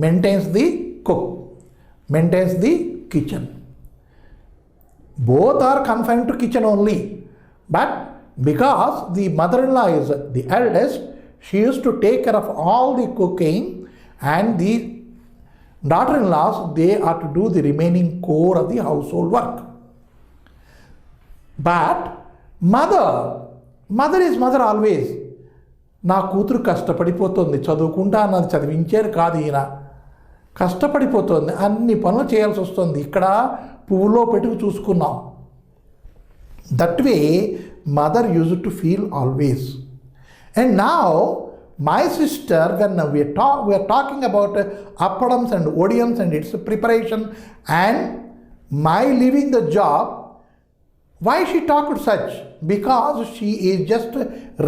maintains the cook, maintains the kitchen. Both are confined to kitchen only, but because the mother-in-law is the eldest, she used to take care of all the cooking, and the daughter-in-laws, they are to do the remaining core of the household work. But mother is mother always. నా కూతురు కష్టపడిపోతుంది, చదువుకుంటా అన్నది చదివించారు కాదు, ఈయన కష్టపడిపోతుంది, అన్ని పనులు చేయాల్సి వస్తుంది. ఇక్కడ పువ్వులో పెట్టుకు చూసుకున్నాం. That way mother used to feel always. And now my sister, when we are talking about appadams and odiums and its preparation and my leaving the job, why she talked such? Because she is just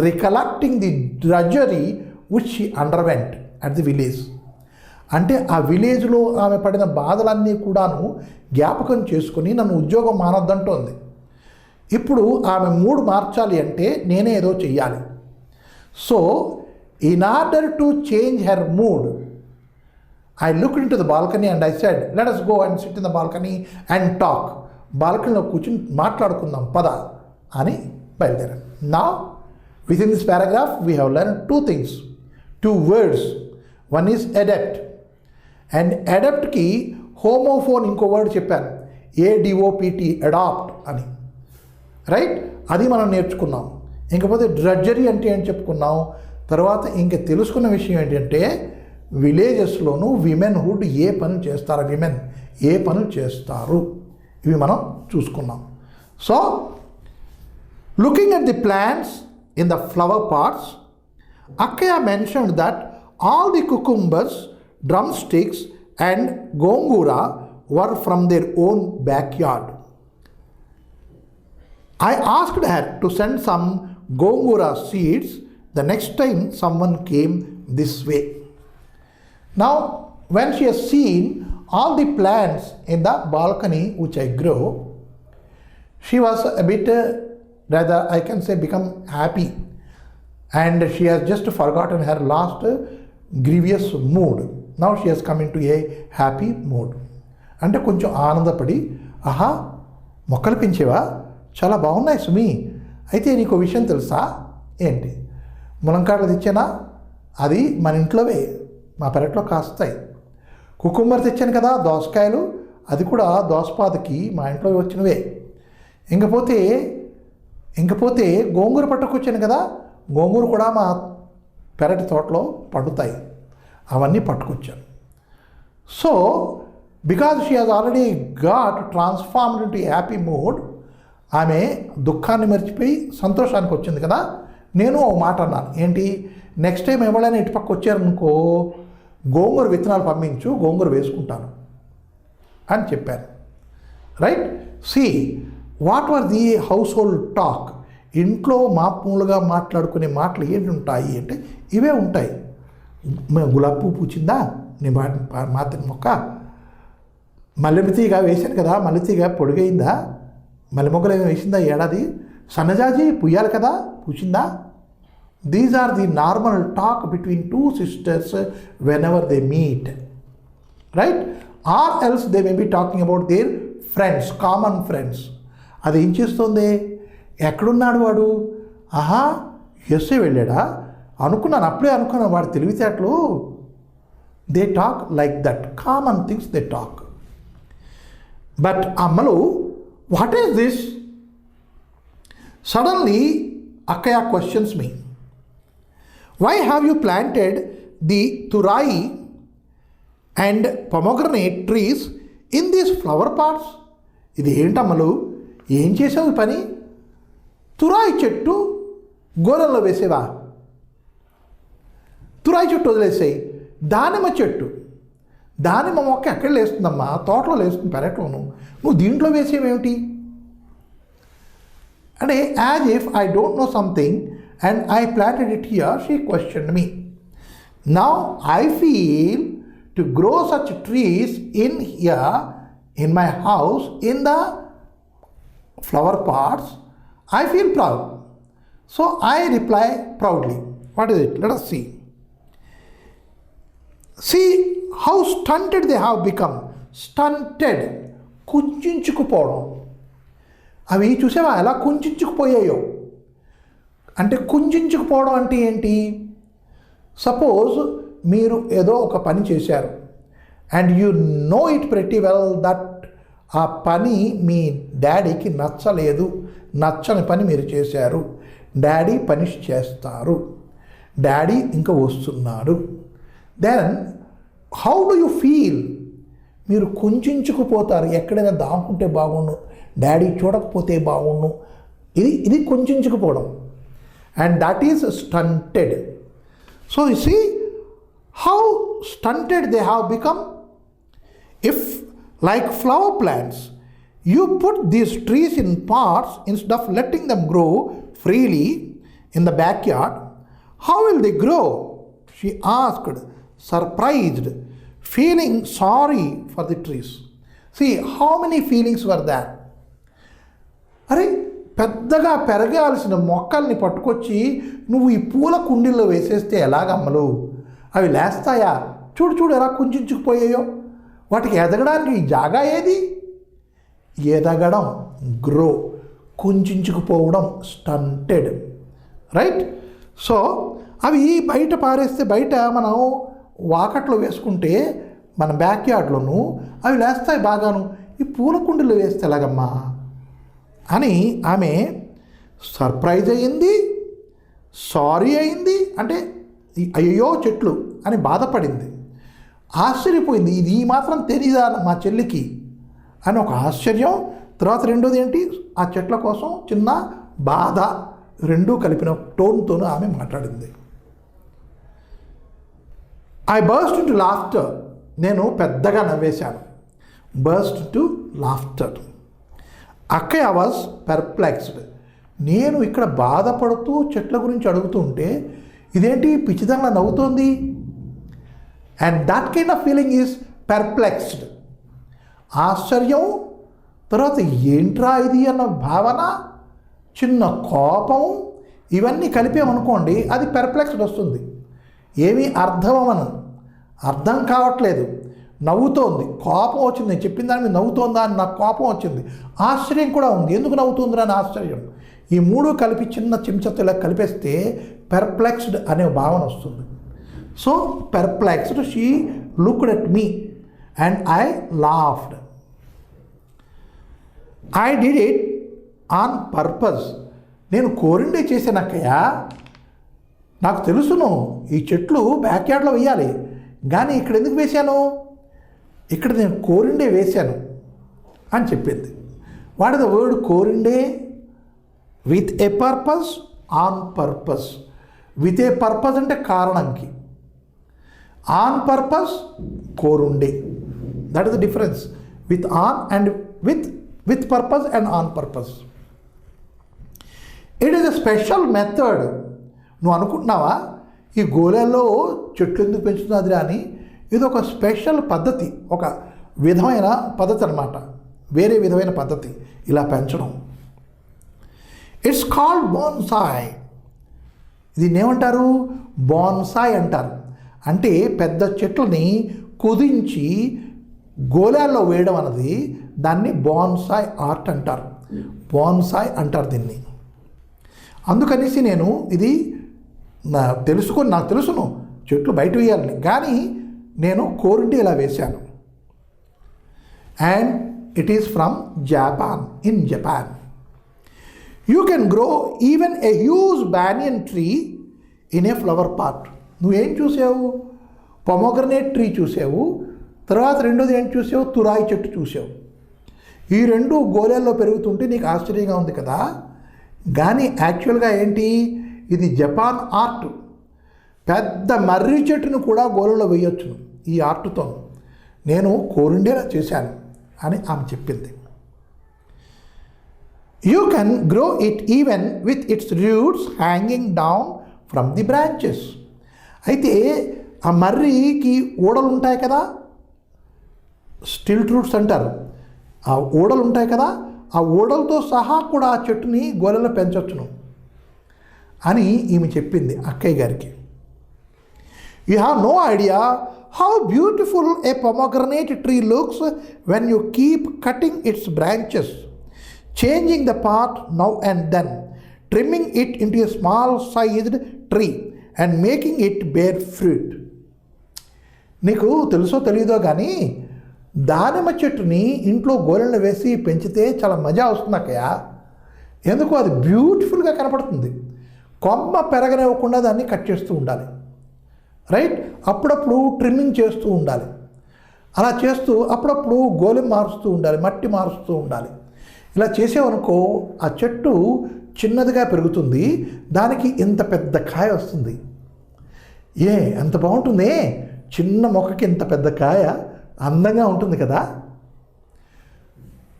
recollecting the drudgery which she underwent at the village. అంటే ఆ విలేజ్లో ఆమె పడిన బాధలన్నీ కూడాను జ్ఞాపకం చేసుకుని నన్ను ఉద్యోగం మానొద్దంటోంది. ఇప్పుడు ఆమె మూడు మార్చాలి అంటే నేనే ఏదో చెయ్యాలి. So in order to change her mood, I looked into the balcony and I said, let us go and sit in the balcony and talk. బాల్కనీలో కూర్చుని మాట్లాడుకుందాం పద అని బయలుదేరాను. Now within this paragraph we have learned two things, two words. One is adept, and adaptకి homophone ఇంకో word చెప్పాను, ADOPT, adopt అని, రైట్? అది మనం నేర్చుకున్నాం. ఇంకపోతే డ్రడ్జరీ అంటే ఏం చెప్పుకున్నాం. తర్వాత ఇంకా తెలుసుకున్న విషయం ఏంటంటే విలేజెస్లోనూ విమెన్హుడ్ ఏ పనులు చేస్తారు, విమెన్ ఏ పనులు చేస్తారు, ఇవి మనం చూసుకున్నాం. So looking at the plants in the flower pots, Akkayya mentioned that all the cucumbers, drumsticks and gongura were from their own backyard. I asked her to send some gongura seeds the next time someone came this way. Now, when she has seen all the plants in the balcony which I grow, she was a bit, rather I can say, become happy, and she has just forgotten her last grievous mood. Now she has come into a happy mood. అంటే కొంచెం ఆనందపడి, ఆహా మొక్కలు పెంచేవా, చాలా బాగున్నాయి సుమి, అయితే నీకు విషయం తెలుసా, ఏంటి, ములంకాడలు తెచ్చానా, అది మన ఇంట్లోవే, మా పెరట్లో కాస్తాయి. కుకుంబర్ తెచ్చాను కదా, దోసకాయలు, అది కూడా దోసపాదకి మా ఇంట్లో వచ్చినవే. ఇంకపోతే గోంగూర పట్టుకొచ్చాను కదా, గోంగూర కూడా మా పెరటి తోటలో పండుతాయి, అవన్నీ పట్టుకొచ్చాను. So because she has already got transformed into happy mood, ఆమె దుఃఖాన్ని మర్చిపోయి సంతోషానికి వచ్చింది కదా. నేను ఓ మాట అన్నాను, ఏంటి, నెక్స్ట్ టైం ఎవరైనా ఇటు పక్క వచ్చారనుకో గోంగూర విత్తనాలు పంపించు, గోంగూర వేసుకుంటాను అని చెప్పాను. Right? See what were the house hold talk. ఇంట్లో మామూలుగా మాట్లాడుకునే మాటలు ఏంటి ఉంటాయి అంటే ఇవే ఉంటాయి. గులాబీ పువ్వు పూచిందా, నీ మాతిన మొక్క, మల్లెతీగ వేశాను కదా, మల్లెతీగ పొడిగైందా, మల్లె మొగ్గలు ఏమైనా వేసిందా ఏడాది, సన్నజాజి పుయ్యాలి కదా, పూచిందా. These are the normal talk between two sisters whenever they meet, right? Or else they may be talking about their friends, common friends. అది ఏం చేస్తుంది, ఎక్కడున్నాడు వాడు, ఆహా ఎస్ఏ వెళ్ళాడా అనుకున్నాను, అప్పుడే అనుకున్నాను, వాడు తెలివితేటలు. They talk like that, common things they talk. But Ammalu, what is this? Suddenly, Akkaya questions me. Why have you planted the turai and pomegranate trees in these flower pots? ఇది ఏంటమ్మలు, ఏం చేసావు పని? తురాయి చెట్టు గోరల్లో వేసేవా? తురాయి చెట్టు వదిలేసాయి. దానిమ్మ చెట్టు, దానిమ్మ మొక్క ఎక్కడ లేస్తుందమ్మా? తోటలో లేస్తుంది, పెరట్లోను. నువ్వు దీంట్లో వేసేవేమిటి అంటే, as if I don't know something and I planted it here, she questioned me. Now I feel to grow such trees in here in my house in the flower pots, I feel proud. So I reply proudly. What is it? Let us see. See how stunted they have become. Stunted. కుంచుకుపోవడం. అవి చూసావా ఎలా కుంచుకుపోయాయో? అంటే కుంచుకుపోవడం అంటే ఏంటి? Suppose మీరు ఏదో ఒక పని చేశారు and you know it pretty well that ఆ పని మీ డాడీకి నచ్చలేదు, నచ్చని పని మీరు చేశారు, డాడీ పనిష్ చేస్తారు, డాడీ ఇంకా వస్తున్నాడు. Then how do you feel? మీరు కుంచుకుపోతారు. ఎక్కడైనా దాక్కుంటే బాగుండు, డాడీ చూడకపోతే బాగుండు. ఇది కుంచుకుపోవడం. And that is stunted. So you see how stunted they have become. If like flower plants, you put these trees in pots instead of letting them grow freely in the backyard, how will they grow? She asked, surprised, feeling sorry for the trees. See, how many feelings were there? అరే, పెద్దగా పెరగాల్సిన మొక్కల్ని పట్టుకొచ్చి నువ్వు ఈ పూల కుండీల్లో వేసేస్తే ఎలాగమ్మలు? అవి లేస్తాయా? చూడు చూడు ఎలా కుంచుకుపోయాయో. వాటికి ఎదగడానికి ఈ జాగా ఏది? ఎదగడం, గ్రో, కుంచుకుపోవడం, స్టంటెడ్, రైట్? సో అవి బయట పారేస్తే, బయట మనం వాకట్లో వేసుకుంటే మన బ్యాక్ యార్డ్లోనూ అవి లేస్తాయి బాగాను. ఈ పూల కుండీలో వేస్తే ఎలాగమ్మా అని ఆమె సర్ప్రైజ్ అయ్యింది, సారీ అయింది, అంటే అయ్యో చెట్లు అని బాధపడింది, ఆశ్చర్యపోయింది. ఇది ఈ మాత్రం తెలీదా మా చెల్లికి అని ఒక ఆశ్చర్యం. తర్వాత రెండోది ఏంటి? ఆ చెట్ల కోసం చిన్న బాధ, రెండూ కలిపిన టోన్తోనూ ఆమె మాట్లాడింది. I burst to laughter. నేను పెద్దగా నవ్వేశాను. Burst to laughter. అక్కయ్య వాజ్ పెర్ప్లెక్స్డ్. నేను ఇక్కడ బాధపడుతూ చెట్ల గురించి అడుగుతుంటే ఇదేంటి పిచ్చిదంగా నవ్వుతోంది? And that kind of feeling is perplexed. ఆశ్చర్యం, తర్వాత ఏంట్రా ఇది అన్న భావన, చిన్న కోపం, ఇవన్నీ కలిపామనుకోండి అది పెర్ప్లెక్స్డ్ వస్తుంది. ఏమీ అర్థం కావట్లేదు, నవ్వుతోంది, కోపం వచ్చింది. నేను చెప్పిన దాని మీద నవ్వుతోందా అని నాకు కోపం వచ్చింది. ఆశ్చర్యం కూడా ఉంది, ఎందుకు నవ్వుతుందిరా అని ఆశ్చర్యం. ఈ మూడు కలిపి చిన్న చెంచాతో ఇలా కలిపేస్తే పెర్ప్లెక్స్డ్ అనే భావన వస్తుంది. So perplexed, she looked at me and I laughed. I did it on purpose. నేను కోరిండే చేశానక్కయ్య. నాకు తెలుసును ఈ చెట్లు బ్యాక్ యార్డ్లో వేయాలి, కానీ ఇక్కడ ఎందుకు వేశాను? ఇక్కడ నేను కోరిండే వేశాను అని చెప్పింది. వాట్ ఇస్ ద వర్డ్ కోరిండే? With a purpose, on purpose. With a purpose అంటే కారణంకి, ఆన్ పర్పస్ కోరుండే. That is the difference. With on and with purpose and on purpose. It is a special method. నువ్వు అనుకుంటున్నావా ఈ గోళాల్లో చెట్లు ఎందుకు పెంచుతున్నది అని? ఇది ఒక స్పెషల్ పద్ధతి, ఒక విధమైన పద్ధతి అన్నమాట, వేరే విధమైన పద్ధతి ఇలా పెంచడం. It's called bonsai. దీన్ని ఏమంటారు? బోన్సాయ్ అంటారు. అంటే పెద్ద చెట్లని కుదించి గోళాల్లో వేయడం అన్నది దాన్ని బోన్సాయ్ ఆర్ట్ అంటారు. బోన్సాయ్ అంటారు దీన్ని. అందుకనేసి నేను ఇది నాకు తెలుసును చెట్లు బయట వేయాలని, కానీ నేను కోరింటి ఇలా వేశాను. And it is from Japan. In Japan you can grow even a huge banyan tree in a flower pot. నువ్వేం చూసావు? పొమోగ్రనేట్ ట్రీ చూసావు, తర్వాత రెండోది ఏంటి చూసావు? తురాయి చెట్టు చూసావు. ఈ రెండు గోళాల్లో పెరుగుతుంటే నీకు ఆశ్చర్యంగా ఉంది కదా, కానీ యాక్చువల్గా ఏంటి? ఇది జపాన్ ఆర్ట్. పెద్ద మర్రి చెట్టును కూడా గోళంలో వేయొచ్చును ఈ ఆర్ట్తో. నేను కోరుండేలా చేశాను అని ఆమె చెప్పింది. You can grow it even with its roots hanging down from the branches. అయితే ఆ మర్రికి ఊడలు ఉంటాయి కదా, స్టిల్ట్ రూట్స్ అంటారు, ఆ ఊడలు ఉంటాయి కదా, ఆ ఊడలతో సహా కూడా ఆ చెట్టుని గోలెలో పెంచవచ్చును అని ఈమె చెప్పింది అక్కయ్య గారికి. You have no idea how beautiful a pomegranate tree looks when you keep cutting its branches, changing the part now and then, trimming it into a small sized tree and making it bear fruit. నీకు తెలుసో తెలీదో కానీ దానిమ్మ చెట్టుని ఇంట్లో గోలెలను వేసి పెంచితే చాలా మజా వస్తుంది అక్కయ్య. ఎందుకు? అది బ్యూటిఫుల్గా కనపడుతుంది. కొమ్మ పెరగనివ్వకుండా దాన్ని కట్ చేస్తూ ఉండాలి, రైట్? అప్పుడప్పుడు ట్రిమ్మింగ్ చేస్తూ ఉండాలి. అలా చేస్తూ అప్పుడప్పుడు గోలెం మారుస్తూ ఉండాలి, మట్టి మారుస్తూ ఉండాలి. ఇలా చేసేవనుకో ఆ చెట్టు చిన్నదిగా పెరుగుతుంది, దానికి ఇంత పెద్ద కాయ వస్తుంది. ఎంత బాగుంటుంది! చిన్న మొక్కకి ఇంత పెద్ద కాయ, అందంగా ఉంటుంది కదా.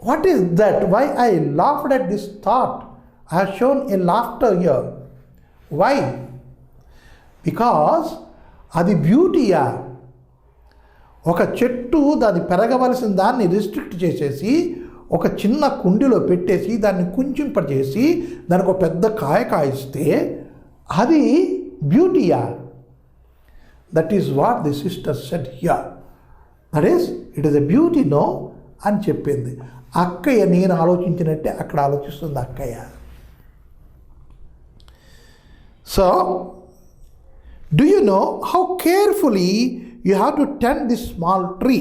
What is that? Why I laughed at this thought, I have shown a laughter here. Why? Because అది బ్యూటీయా. ఒక చెట్టు దాన్ని పెరగవలసిన దాన్ని రిస్ట్రిక్ట్ చేసేసి ఒక చిన్న కుండీలో పెట్టేసి దాన్ని కుంచింపజేసి దానికి ఒక పెద్ద కాయ కాయిస్తే అది బ్యూటీయా? That is what the sister said here. That is it is a beauty no అని చెప్పింది అక్కయ్య. నేను ఆలోచించినట్టే అక్కడ ఆలోచిస్తుంది అక్కయ్య. So do you know how carefully you have to tend this small tree?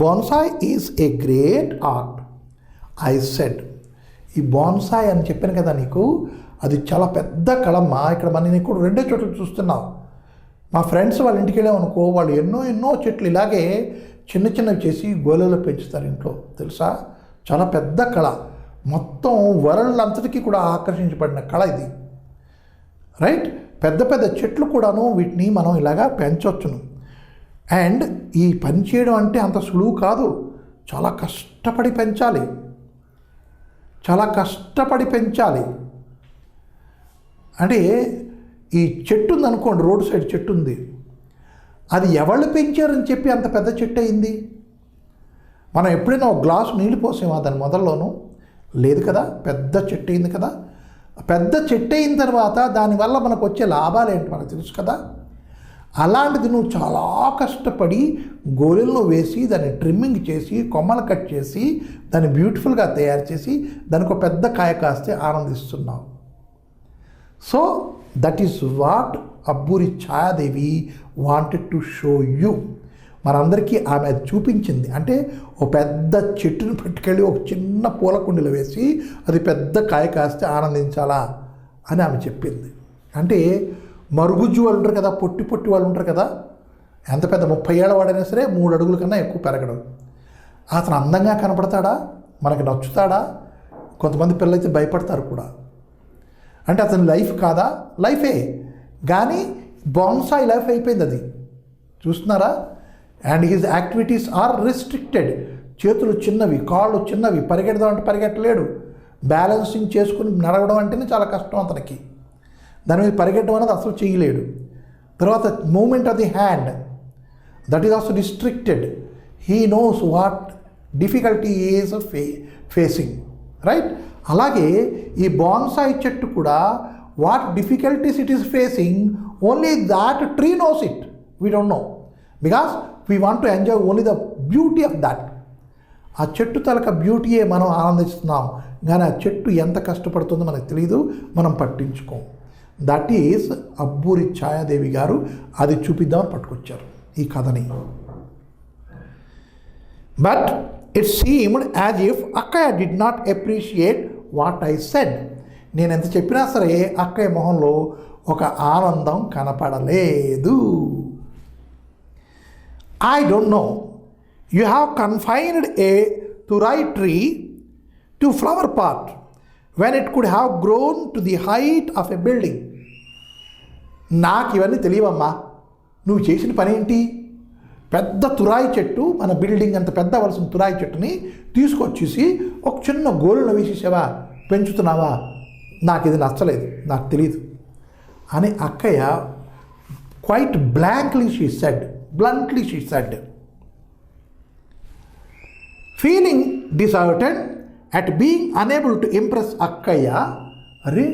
Bonsai is a great art, I said. ఈ bonsai అని చెప్పాను కదా నీకు, అది చాలా పెద్ద కళమ్మా. ఇక్కడ మనం నీకు రెండే చోట్ల చూస్తున్నాం. మా ఫ్రెండ్స్ వాళ్ళ ఇంటికి వెళ్ళామనుకో, వాళ్ళు ఎన్నో చెట్లు ఇలాగే చిన్న చిన్నవి చేసి గోళలో పెంచుతారు ఇంట్లో, తెలుసా? చాలా పెద్ద కళ, మొత్తం వరల్డ్ అంతటికీ కూడా ఆకర్షించబడిన కళ ఇది, రైట్? పెద్ద పెద్ద చెట్లు కూడాను వీటిని మనం ఇలాగా పెంచవచ్చును. అండ్ ఈ పని చేయడం అంటే అంత సులువు కాదు, చాలా కష్టపడి పెంచాలి, చాలా కష్టపడి పెంచాలి. అంటే ఈ చెట్టు ఉంది అనుకోండి, రోడ్ సైడ్ చెట్టు ఉంది, అది ఎవళ్ళు పెంచారని చెప్పి అంత పెద్ద చెట్టు అయింది? మనం ఎప్పుడైనా ఒక గ్లాసు నీళ్ళు పోసామా దాని మొదల్లోనూ? లేదు కదా, పెద్ద చెట్టు అయింది కదా. పెద్ద చెట్టు అయిన తర్వాత దానివల్ల మనకు వచ్చే లాభాలు ఏంటి మనకు తెలుసు కదా. అలాంటిది నువ్వు చాలా కష్టపడి గోళెల్లో వేసి దాన్ని ట్రిమ్మింగ్ చేసి కొమ్మలు కట్ చేసి దాన్ని బ్యూటిఫుల్గా తయారు చేసి దానికి ఒక పెద్ద కాయ కాస్తే ఆనందిస్తున్నావు. So that is what Abburi Chayadevi wanted to show you. మనందరికీ ఆమె చూపించింది. అంటే ఒక పెద్ద చెట్టును పట్టుకెళ్ళి ఒక చిన్న పూల కుండీలో వేసి అది పెద్ద కాయ కాస్తే ఆనందించాలా అని ఆమె చెప్పింది. అంటే మరుగుజ్జు వాళ్ళు ఉంటారు కదా, పొట్టి వాళ్ళు ఉంటారు కదా, ఎంత పెద్ద 30 ఏళ్ళ వాడైనా సరే 3 అడుగుల కన్నా ఎక్కువ పెరగడం. అతను అందంగా కనపడతాడా? మనకి నచ్చుతాడా? కొంతమంది పిల్లలైతే భయపడతారు కూడా. అంటే అతని లైఫ్ కాదా? లైఫే, కానీ బోన్సాయ్ లైఫ్ అయిపోయింది అది, చూస్తున్నారా? And his activities are restricted. చేతులు చిన్నవి, కాళ్ళు చిన్నవి, పరిగెడదాం అంటే పరిగెట్టలేడు. బ్యాలెన్సింగ్ చేసుకుని నడవడం అంటేనే చాలా కష్టం అతనికి. దాని మీద పరిగెట్టడం అనేది అసలు చేయలేడు. తర్వాత movement of the hand, that is also restricted. He knows what difficulty is facing, right? అలాగే ఈ బోన్సాయ్ చెట్టు కూడా what difficulties it is facing, only that tree knows it, we don't know, because we want to enjoy only the beauty of that. ఆ చెట్టు తలక బ్యూటీయే మనం ఆనందిస్తున్నాం, కానీ ఆ చెట్టు ఎంత కష్టపడుతుందో మనకు తెలియదు, మనం పట్టించుకోం. దట్ ఈస్ అబ్బూరి ఛాయాదేవి గారు అది చూపిద్దామని పట్టుకొచ్చారు ఈ కథని. But it seemed as if అక్కయ్య did not appreciate what I said. నేను ఎంత చెప్పినా సరే అక్కయ్య మొహంలో ఒక ఆనందం కనపడలేదు. I don't know, you have confined a తురాయి tree to flower pot when it could have grown to the height of a building. నాకు ఇవన్నీ తెలియవమ్మా, నువ్వు చేసిన పని ఏంటి? పెద్ద తురాయి చెట్టు, మన బిల్డింగ్ అంత పెద్ద వలసిన తురాయి చెట్టుని తీసుకొచ్చేసి ఒక చిన్న గోలులో వేసేసావా, పెంచుతున్నావా, నాకు ఇది నచ్చలేదు, నాకు తెలియదు అని అక్కయ్య quite blankly she said. Feeling deserted at being unable to impress అక్కయ్య, అరే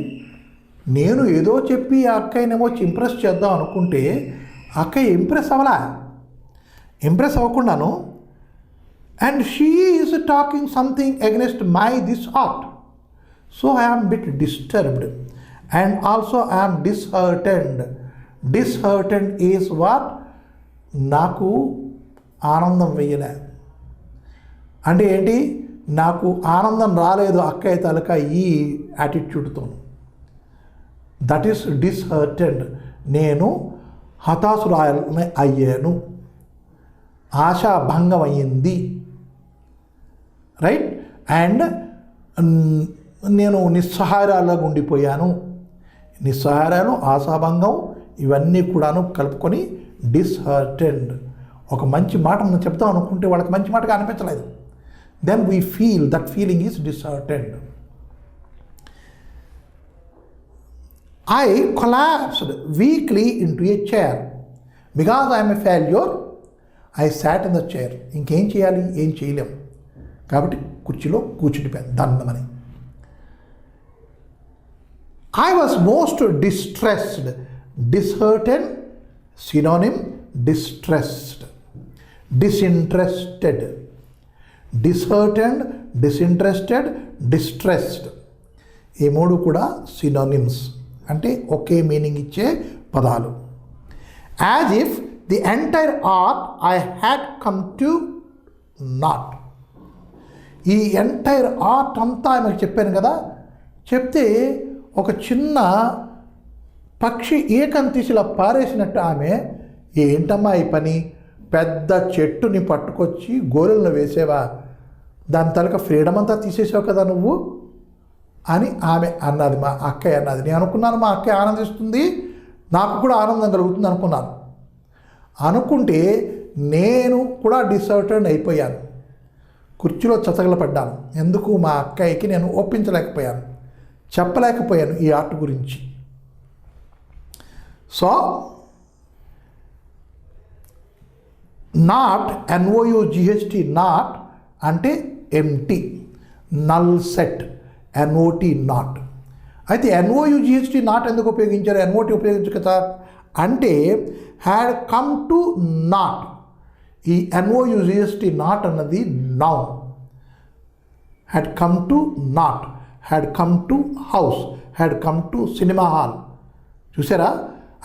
నేను ఏదో చెప్పి ఆ అక్కయ్యనేమో ఇంప్రెస్ చేద్దాం అనుకుంటే అక్కయ్య ఇంప్రెస్ అవ్వకుండాను, and she is talking something against my this art, so I am bit disturbed and also I am disheartened is what, నాకు ఆనందం వేయలే అంటే ఏంటి, నాకు ఆనందం రాలేదు అక్కయ్య తాలూకా ఈ యాటిట్యూడ్తో. దట్ ఈస్ డిస్హర్టెండ్, నేను హతాశురాలని అయ్యాను, ఆశాభంగం అయ్యింది, రైట్, అండ్ నేను నిస్సహారాలుగా ఉండిపోయాను. నిస్సహారాలు, ఆశాభంగం ఇవన్నీ కూడాను కలుపుకొని డిస్హర్టెండ్. ఒక మంచి మాట మనం చెప్తాం అనుకుంటే వాళ్ళకి మంచి మాటగా అనిపించలేదు. Then we feel that feeling is disheartened. I collapsed weakly into a chair. Because I am a failure, I sat in the chair. ఇంకేం చేయాలి, ఏం చేయలేం కాబట్టి కుర్చీలో కూర్చుండిపోయాను దండమని. I was most distressed. Disheartened synonym, distressed. Disinterested. Disheartened, disinterested, distressed ఈ మూడు కూడా సినోనిమ్స్ అంటే ఒకే మీనింగ్ ఇచ్చే పదాలు. As if the entire art I had come to naught. ఈ ఎంటైర్ ఆర్ట్ అంతా ఆమెకు చెప్పాను కదా, చెప్తే ఒక చిన్న పక్షి ఏకం తీసిలా పారేసినట్టు ఆమె, ఏంటమ్మా ఈ పని, పెద్ద చెట్టుని పట్టుకొచ్చి గోరులను వేసేవా, దాని తలక ఫ్రీడమ్ అంతా తీసేసావు కదా నువ్వు అని ఆమె అన్నది, మా అక్కయ్య అన్నది. నేను అనుకున్నాను మా అక్కయ్య ఆనందిస్తుంది, నాకు కూడా ఆనందం కలుగుతుంది అనుకున్నాను. అనుకుంటే నేను కూడా డిసర్టెడ్ అయిపోయాను, కుర్చీలో చతగలపడ్డాను. ఎందుకు, మా అక్కయ్యకి నేను ఒప్పించలేకపోయాను, చెప్పలేకపోయాను ఈ ఆర్ట్ గురించి. సో నాట్, NOUGHT నాట్ అంటే empty, null set, NOT not. అయితే NOUGHT నాట్ ఎందుకు ఉపయోగించారు, NOT ఉపయోగించు కదా అంటే హ్యాడ్ కమ్ టు నాట్. ఈ NOUGHT నాట్ అన్నది noun. Had come to not, had come to house, had come to cinema hall, చూసారా.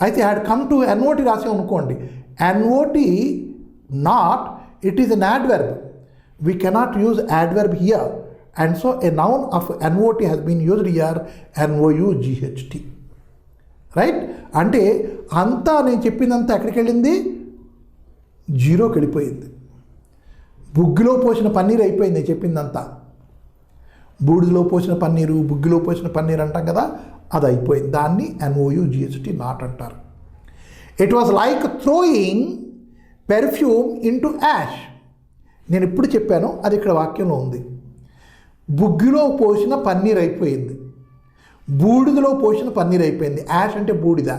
అయితే హ్యాడ్ కమ్ టు NOT రాసాం అనుకోండి, NOT not, it is an adverb. We cannot use adverb here, and so a noun of NOT has been used here, NOUGHT, right. అంటే అంతా నేను చెప్పిందంతా ఎక్కడికి వెళ్ళింది, జీరోకి వెళ్ళిపోయింది. బుగ్గిలో పోసిన పన్నీర్ అయిపోయింది నేను చెప్పిందంతా. బూడిదలో పోసిన పన్నీరు, బుగ్గిలో పోసిన పన్నీర్ అంటాం కదా, అది అయిపోయింది. దాన్ని NOUGHT నాట్ అంటారు. It was like throwing perfume into ash. నేను ఇప్పుడు చెప్పాను, అది ఇక్కడ వాక్యంలో ఉంది. బుగ్గిలో పోసిన పన్నీర్ అయిపోయింది, బూడిదలో పోసిన పన్నీర్ అయిపోయింది. యాష్ అంటే బూడిద,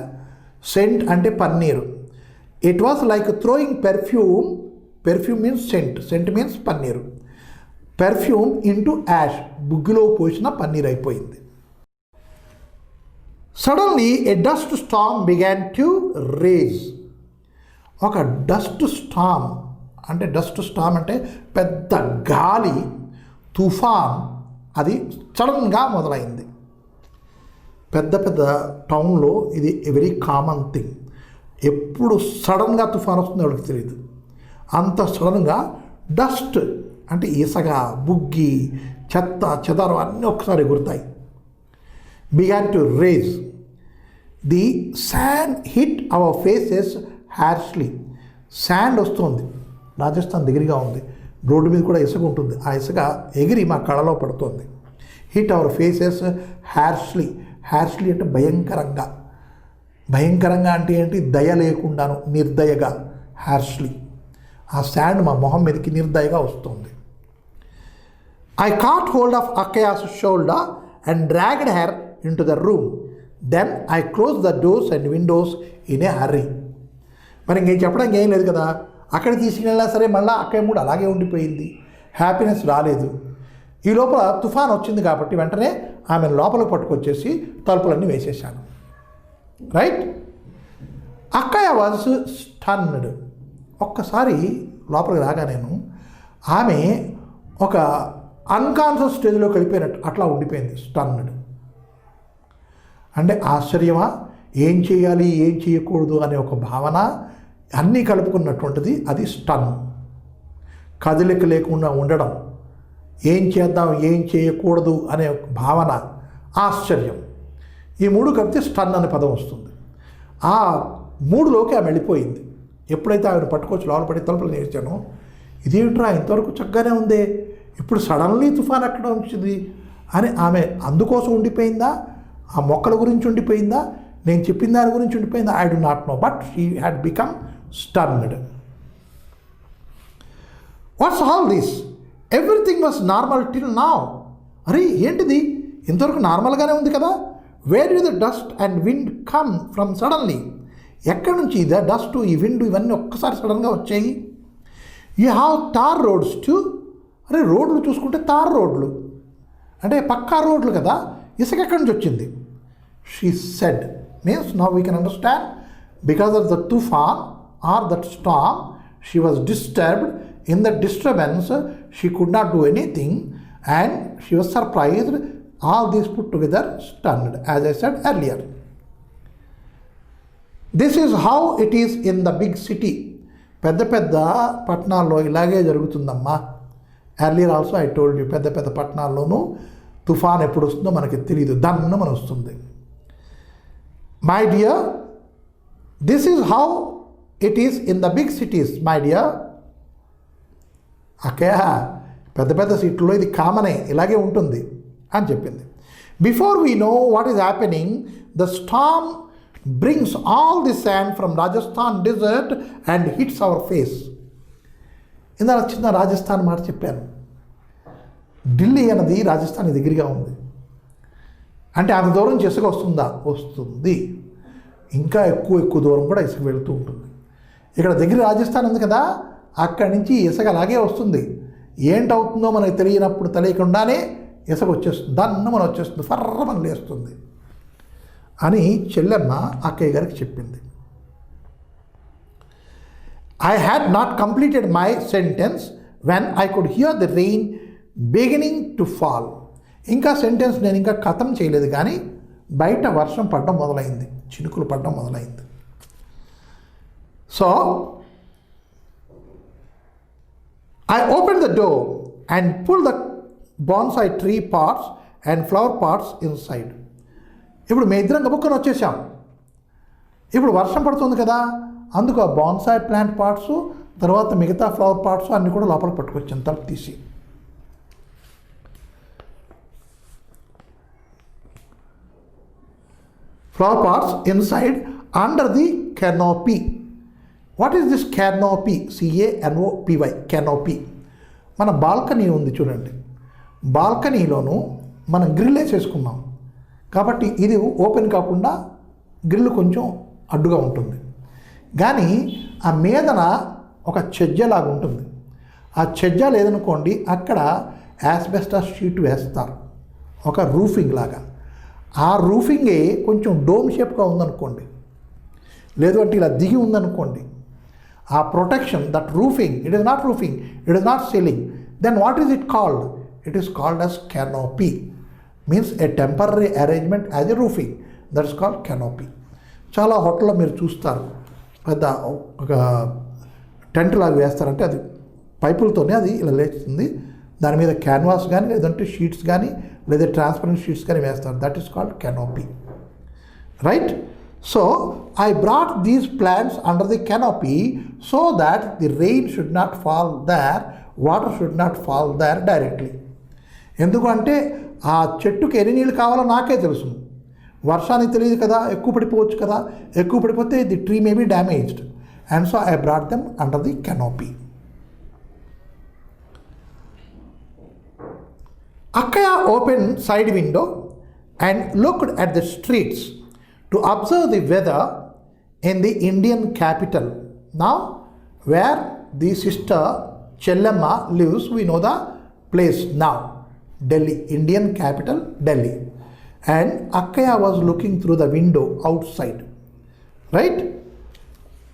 సెంట్ అంటే పన్నీరు. It was like throwing perfume means scent means పన్నీరు. పెర్ఫ్యూమ్ ఇంటూ యాష్, బుగ్గిలో పోసిన పన్నీర్ అయిపోయింది. Suddenly a dust storm began to rage. ఒక డస్ట్ స్టార్మ్ అంటే పెద్ద గాలి, తుఫాన్, అది సడన్గా మొదలైంది. పెద్ద పెద్ద టౌన్లో ఇది వెరీ కామన్ థింగ్. ఎప్పుడు సడన్గా తుఫాన్ వస్తుందో ఎవరికి తెలియదు. అంత సడన్గా డస్ట్ అంటే ఇసగ, బుగ్గి, చెత్త చెదారం అన్నీ ఒకసారి ఎగురుతాయి. Began to rage. The sand hit our faces harshly. Sand వస్తుంది, రాజస్థాన్ దగ్గరగా ఉంది, రోడ్డు మీద కూడా ఇసుక ఉంటుంది. ఆ ఇసుక ఎగిరి మా కళ్ళలో పడుతుంది. Hit our faces harshly. Harshly అంటే భయంకరంగా. భయంకరంగా అంటే ఏంటి, దయ లేకుండాను, నిర్దయగా, హ్యార్ష్లీ. ఆ శాండ్ మా మొహం మీదకి నిర్దయగా వస్తుంది. ఐ కాట్ హోల్డ్ ఆఫ్ అక్కయాస్ shoulder and dragged her in to the room. Then I close the doors and windows in a hurry. మరి ఇంకేం చెప్పడానికి ఏం లేదు కదా. అక్కడ తీసుకెళ్ళినా సరే మళ్ళీ అక్కయ్య మూడు అలాగే ఉండిపోయింది, హ్యాపీనెస్ రాలేదు. ఈ లోపల తుఫాన్ వచ్చింది కాబట్టి వెంటనే ఆమెను లోపలికి పట్టుకొచ్చేసి తలుపులన్నీ వేసేసాను. రైట్. అక్కయ్య వాజ్ స్టన్డ్. ఒక్కసారి లోపలికి రాగా నేను ఆమె ఒక అన్కాన్షియస్ స్టేజ్లోకి వెళ్ళిపోయినట్టు అట్లా ఉండిపోయింది, స్టన్డ్. అంటే ఆశ్చర్యమా, ఏం చేయాలి ఏం చేయకూడదు అనే ఒక భావన అన్నీ కలుపుకున్నటువంటిది, అది స్టన్. కదలిక లేకుండా ఉండడం, ఏం చేద్దాం ఏం చేయకూడదు అనే భావన, ఆశ్చర్యం, ఈ మూడు కలిపితే స్టన్ అనే పదం వస్తుంది. ఆ మూడులోకి ఆమె వెళ్ళిపోయింది. ఎప్పుడైతే ఆమెను పట్టుకొచ్చి లోపల పడి తలుపులు నేర్చానో, ఇదేంట్రా ఇంతవరకు చక్కగానే ఉందే, ఇప్పుడు సడన్లీ తుఫాన్ ఎక్కడ వచ్చింది అని ఆమె అందుకోసం ఉండిపోయిందా, ఆ మొక్కల గురించి ఉండిపోయిందా, నేను చెప్పిన దాని గురించి ఉండిపోయిందా, I do not know, but she had become stunned. What's all this? Everything was normal till now. అరే ఏంటిది, ఇంతవరకు నార్మల్గానే ఉంది కదా. Where did the dust and wind come from suddenly? ఎక్కడి నుంచి ద డస్ట్, ఈ విండ్, ఇవన్నీ ఒక్కసారి సడన్గా వచ్చాయి. You have tar roads to. అరే రోడ్లు చూసుకుంటే తార్ రోడ్లు అంటే పక్కా రోడ్లు కదా, ఇసుక ఎక్కడి నుంచి వచ్చింది? She said, means now we can understand, because of the తుఫాన్ or that storm she was disturbed. In the disturbance, she could not do anything and she was surprised. All these put together stunned, as I said earlier. This is how it is in the big city. పెద్ద పెద్ద పట్టణాల్లో ఇలాగే జరుగుతుందమ్మా. Earlier also I told you, పెద్ద పెద్ద పట్టణాల్లోనూ తుఫాన్ ఎప్పుడు వస్తుందో మనకి తెలియదు, దన్న మన వస్తుంది. My dear, this is how it is in the big cities my dear. అక్కయ్య పెద్ద పెద్ద సిటీలో ఇది కామనే, ఇలాగే ఉంటుంది అని చెప్పింది. Before we know what is happening, the storm brings all the sand from Rajasthan desert and hits our face. ఇందాక చిన్న రాజస్థాన్ మాట చెప్పాను. ఢిల్లీ అన్నది రాజస్థాన్ దగ్గరగా ఉంది. అంటే అంత దూరం నుంచి ఇసుక వస్తుందా? వస్తుంది. ఇంకా ఎక్కువ దూరం కూడా ఇసుక వెళుతూ ఉంటుంది. ఇక్కడ దగ్గర రాజస్థాన్ ఉంది కదా, అక్కడి నుంచి ఇసుక అలాగే వస్తుంది. ఏంటవుతుందో మనకు తెలియనప్పుడు తెలియకుండానే ఇసుక వచ్చేస్తుంది, దన్న మనం వచ్చేస్తుంది, ఫర్ర మనం లేస్తుంది అని చెల్లెమ్మ అక్కయ్య గారికి చెప్పింది. I had not completed my sentence when I could hear the rain beginning to fall. ఇంకా సెంటెన్స్ నేను ఇంకా ఖతం చేయలేదు కానీ బయట వర్షం పడడం మొదలైంది, చినుకులు పడడం మొదలైంది. So I opened the door and pulled the bonsai tree pots and flower pots inside. ఇప్పుడు మేము ఇద్దరం గబుక్కని వచ్చేసాం. ఇప్పుడు వర్షం పడుతుంది కదా, అందుకు ఆ బాన్సాయ్ ప్లాంట్ పార్ట్స్, తర్వాత మిగతా ఫ్లవర్ పార్ట్స్ అన్నీ కూడా లోపల పట్టుకొచ్చాను తలుపు తీసి. Flower parts inside under the canopy. What is this canopy? CANOPY, canopy. మన బాల్కనీ ఉంది చూడండి, బాల్కనీలోనూ మనం గ్రిల్ వేసేసుకున్నాం కాబట్టి ఇది ఓపెన్ కాకుండా గ్రిల్ కొంచెం అడ్డుగా ఉంటుంది. కానీ ఆ మీదన ఒక చెజ్జలాగా ఉంటుంది. ఆ చెజ్జ లేదనుకోండి, అక్కడ యాస్బెస్టాస్ షీట్ వేస్తారు, ఒక రూఫింగ్ లాగా. ఆ రూఫింగే కొంచెం డోమ్ షేప్గా ఉందనుకోండి, లేదు అంటే ఇలా దిగి ఉందనుకోండి, ఆ protection, that roofing, it is not roofing, it is not ceiling, then what is it called? It is called as canopy. Means a temporary arrangement as a roofing, that is called canopy. చాలా హోటల్లో మీరు చూస్తారు, పెద్ద ఒక tent లాగా వేస్తారంటే అది పైపులతోనే అది ఇలా లేస్తుంది, దాని మీద క్యాన్వాస్ కానీ లేదంటే షీట్స్ కానీ లేదా ట్రాన్స్పరెంట్ షీట్స్ కానీ వేస్తారు, that is called canopy. Right? So I brought these plants under the canopy so that the rain should not fall there, water should not fall there directly. ఎందుకంటే ఆ చెట్టుకి ఎన్ని నీళ్ళు కావాలో నాకే తెలుసు, వర్షానికి తెలియదు కదా, ఎక్కువ పడిపోవచ్చు కదా, ఎక్కువ పడిపోతే the tree may be damaged, and so I brought them under the canopy. Akkaya opened side window and looked at the streets to observe the weather in the Indian capital. Now, where the sister Chellamma lives, we know the place now. Delhi, Indian capital, Delhi. And Akkaya was looking through the window outside. Right?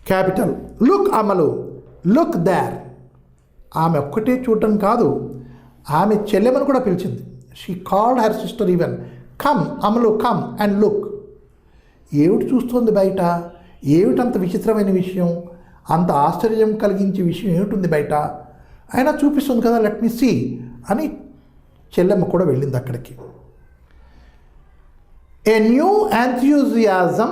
Capital. Look, Amalu. Look there. ఆమె ఒక్కటే చూడటం కాదు, ఆమె చెల్లెమని కూడా పిలిచింది. She called her sister even. Come అమలు, come and look. ఏమిటి చూస్తుంది బయట? ఏమిటంత విచిత్రమైన విషయం, అంత ఆశ్చర్యం కలిగించే విషయం ఏమిటి బయట? అయినా చూపిస్తుంది కదా, లెట్ మీ సీ అని చెల్లెమ్మ కూడా వెళ్ళింది అక్కడికి. ఏ న్యూ యాంథ్యూజియాజం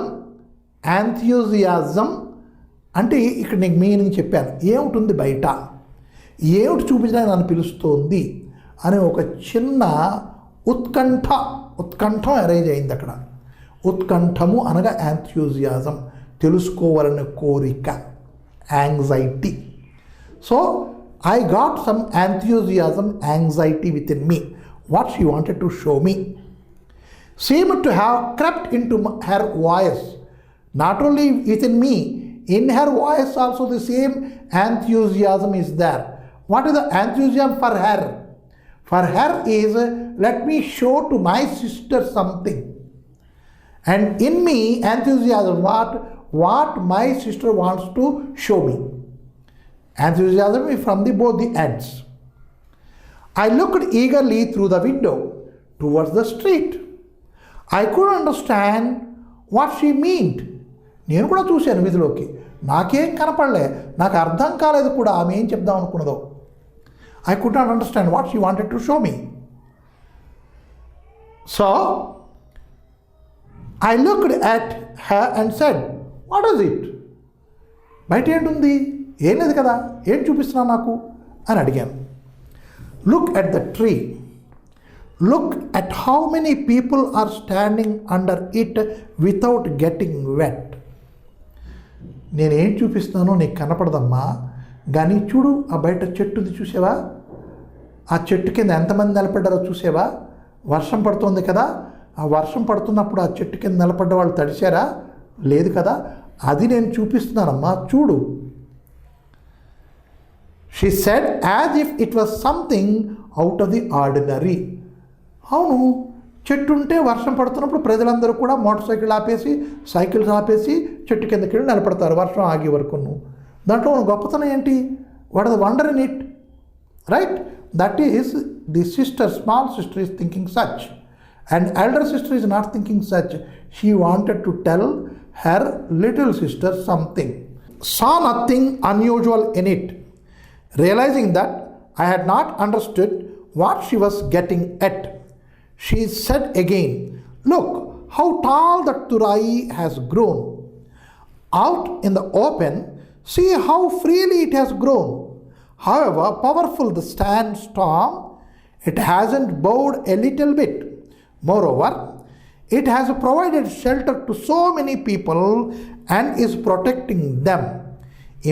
అంటే ఇక్కడ నేను మీనింగ్ చెప్పాను. ఏమిటి బయట, ఏమిటి చూపించడానికి నన్ను పిలుస్తోంది అనే ఒక చిన్న ఉత్కంఠం అరేంజ్ అయింది అక్కడ. ఉత్కంఠము అనగా యాంథ్యూజియాజం, తెలుసుకోవాలనే కోరిక, anxiety. So I got some enthusiasm, anxiety within me. What she wanted to show me seemed to have crept into her voice. Not only within me, in her voice also the same enthusiasm is there. What is the enthusiasm for her? For her is, let me show to my sister something. And in me, enthusiasm, what my sister wants to show me. Enthusiasm is from both the ends. I looked eagerly through the window towards the street. I couldn't understand what she meant. నేను కూడా చూశాను వీధిలోకి, నాకేం కనపడలే, నాకు అర్థం కాలేదు కూడా ఆమె ఏం చెప్దాం అనుకున్నదో. I could not understand what she wanted to show me. So I looked at her and said, what is it? బయట ఏంటుంది? ఏం లేదు కదా, ఏం చూపిస్తున్నావు నాకు అని అడిగాను. Look at the tree. Look at how many people are standing under it without getting wet. నేనేం చూపిస్తున్నానో నీకు కనపడదమ్మా, కానీ చూడు ఆ బయట చెట్టుది చూసావా? ఆ చెట్టు కింద ఎంతమంది నిలబడ్డారో చూసావా? వర్షం పడుతుంది కదా, ఆ వర్షం పడుతున్నప్పుడు ఆ చెట్టు కింద నిలబడ్డ వాళ్ళు తడిశారా? లేదు కదా, అది నేను చూపిస్తున్నానమ్మా, చూడు. She said as if it was something out of the ordinary. అవును, చెట్టు ఉంటే వర్షం పడుతున్నప్పుడు ప్రజలందరూ కూడా మోటార్ సైకిల్ ఆపేసి, సైకిల్స్ ఆపేసి చెట్టు కిందకి వెళ్ళి నిలబడతారు వర్షం ఆగే వరకు. దాంట్లో గొప్పతనం ఏంటి? What the wonder in it, right? That is the sister, small sister is thinking such, and elder sister is not thinking such. She wanted to tell her little sister something. Saw nothing unusual in it. Realizing that I had not understood what she was getting at, she said again, look how tall the turai has grown. Out in the open, see how freely it has grown. However powerful the storm, it hasn't bowed a little bit. Moreover, it has provided shelter to so many people and is protecting them.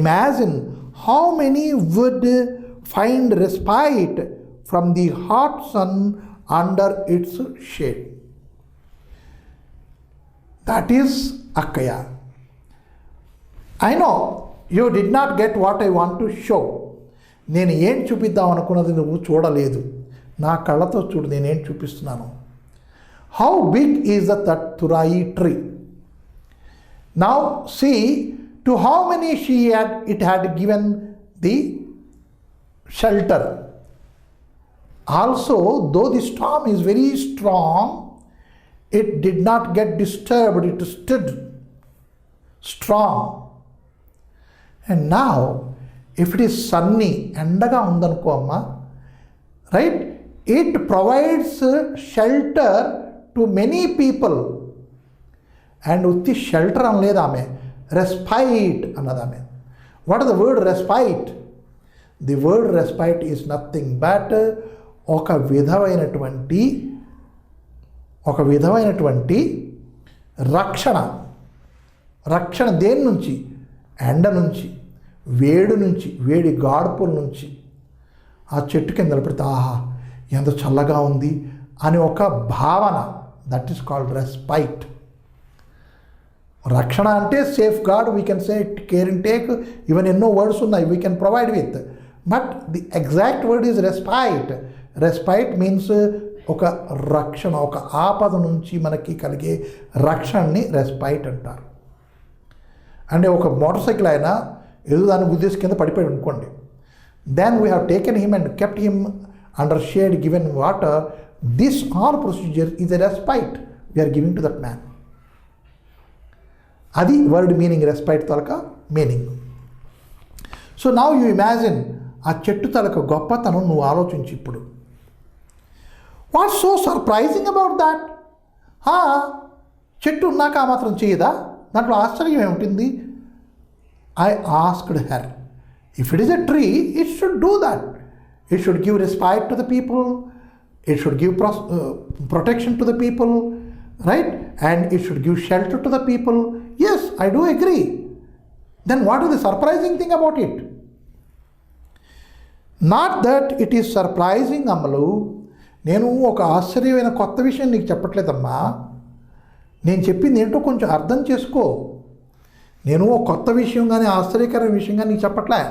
Imagine how many would find respite from the hot sun under its shade. That is Akkaya. I know you did not get what I want to show. నేను ఏం చూపిద్దాం అనుకున్నది నువ్వు చూడలేదు. నా కళ్ళతో చూడు నేనేం చూపిస్తున్నాను. How big is the turai tree? Now see to how many it had given the shelter. Also, though the storm is very strong, it did not get disturbed, it stood strong. And now, if it is sunny, endaga undanuko amma, right? It provides shelter to many people. And utti shelter anledame, respite anadame. What is the word respite? The word respite is nothing but ఒక విధమైనటువంటి రక్షణ దేని నుంచి? ఎండ నుంచి, వేడి నుంచి, వేడి గాడ్పుల నుంచి. ఆ చెట్టు కింద నిలబడితే ఆహా ఎంత చల్లగా ఉంది అని ఒక భావన, దట్ ఈస్ కాల్డ్ రెస్పైట్. రక్షణ అంటే safeguard, we can say care and take, even ఎన్నో వర్డ్స్ ఉన్నాయి we can provide with, but the exact word is respite. Respite means ఒక రక్షణ, ఒక ఆపద నుంచి మనకి కలిగే రక్షణని రెస్పైట్ అంటారు. అంటే ఒక మోటార్ సైకిల్ అయినా ఏదో దాన్ని గుద్దేసి కింద పడిపోయాడు అనుకోండి, then we have taken him and kept him under shade, given water, this all procedure is a respite we are giving to that man. అది వర్డ్ మీనింగ్, రెస్పైట్ తలక meaning. So now you imagine ఆ చెట్టు తలక గొప్పతనం నువ్వు ఆలోచించి ఇప్పుడు. What's so surprising about that? చెట్టు ఉన్నాక ఆ మాత్రం చేయదా? దాంట్లో ఆశ్చర్యం ఏముంటుంది? I asked her, if it is a tree it should do that. It should give respite to the people, it should give protection to the people, right? And it should give shelter to the people. Yes, I do agree. Then what is the surprising thing about it? Not that it is surprising, అమ్మలు. నేను ఒక ఆశ్చర్యమైన కొత్త విషయం నీకు చెప్పట్లేదమ్మా. నేను చెప్పింది ఏంటో కొంచెం అర్థం చేసుకో. నేను ఒక కొత్త విషయం కానీ ఆశ్చర్యకరమైన విషయం కానీ నీకు చెప్పట్లే.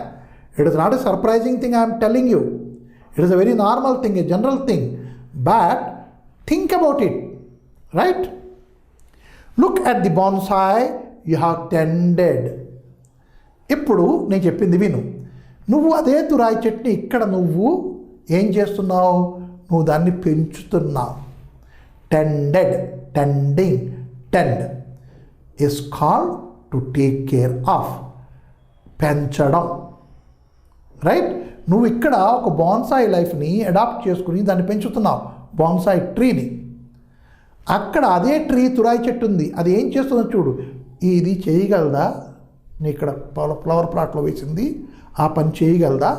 It is not a surprising thing I'm telling you. It is a very normal thing, a general thing. But think about it, right? Look at the bonsai you have tended. ఇప్పుడు నేను చెప్పింది విను. నువ్వు అదే తురాయి చెట్టుని ఇక్కడ నువ్వు ఏం చేస్తున్నావు? నువ్వు దాన్ని పెంచుతున్నావు. Tended, tending, tend is called to take care of. పెంచడం, రైట్? నువ్వు ఇక్కడ ఒక బాన్సాయి లైఫ్ని అడాప్ట్ చేసుకుని దాన్ని పెంచుతున్నావు, బాన్సాయి ట్రీని. అక్కడ అదే ట్రీ తురాయి చెట్టు ఉంది, అది ఏం చేస్తుందో చూడు. ఇది చేయగలదా? నీ ఇక్కడ ఫ్లవర్ ప్లాట్లో వేసింది ఆ పని చేయగలదా?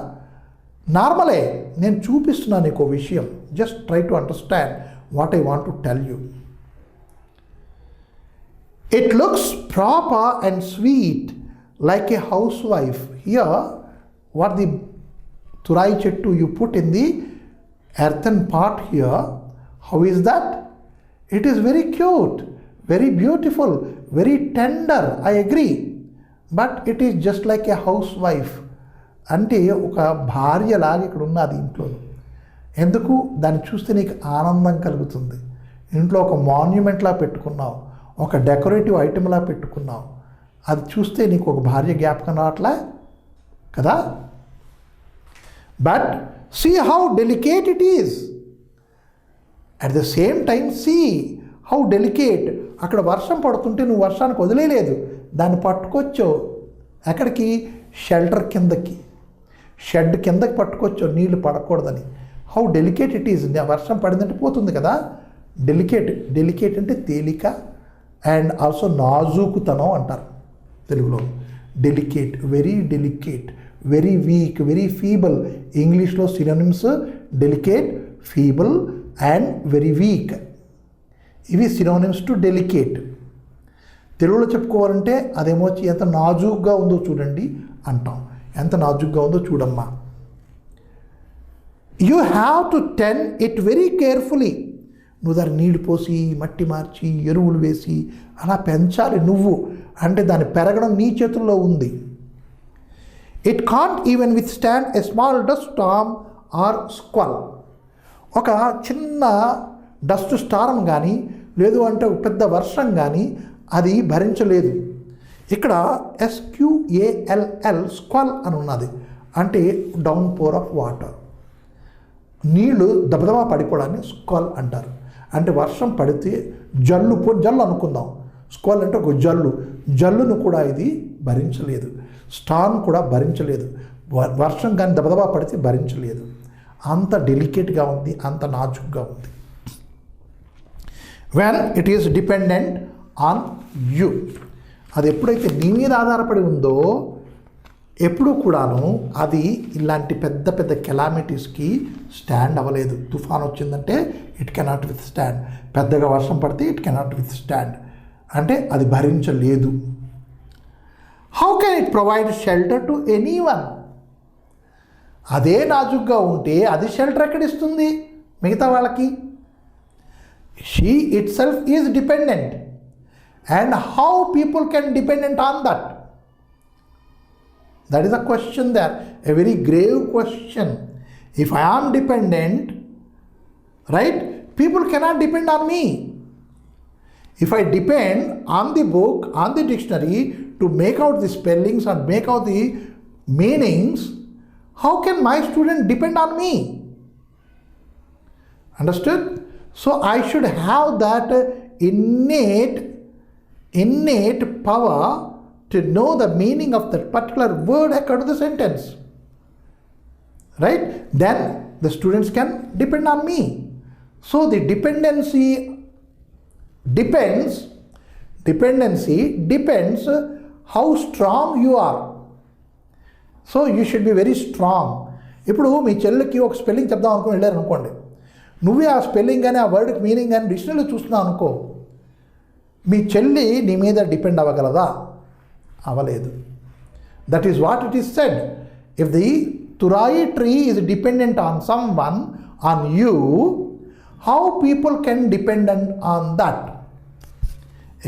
నార్మలే, నేను చూపిస్తున్నాను నీకు విషయం. Just try to understand what I want to tell you. It looks proper and sweet like A house wife. Here what the Turai chettu you put in the earthen pot here. How is that? It is very cute, very beautiful, very tender. I agree. But it is just like a housewife. అంటే ఒక భార్యలాగా ఇక్కడ ఉన్నది ఇంట్లో. ఎందుకు? దాన్ని చూస్తే నీకు ఆనందం కలుగుతుంది. ఇంట్లో ఒక మాన్యుమెంట్లా పెట్టుకున్నావు, ఒక డెకరేటివ్ ఐటెంలా పెట్టుకున్నావు. అది చూస్తే నీకు ఒక భార్య జ్ఞాపకం రావట్లే కదా? But see how delicate it is. At the same time, see how delicate. అక్కడ వర్షం పడుతుంటే నువ్వు వర్షానికి వదిలేలేదు, దాన్ని పట్టుకొచ్చావు ఎక్కడికి? షెల్టర్ కిందకి, షెడ్ కిందకి పట్టుకొచ్చావు నీళ్లు పడకూడదని. How delicate it is. వర్షం పడిందంటే పోతుంది కదా. డెలికేట్, డెలికేట్ అంటే తేలిక, అండ్ ఆల్సో నాజూకుతనం అంటారు తెలుగులో. Delicate, very delicate, very weak, very feeble. ఇంగ్లీష్లో synonyms delicate, feeble and very weak. ఇవి సినోనిమ్స్ టు డెలికేట్. తెలుగులో చెప్పుకోవాలంటే అదేమో ఎంత నాజూగ్గా ఉందో చూడండి అంటాం. ఎంత నాజూగ్గా ఉందో చూడమ్మా. You have to tend it very carefully. నువ్వు దాన్ని నీళ్ళు పోసి, మట్టి మార్చి, ఎరువులు వేసి అలా పెంచాలి నువ్వు. అంటే దాన్ని పెరగడం నీ చేతుల్లో ఉంది. It can't even withstand a small dust storm or squall. ఒక చిన్న డస్ట్ స్టార్మ్ కానీ లేదు అంటే ఒక పెద్ద వర్షం కానీ అది భరించలేదు. ఇక్కడ SQALL స్క్వల్ అని ఉన్నది, అంటే డౌన్ పోర్ ఆఫ్ వాటర్. నీళ్లు దబదబా పడిపోవడాన్ని స్క్వల్ అంటారు. అంటే వర్షం పడితే జల్లు అనుకుందాం. స్క్వల్ అంటే ఒక జల్లును కూడా ఇది భరించలేదు. స్టార్మ్ కూడా భరించలేదు. వర్షం కానీ దబదబా పడితే భరించలేదు. అంత డెలికేట్గా ఉంది, అంత నాజుగ్గా ఉంది. When it is dependent on you. అది ఎప్పుడైతే నీ మీద ఆధారపడి ఉందో ఎప్పుడు కూడాను అది ఇలాంటి పెద్ద పెద్ద కెలామిటీస్కి స్టాండ్ అవ్వలేదు. తుఫాన్ వచ్చిందంటే ఇట్ కెనాట్ విత్ స్టాండ్. పెద్దగా వర్షం పడితే ఇట్ కెనాట్ విత్ స్టాండ్, అంటే అది భరించలేదు. How can it provide shelter to anyone? అదే నాజుగ్గా ఉంటే అది షెల్టర్ ఎక్కడిస్తుంది? మిగతా వాళ్ళకి? She itself is dependent. And how people can dependent on that? That is a question there, a very grave question. If I am dependent, right, people cannot depend on me. If I depend on the book, on the dictionary to make out the spellings and make out the meanings, how can my student depend on me? Understood? So I should have that innate power to know the meaning of that particular word occurred to the sentence. Right? Then the students can depend on me. So the dependency depends how strong you are. So you should be very strong. ఇప్పుడు మీ చెల్లికి ఒక spelling చెప్దాం అనుకుని వెళ్ళారు అనుకోండి, నువ్వే ఆ spelling కానీ ఆ వర్డ్కి మీనింగ్ కానీ డిక్షనరీలో చూస్తున్నావు అనుకో, మీ చెల్లి నీ మీద డిపెండ్ అవ్వగలదా? అవ్వలేదు. That is what it is said. If the తురాయి tree is dependent on someone, on you, how people can dependent on that?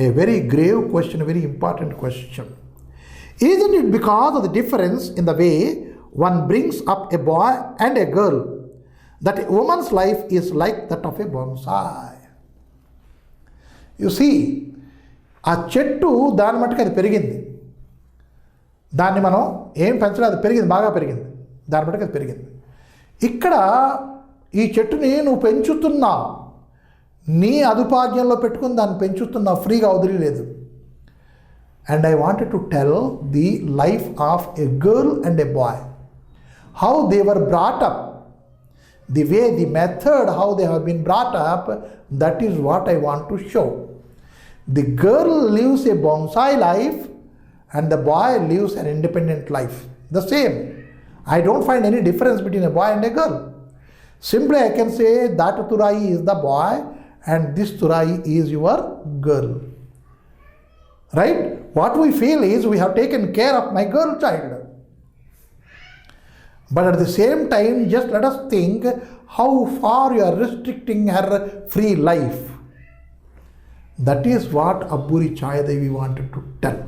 A very grave question, very important question. Isn't it because of the difference in the way one brings up a boy and a girl that a woman's life is like that of a bonsai? You see, ఆ చెట్టు దాని మట్టుకు అది పెరిగింది, దాన్ని మనం ఏం పెంచలేదు, అది పెరిగింది, బాగా పెరిగింది, దాని మట్టుకు అది పెరిగింది. ఇక్కడ ఈ చెట్టుని నువ్వు పెంచుతున్నావు, నీ అదుపాజ్ఞంలో పెట్టుకుని దాన్ని పెంచుతున్నావు, ఫ్రీగా వదిలేదు. And I wanted to tell the life of a girl and a boy, how they were brought up, the way, the method, how they have been brought up, that is what I want to show. The girl lives a bonsai life and the boy lives an independent life. The same. I don't find any difference between a boy and a girl. Simply I can say that Turai is the boy and this Turai is your girl. Right? What we feel is we have taken care of my girl child. But at the same time, just let us think how far you are restricting her free life. That is what Abburi Chayadevi wanted to tell.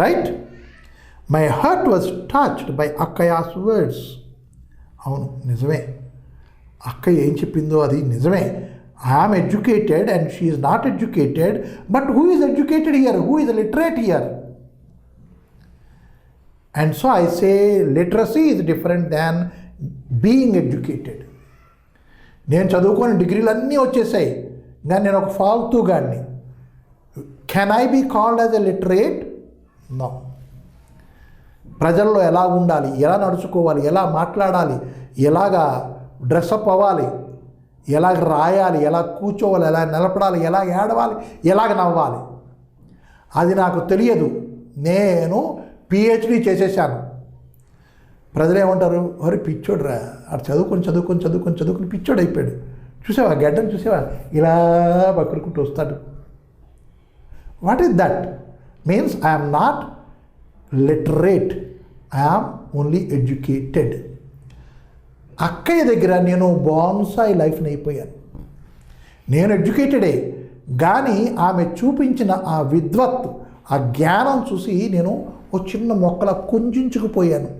Right? My heart was touched by Akkaya's words. Avunu, nijame. Akkaya em cheppinదో adi nijame. I am educated and she is not educated, but who is educated here? Who is literate here? And so I say literacy is different than being educated. నేను చదువుకొని డిగ్రీలు అన్నీ వచ్చేసాయి, కానీ నేను ఒక ఫాల్తూ గాడిని. Can I be called as a literate? No. ప్రజల్లో ఎలా ఉండాలి, ఎలా నడుచుకోవాలి, ఎలా మాట్లాడాలి, ఎలాగా డ్రెస్అప్ అవ్వాలి, ఎలాగ రాయాలి, ఎలా కూర్చోవాలి, ఎలా నిలబడాలి, ఎలా ఏడవాలి, ఎలాగ నవ్వాలి, అది నాకు తెలియదు. నేను పిహెచ్డి చేసేసాను. ప్రజలు ఏమంటారు, అరే పిచ్చోడురా, అటు చదువుకొని పిచ్చోడు అయిపోయాడు, చూసావా గడ్డను చూసావా, ఇలా పక్కడుకుంటూ వస్తాడు. What is that? Means I'm not literate, I'm only educated. అక్కయ్య దగ్గర నేను బాన్సాయి లైఫ్ని అయిపోయాను. నేను ఎడ్యుకేటెడే, కానీ ఆమె చూపించిన ఆ విద్వత్, ఆ జ్ఞానం చూసి నేను ఒక చిన్న మొక్కలా కుంచుకుపోయాను.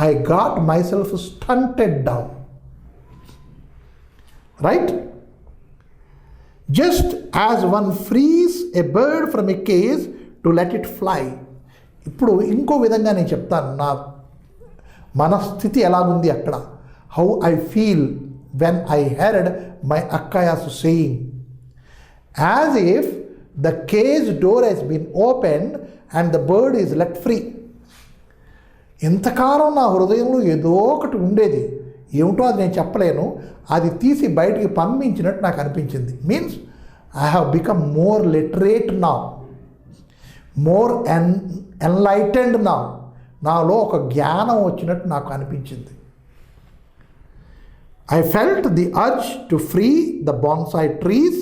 I got myself stunted down. Right? Just as one frees a bird from a cage to let it fly. ఇప్పుడు ఇంకో విధంగా నేను చెప్తాను నా మనస్థితి ఎలాగుంది అక్కడ. How I feel when I heard my అక్కయాస్ saying, as if the cage door has been opened and the bird is let free. ఇంతకాలం నా హృదయంలో ఏదో ఒకటి ఉండేది, ఏమిటో అది నేను చెప్పలేను, అది తీసి బయటికి పంపించినట్టు నాకు అనిపించింది. Means I have become more literate now, more enlightened now. నాలో ఒక జ్ఞానం వచ్చినట్టు నాకు అనిపించింది. I felt the urge to free the bonsai trees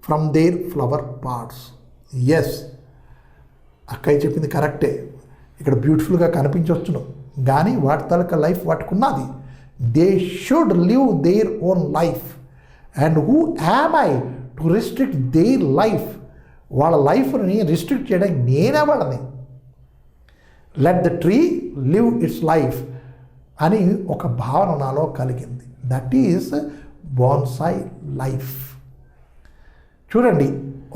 from their flower parts. Yes, అక్కయ్య చెప్పింది కరెక్టే. ఇక్కడ బ్యూటిఫుల్గా కనిపించవచ్చును, కానీ వాటి తాలూకా లైఫ్ వాటికున్నది. They should live their own life. And who am I to restrict their life? వాళ్ళ లైఫ్ని రిస్ట్రిక్ట్ చేయడానికి నేనే వాళ్ళని. Let the tree live it's life అని ఒక భావన నాలో కలిగింది. That is bonsai life. చూడండి,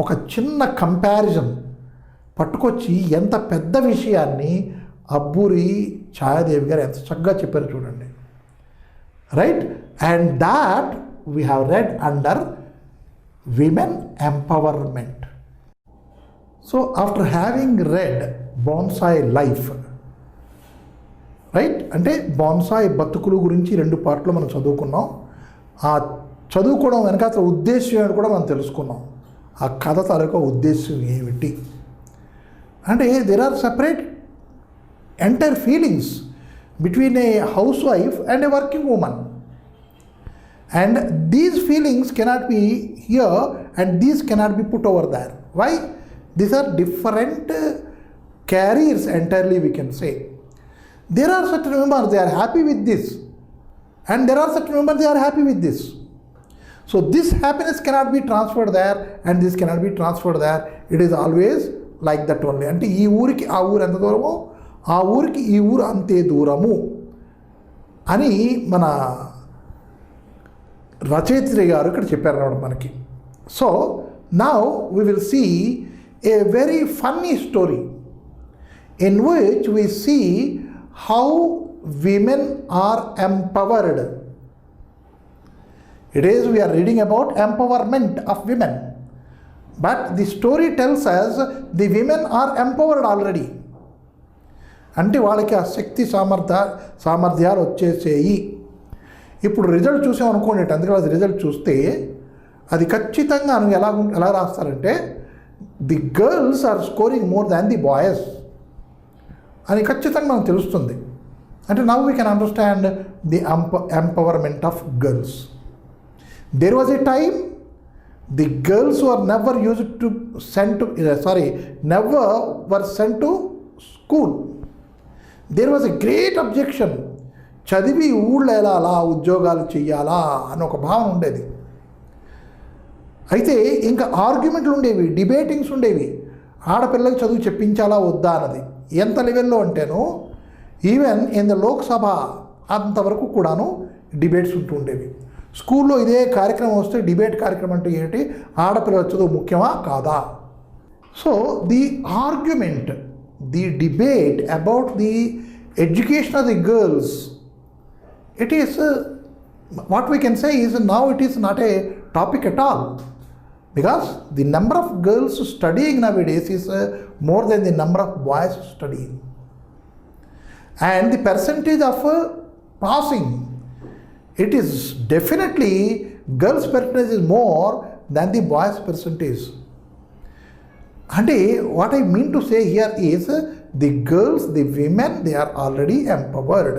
ఒక చిన్న కంపారిజన్ పట్టుకొచ్చి ఎంత పెద్ద విషయాన్ని అబ్బూరి ఛాయాదేవి గారు ఎంత చక్కగా చెప్పారు చూడండి. Right? And that we have read under women empowerment. So after having red bonsai life, right, అంటే బోన్సాయ్ బతుకులు గురించి 2 పార్ట్లో మనం చదువుకున్నాం. ఆ చదువుకోవడం వెనక అసలు ఉద్దేశం ఏమిటి కూడా మనం తెలుసుకున్నాం. ఆ కథ తాలూకా ఉద్దేశం ఏమిటి అంటే there are separate entire feelings between a housewife and a working women. And these feelings cannot be here and these cannot be put over there. Why? These are different careers entirely, we can say. There are certain women, they are happy with this, and there are certain women, they are happy with this. So this happiness cannot be transferred there and this cannot be transferred there. It is always like that only. అంటే ఈ ఊరికి ఆ ఊరు ఎంత దూరమో ఆ ఊరికి ఈ ఊరు అంతే దూరము అని మన రచయిత్రి గారు ఇక్కడ చెప్పారు మనకి. So now we will see a very funny story in which we see how women are empowered. It is, we are reading about empowerment of women, but the story tells us the women are empowered already. అంటే వాళ్ళకి ఆ శక్తి సామర్థ్యాలు వచ్చేసేయి. ఇప్పుడు result చూసామనుకోండి, 10th class result చూస్తే అది ఖచ్చితంగా ఎలా రాస్తారంటే the girls are scoring more than the boys అని ఖచ్చితంగా మనకు తెలుస్తుంది. అంటే now we can understand the empowerment of girls. There was a time the girls were never sent to school. There was a great objection. చదివి ఊళ్ళో వెళ్ళాలా, ఉద్యోగాలు చెయ్యాలా అని ఒక భావన ఉండేది. అయితే ఇంకా ఆర్గ్యుమెంట్లు ఉండేవి, డిబేటింగ్స్ ఉండేవి. ఆడపిల్లలకు చదువు చెప్పించాలా వద్దా అన్నది ఎంత లెవెల్లో అంటేను ఈవెన్ ఇన్ ద లోక్సభ అంతవరకు కూడాను డిబేట్స్ ఉంటూ ఉండేవి. స్కూల్లో ఇదే కార్యక్రమం వస్తే డిబేట్ కార్యక్రమం అంటే ఏంటి, ఆడపిల్లల చదువు ముఖ్యమా కాదా? So the argument, the debate about the education of the girls, it is what we can say is now it is not a topic at all, because the number of girls studying now days is more than the number of boys studying, and the percentage of passing, it is definitely girls percentage is more than the boys percentage. And what I mean to say here is the girls, the women, they are already empowered.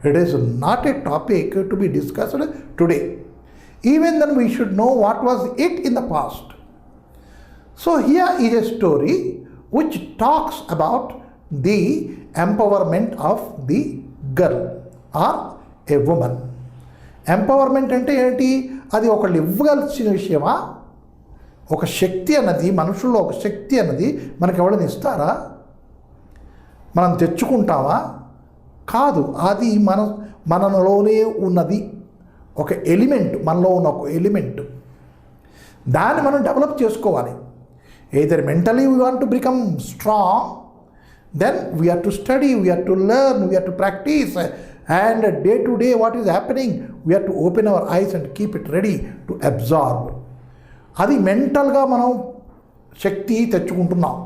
It is not a topic to be discussed today. Even then we should know what was it in the past. So here is a story which talks about the empowerment of the girl or a woman. Empowerment అంటే ఏంటి? అది ఒకళ్ళు ఇవ్వగలిసిన విషయమా? ఒక శక్తి అన్నది, మనుషుల్లో ఒక శక్తి అన్నది మనకు ఎవరైనా ఇస్తారా? మనం తెచ్చుకుంటామా? కాదు, అది మనలోనే ఉన్నది ఒక ఎలిమెంట్, మనలో ఉన్న ఒక ఎలిమెంట్. దాన్ని మనం డెవలప్ చేసుకోవాలి. Either mentally we want to become strong, then we have to study, we have to learn, we have to practise. And day to day what is happening, we have to open our eyes and keep it ready to absorb. అది మెంటల్గా మనం శక్తి తెచ్చుకుంటున్నాం.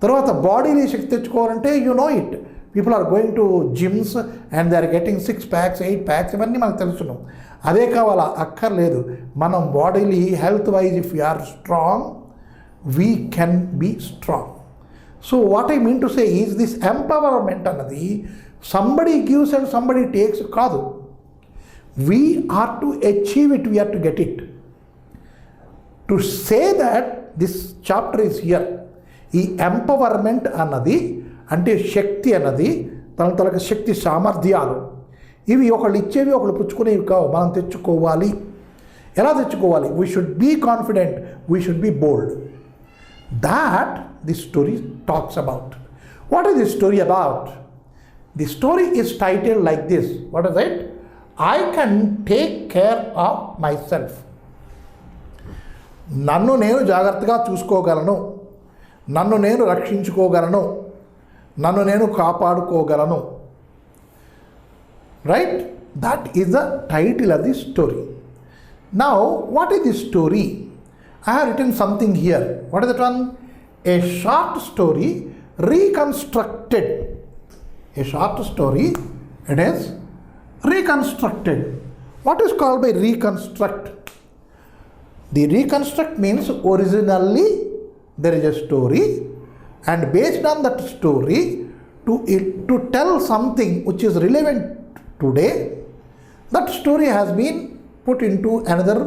తర్వాత బాడీని శక్తి తెచ్చుకోవాలంటే you know it, people are going to gyms and they are getting 6 packs 8 packs, ఇవన్నీ మనకు తెలుసును. అదే కావాలా? అక్కర్లేదు. మనం bodily health wise if you are strong, we can be strong. So what I mean to say is this empowerment అన్నది somebody gives and somebody takes కాదు. We are to achieve it, we are to get it. To say that this chapter is here, ఈ empowerment అన్నది అంటే శక్తి అన్నది తనకు శక్తి సామర్థ్యాలు, ఇవి ఒకళ్ళు ఇచ్చేవి ఒకళ్ళు పుచ్చుకునేవి కావు, మనం తెచ్చుకోవాలి. ఎలా తెచ్చుకోవాలి? We should be confident, we should be bold. That the story talks about. What is the story about? The story is titled like this. What is it? I can take care of myself. నన్ను నేను జాగ్రత్తగా చూసుకోగలను, నన్ను నేను రక్షించుకోగలను, నన్ను నేను కాపాడుకోగలను. Right? That is the title of the story. Now what is the story? I have written something here. What is that one? A short story reconstructed. A short story, it is reconstructed. What is called by reconstruct? The reconstruct means originally there is a story, and based on that story to tell something which is relevant today, that story has been put into another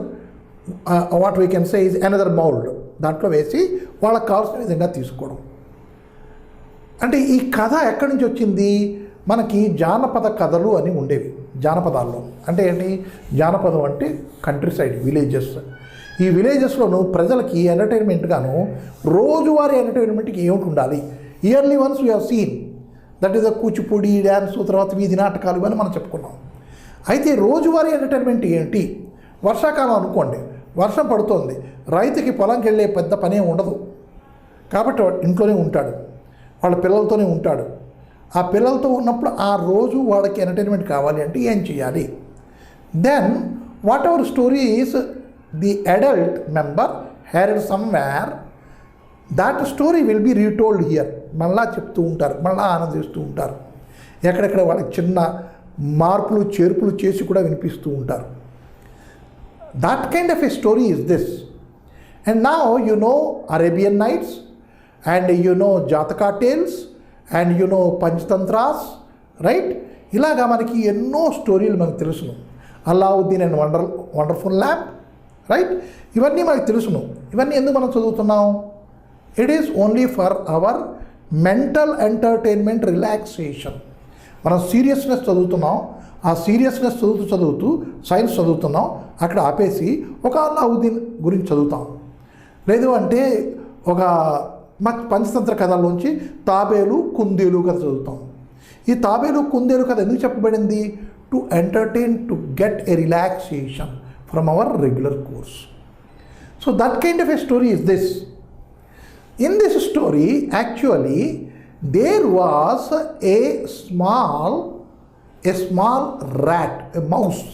what we can say is another mould. దాంట్లో వేసి వాళ్ళకి కావాల్సిన విధంగా తీసుకోవడం. అంటే ఈ కథ ఎక్కడి నుంచి వచ్చింది? మనకి జానపద కథలు అని ఉండేవి జానపదాల్లో. అంటే ఏంటి? జానపదం అంటే కంట్రీ సైడ్ విలేజెస్. ఈ విలేజెస్లోనూ ప్రజలకి ఎంటర్టైన్మెంట్గాను రోజువారీ ఎంటర్టైన్మెంట్కి ఏమిటి ఉండాలి? Yearly once we have seen that is the Kuchipudi dance, తర్వాత వీధి నాటకాలు ఇవన్నీ మనం చెప్పుకున్నాం. అయితే రోజువారీ ఎంటర్టైన్మెంట్ ఏంటి? వర్షాకాలం అనుకోండి, వర్షం పడుతోంది, రైతుకి పొలంకి వెళ్ళే పెద్ద పనే ఉండదు కాబట్టి ఇంట్లోనే ఉంటాడు, వాళ్ళ పిల్లలతోనే ఉంటాడు. ఆ పిల్లలతో ఉన్నప్పుడు ఆ రోజు వాళ్ళకి ఎంటర్టైన్మెంట్ కావాలి అంటే ఏం చేయాలి? Then whatever stories the adult member heard somewhere, that story will be retold here. మళ్ళా చెప్తూ ఉంటారు, మళ్ళా ఆనందిస్తూ ఉంటారు. ఎక్కడెక్కడ వాళ్ళకి చిన్న మార్పులు చేర్పులు చేసి కూడా వినిపిస్తూ ఉంటారు. That kind of a story is this. And now you know Arabian Nights, and you know Jataka Tales, and you know Panchtantras, right? ఇలాగా మనకి ఎన్నో స్టోరీలు మనకు తెలుసును. Allauddin and wonderful lamp, right? ఇవన్నీ మనకు తెలుసును. ఇవన్నీ ఎందుకు మనం చదువుతున్నాం? It is only for our mental entertainment, relaxation. మనం సీరియస్నెస్ చదువుతున్నాం, ఆ సీరియస్నెస్ చదువుతూ సైన్స్ చదువుతున్నాం, అక్కడ ఆపేసి ఒక అల్లావుద్దీన్ గురించి చదువుతాం. లేదు అంటే ఒక పంచతంత్ర కథల్లోంచి తాబేలు కుందేలు కథ చదువుతాం. ఈ తాబేలు కుందేలు కథ ఎందుకు చెప్పబడింది? To entertain, to get a relaxation from our regular course. So that kind of a story is this. In this story actually there was a small rat, a mouse.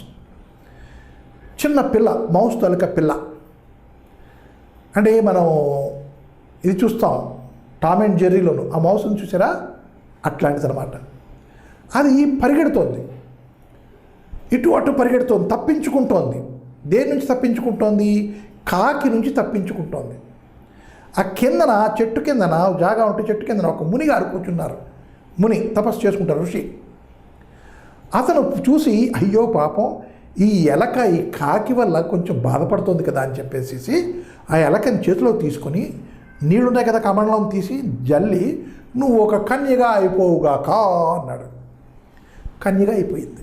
చిన్న పిల్ల, మౌస్ తాలూకా పిల్ల. అంటే మనం ఇది చూస్తాం టామ్ అండ్ జెర్రీలోను, ఆ మౌస్ని చూసారా? అట్లాంటిది అనమాట. అది పరిగెడుతోంది, ఇటు అటు పరిగెడుతోంది, తప్పించుకుంటోంది. దేని నుంచి తప్పించుకుంటోంది? కాకి నుంచి తప్పించుకుంటోంది. ఆ కిందన, చెట్టు కిందన జాగా ఉంటే చెట్టు కిందన ఒక మునిగారు కూర్చున్నారు. ముని తపస్సు చేసుకుంటారు, ఋషి. అతను చూసి అయ్యో పాపం ఈ ఎలక ఈ కాకి వల్ల కొంచెం బాధపడుతుంది కదా అని చెప్పేసి ఆ ఎలకని చేతిలో తీసుకొని నీళ్ళున్నాయి కదా కమండలం తీసి జల్లి, నువ్వు ఒక కన్యగా అయిపోవుగాక అన్నాడు. కన్యగా అయిపోయింది.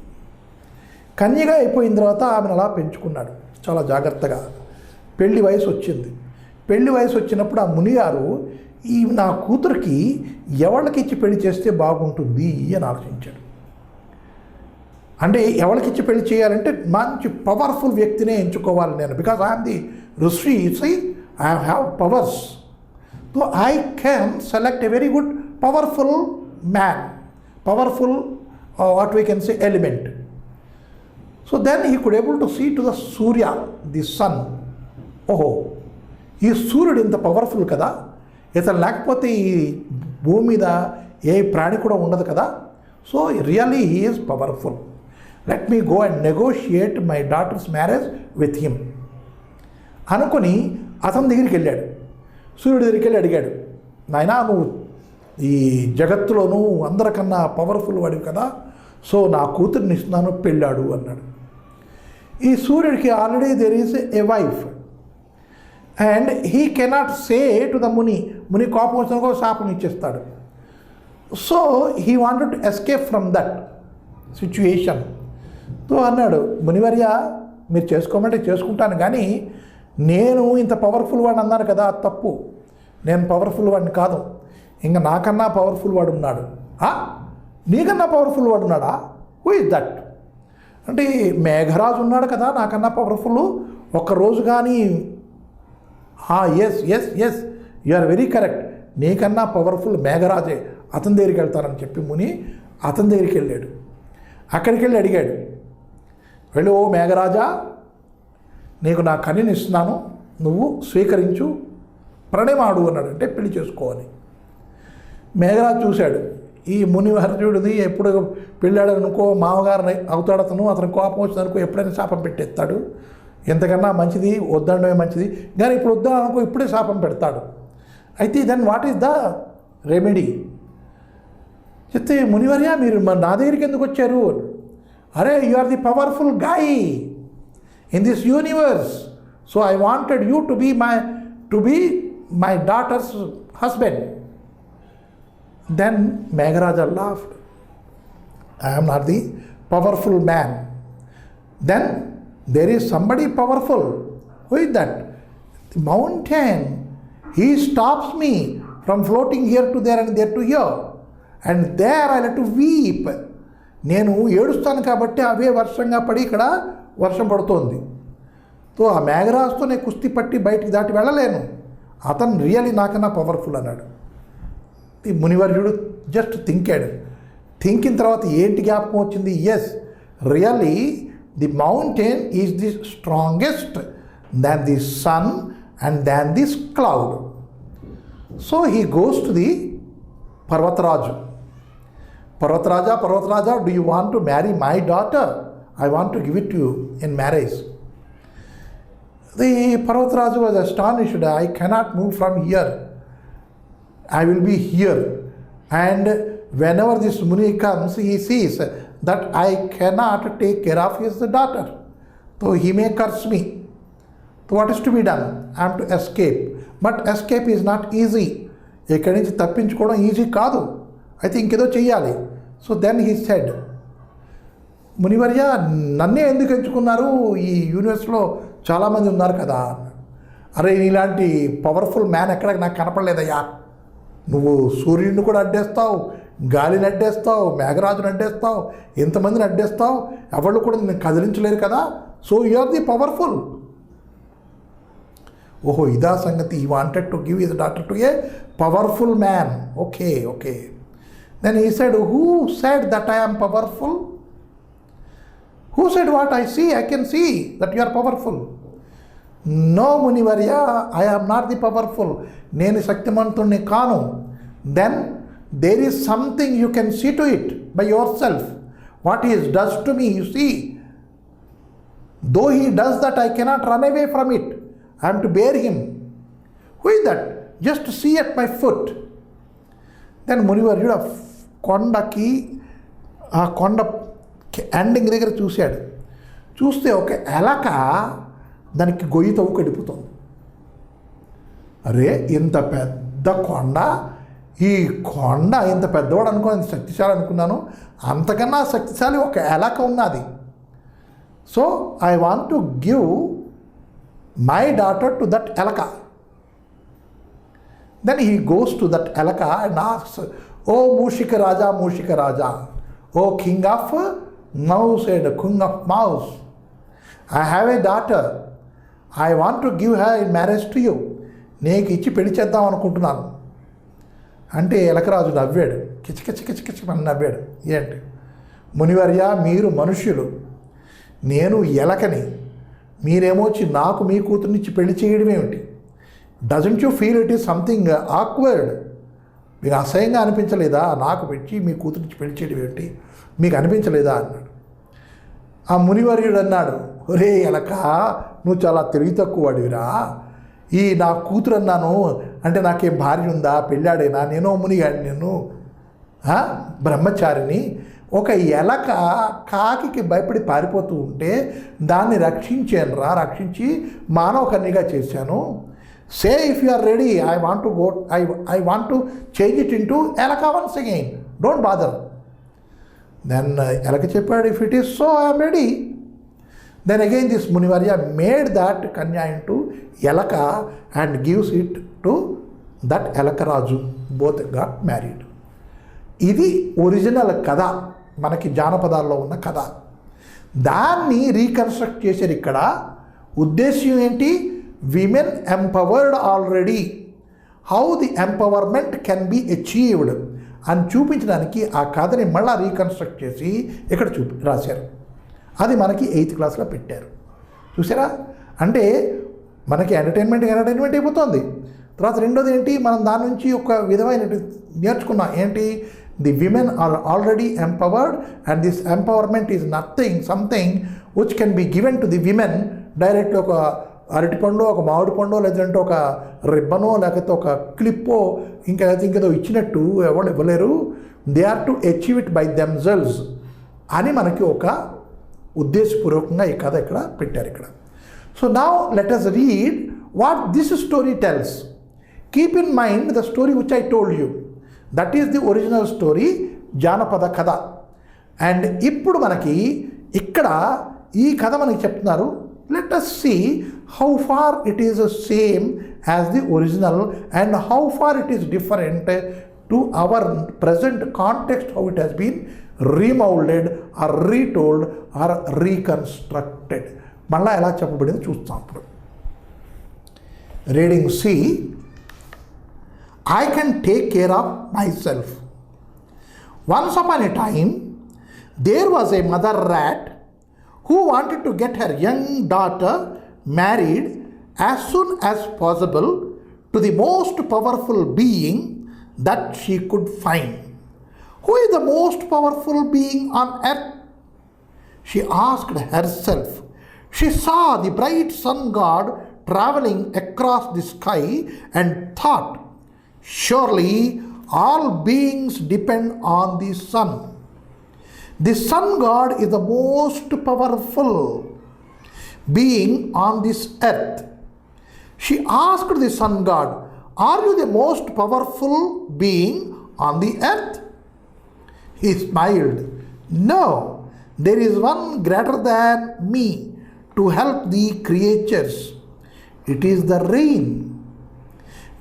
కన్యగా అయిపోయిన తర్వాత ఆమెను అలా పెంచుకున్నాడు చాలా జాగ్రత్తగా. పెళ్లి వయసు వచ్చింది. పెళ్లి వయసు వచ్చినప్పుడు ఆ మునిగారు ఈ నా కూతురికి ఎవరికిచ్చి పెళ్లి చేస్తే బాగుంటుంది అని ఆలోచించాడు. అంటే ఎవరికిచ్చి పెళ్లి చేయాలంటే మంచి పవర్ఫుల్ వ్యక్తినే ఎంచుకోవాలి నేను, because I'm the rishi, I have powers. So I can select a very good powerful man, powerful what we can say element. So then he could able to see to the Surya, the sun. ఓహో, ఈ సూర్యుడు ఇంత powerful కదా, ఇతను లేకపోతే ఈ భూమి మీద ఏ ప్రాణి కూడా ఉండదు కదా. So really he is powerful. Let me go and negotiate my daughters marriage with him అనుకుని అతని దగ్గరికి వెళ్ళాడు. సూర్యుడి దగ్గరికి వెళ్ళి అడిగాడు, నాయనా నువ్వు ఈ జగత్తులోనూ అందరికన్నా పవర్ఫుల్ వాడివి కదా, సో నా కూతుర్ని ఇస్తున్నాను, పెళ్ళాడు అన్నాడు. ఈ సూర్యుడికి already there is a wife and he cannot say to the ముని. ముని కోపం వచ్చిన శాపం ఇచ్చేస్తాడు. So he wanted to escape from that situation. తో అన్నాడు, మునివర్య మీరు చేసుకోమంటే చేసుకుంటాను, కానీ నేను ఇంత పవర్ఫుల్ వాడిని అన్నాను కదా, తప్పు. నేను పవర్ఫుల్ వాడిని కాదు, ఇంకా నాకన్నా పవర్ఫుల్ వాడు ఉన్నాడు. నీకన్నా పవర్ఫుల్ వాడు ఉన్నాడా? Who is that? అంటే మేఘరాజు ఉన్నాడు కదా నాకన్నా పవర్ఫుల్. ఒక్కరోజు కానీ yes yes yes you are very correct, నీకన్నా పవర్ఫుల్ మేఘరాజే, అతని దగ్గరికి వెళ్తానని చెప్పి ముని అతని దగ్గరికి వెళ్ళాడు. అక్కడికి వెళ్ళి అడిగాడు, వెళ్ళి ఓ మేఘరాజా, నీకు నా కన్యని ఇస్తున్నాను, నువ్వు స్వీకరించు, ప్రణయమాడు అన్నాడు. అంటే పెళ్లి చేసుకోవాలి. మేఘరాజు చూశాడు, ఈ మునివర్యుడిది ఎప్పుడు పెళ్ళాడనుకో మామగారు అవుతాడు అతను కోపం వచ్చిందనుకో ఎప్పుడైనా శాపం పెట్టేస్తాడు, ఎంతకన్నా మంచిది వద్దడమే మంచిది, కానీ ఇప్పుడు వద్దా అనుకో ఇప్పుడే శాపం పెడతాడు. అయితే then what is the remedy చెప్తే, మునివర్య మీరు నా దగ్గరికి ఎందుకు వచ్చారు? అరే you are the powerful guy in this universe, so I wanted you to be my daughter's husband. Then Megharaja laughed. I am not the powerful man. Then there is somebody powerful. Who is that? The mountain. He stops me from floating here to there and there to here. And there I have to weep. నేను ఏడుస్తాను కాబట్టి అవే వర్షంగా పడి ఇక్కడ వర్షం పడుతోంది. So ఆ మేఘరాజుతో నేను కుస్తీ పట్టి బయటికి దాటి వెళ్ళలేను, అతను రియల్లీ నాకన్నా పవర్ఫుల్ అన్నాడు. ఈ మునివర్యుడు జస్ట్ థింకిన తర్వాత ఏంటి జ్ఞాపకం వచ్చింది? Yes, really the mountain is the strongest than the sun and than this cloud. So he goes to the పర్వతరాజు. పర్వతరాజా, do you want to marry my daughter? I want to give it you in marriage. The పర్వతరాజు was astonished. I cannot move from here. I will be here, and whenever this Muni comes, he sees that I cannot take care of his daughter, so he may curse me. So what is to be done? I am to escape, but escape is not easy. ఇక్కడి నుంచి తప్పించుకోవడం easy కాదు, అయితే ఇంకేదో చెయ్యాలి. So then he said, మునివర్య నన్నే ఎందుకు ఎంచుకున్నారు? ఈ యూనివర్స్లో చాలామంది ఉన్నారు కదా. అరే ఇలాంటి పవర్ఫుల్ మ్యాన్ ఎక్కడ నాకు కనపడలేదయ్యా. నువ్వు సూర్యుడిని కూడా అడ్డేస్తావు, గాలిని అడ్డేస్తావు, మేఘరాజుని అడ్డేస్తావు, ఎంతమందిని అడ్డేస్తావు, ఎవళ్ళు కూడా నేను కదిలించలేరు కదా. So you are the powerful. ఓహో ఇదా సంగతి. He wanted to give his daughter to a powerful man. Okay. Then he said, who said that I am powerful? Who said what? I see, I can see that you are powerful. No మునివర్య, I am not the powerful. నేను శక్తిమంతుణ్ణి కాను. Then there is something you can see to it by yourself. What is does to me you see. Though he does that I cannot run away from it. I am to bear him. Who is that? Just see at my foot. దెన్ మునివర్యుడు కొండకి, ఆ కొండ ending దగ్గర చూశాడు. చూస్తే ఒక ఎలక దానికి గొయ్యి తవ్వు కడిపోతుంది. అరే ఇంత పెద్ద కొండ, ఈ కొండ ఇంత పెద్దవాడు అనుకుని ఇంత శక్తిశాలి అనుకున్నాను, అంతకన్నా శక్తిశాలి ఒక ఎలక ఉన్నది. So I want to give my daughter to that ఎలక. Then he goes to that ఎలక అండ్ ఆస్క్స్, ఓ మూషిక రాజా, O king of mouse and king of mouse, I have a daughter, I want to give her in marriage to you. నీకు ఇచ్చి పెళ్లి చేద్దాం అనుకుంటున్నాను. అంటే ఎలకరాజు నవ్వాడు, కిచకిచమని నవ్వాడు. ఏంటి మునివర్య, మీరు మనుష్యులు, నేను ఎలకని, మీరేమో వచ్చి నాకు మీ కూతురునిచ్చి పెళ్లి చేయడం ఏమిటి? Doesn't you feel it is something awkward? మీకు అసహ్యంగా అనిపించలేదా? నాకు పెట్టి మీ కూతురునిచ్చి పెళ్లి చేయడం ఏమిటి? మీకు అనిపించలేదా అన్నాడు. ఆ మునివర్యుడు అన్నాడు, ఒరే ఎలక, నువ్వు చాలా తెలివి తక్కువ వాడివిరా. ఈ నా కూతురు అన్నాను అంటే నాకేం భార్య ఉందా? పెళ్ళాడేనా? నేనో మునిగాడు, నేను బ్రహ్మచారిని. ఒక ఎలక కాకి భయపడి పారిపోతూ ఉంటే దాన్ని రక్షించి మానవ కన్యగా చేశాను. Say if you are ready, I want to change it into ఎలక once again, don't bother. Then ఎలక చెప్పాడు, if it is so I'm ready. Then again this మునివర్య మేడ్ దట్ కన్యా ఇంటూ ఎలక and gives it to that ఎలకరాజు. Both got married. ఇది original కథ, మనకి జానపదాల్లో ఉన్న కథ. దాన్ని రీకన్స్ట్రక్ట్ చేశారు ఇక్కడ. ఉద్దేశ్యం ఏంటి? Women empowered already, how the empowerment can be achieved అని చూపించడానికి ఆ కథని మళ్ళీ రీకన్స్ట్రక్ట్ చేసి ఇక్కడ రాశారు. అది మనకి 8th క్లాస్లో పెట్టారు. చూసారా? అంటే మనకి ఎంటర్టైన్మెంట్ అయిపోతుంది. తర్వాత రెండోది ఏంటి, మనం దాని నుంచి ఒక విధమైన నేర్చుకున్నాం. ఏంటి? The women are already empowered and this empowerment is nothing, something which can be given to the women direct. ఒక అరటిపండు, ఒక మామిడి పండు, లేదంటే ఒక రిబ్బనో, లేకపోతే ఒక క్లిప్పో, ఇంకేదో ఇచ్చినట్టు ఎవరు ఇవ్వలేరు. They are to achieve it by themselves అని మనకి ఒక ఉద్దేశపూర్వకంగా ఈ కథ ఇక్కడ పెట్టారు ఇక్కడ. So now let us read what this story tells. Keep in mind the story which I told you. That is the original story, జానపద కథ. అండ్ ఇప్పుడు మనకి ఇక్కడ ఈ కథ మనకి చెప్తున్నారు. Let us see how far it is the same as the original and how far it is different to our present context, how it has been remolded or retold or reconstructed. మళ్ళీ ఎలా చెప్పబడింది చూస్తాం ఇప్పుడు. Reading C. I can take care of myself. Once upon a time, there was a mother rat who wanted to get her young daughter married as soon as possible to the most powerful being that she could find. Who is the most powerful being on earth? She asked herself. She saw the bright sun god traveling across the sky and thought, surely all beings depend on the sun. The sun god is the most powerful being on this earth. She asked the sun god, are you the most powerful being on the earth? He smiled. No, there is one greater than me to help the creatures. It is the rain.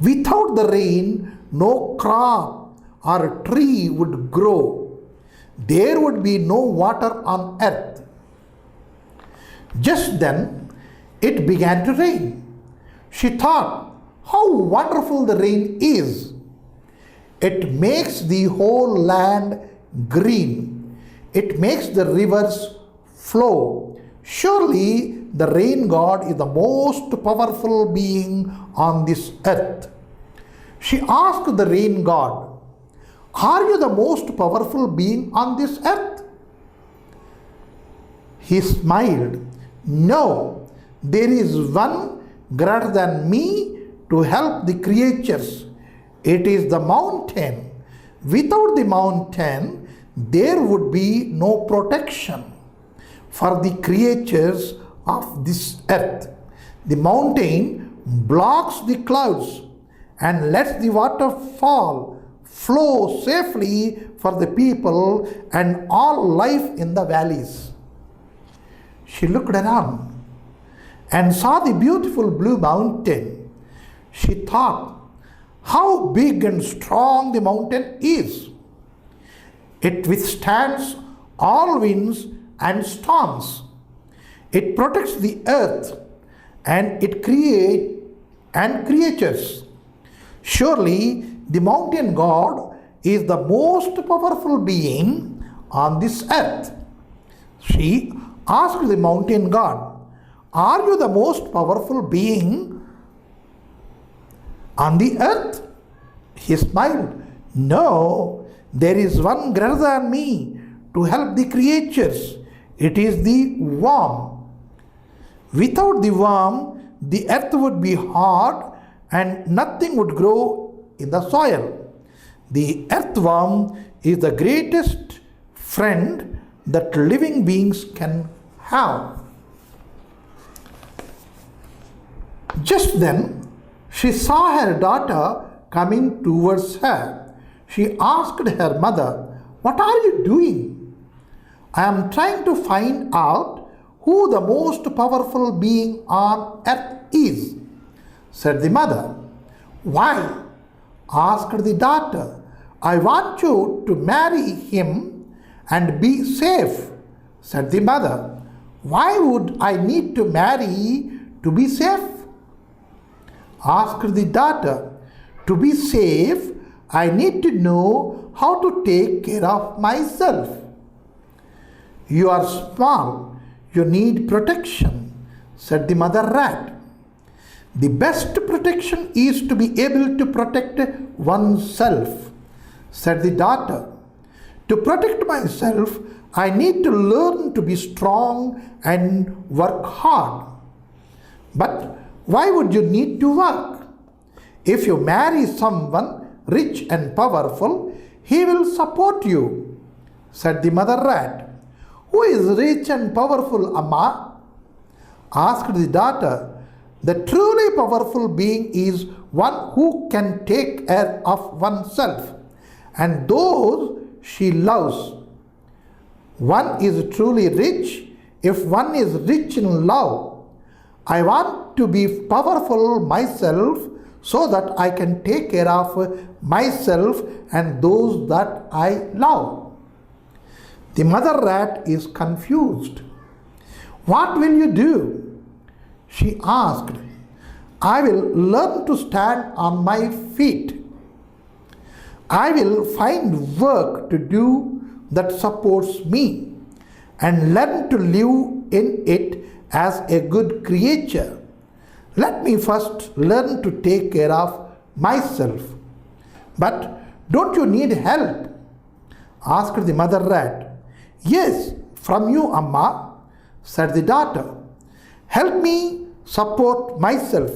Without the rain, no crop or tree would grow. There would be no water on earth. Just then, it began to rain. She thought, how wonderful the rain is. It makes the whole land green. It makes the rivers flow. Surely the rain god is the most powerful being on this earth. She asked the rain god, are you the most powerful being on this earth? He smiled. No, there is one greater than me to help the creatures. It is the mountain. Without the mountain, there would be no protection for the creatures of this earth. The mountain blocks the clouds and lets the water flow safely for the people and all life in the valleys. She looked around and saw the beautiful blue mountain. She thought, how big and strong the mountain is. It withstands all winds and storms. It protects the earth and it creatures. Surely the mountain god is the most powerful being on this earth. She asked the mountain god, are you the most powerful being on the earth? He smiled. No, there is one greater than me to help the creatures. It is the worm. Without the worm, the earth would be hard and nothing would grow in the soil. The earthworm is the greatest friend that living beings can have. Just then, she saw her daughter coming towards her. She asked her mother, "What are you doing?" I am trying to find out who the most powerful being on earth is, said the mother. Why? Asked the daughter. I want you to marry him and be safe, said the mother. Why would I need to marry to be safe? Asked the daughter. To be safe, I need to know how to take care of myself. You are small, you need protection, said the mother rat. The best protection is to be able to protect oneself, said the daughter. To protect myself, I need to learn to be strong and work hard. But why would you need to work? If you marry someone rich and powerful, he will support you, said the mother rat. Who is rich and powerful, Amma? Asked the daughter. The truly powerful being is one who can take care of oneself and those she loves. One is truly rich if one is rich in love. I want to be powerful myself so that I can take care of myself and those that I love. The mother rat is confused. What will you do? She asked. I will learn to stand on my feet. I will find work to do that supports me and learn to live in it as a good creature. Let me first learn to take care of myself. But don't you need help? Asked the mother rat. Yes, from you, Amma, said the daughter. Help me support myself.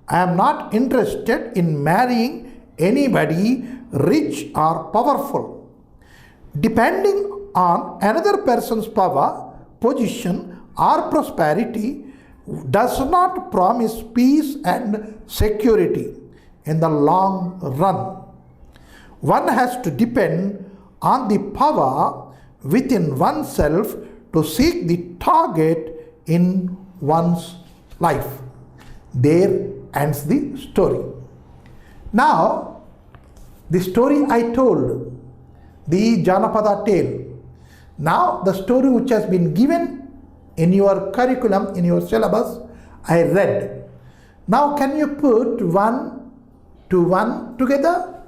I am not interested in marrying anybody rich or powerful. Depending on another person's power, position, or prosperity does not promise peace and security in the long run. One has to depend on the power within oneself to seek the target in one's life. There ends the story. Now, the story I told, the Janapada Tale. Now, the story which has been given in your curriculum, in your syllabus, I read. Now, can you put one to one together?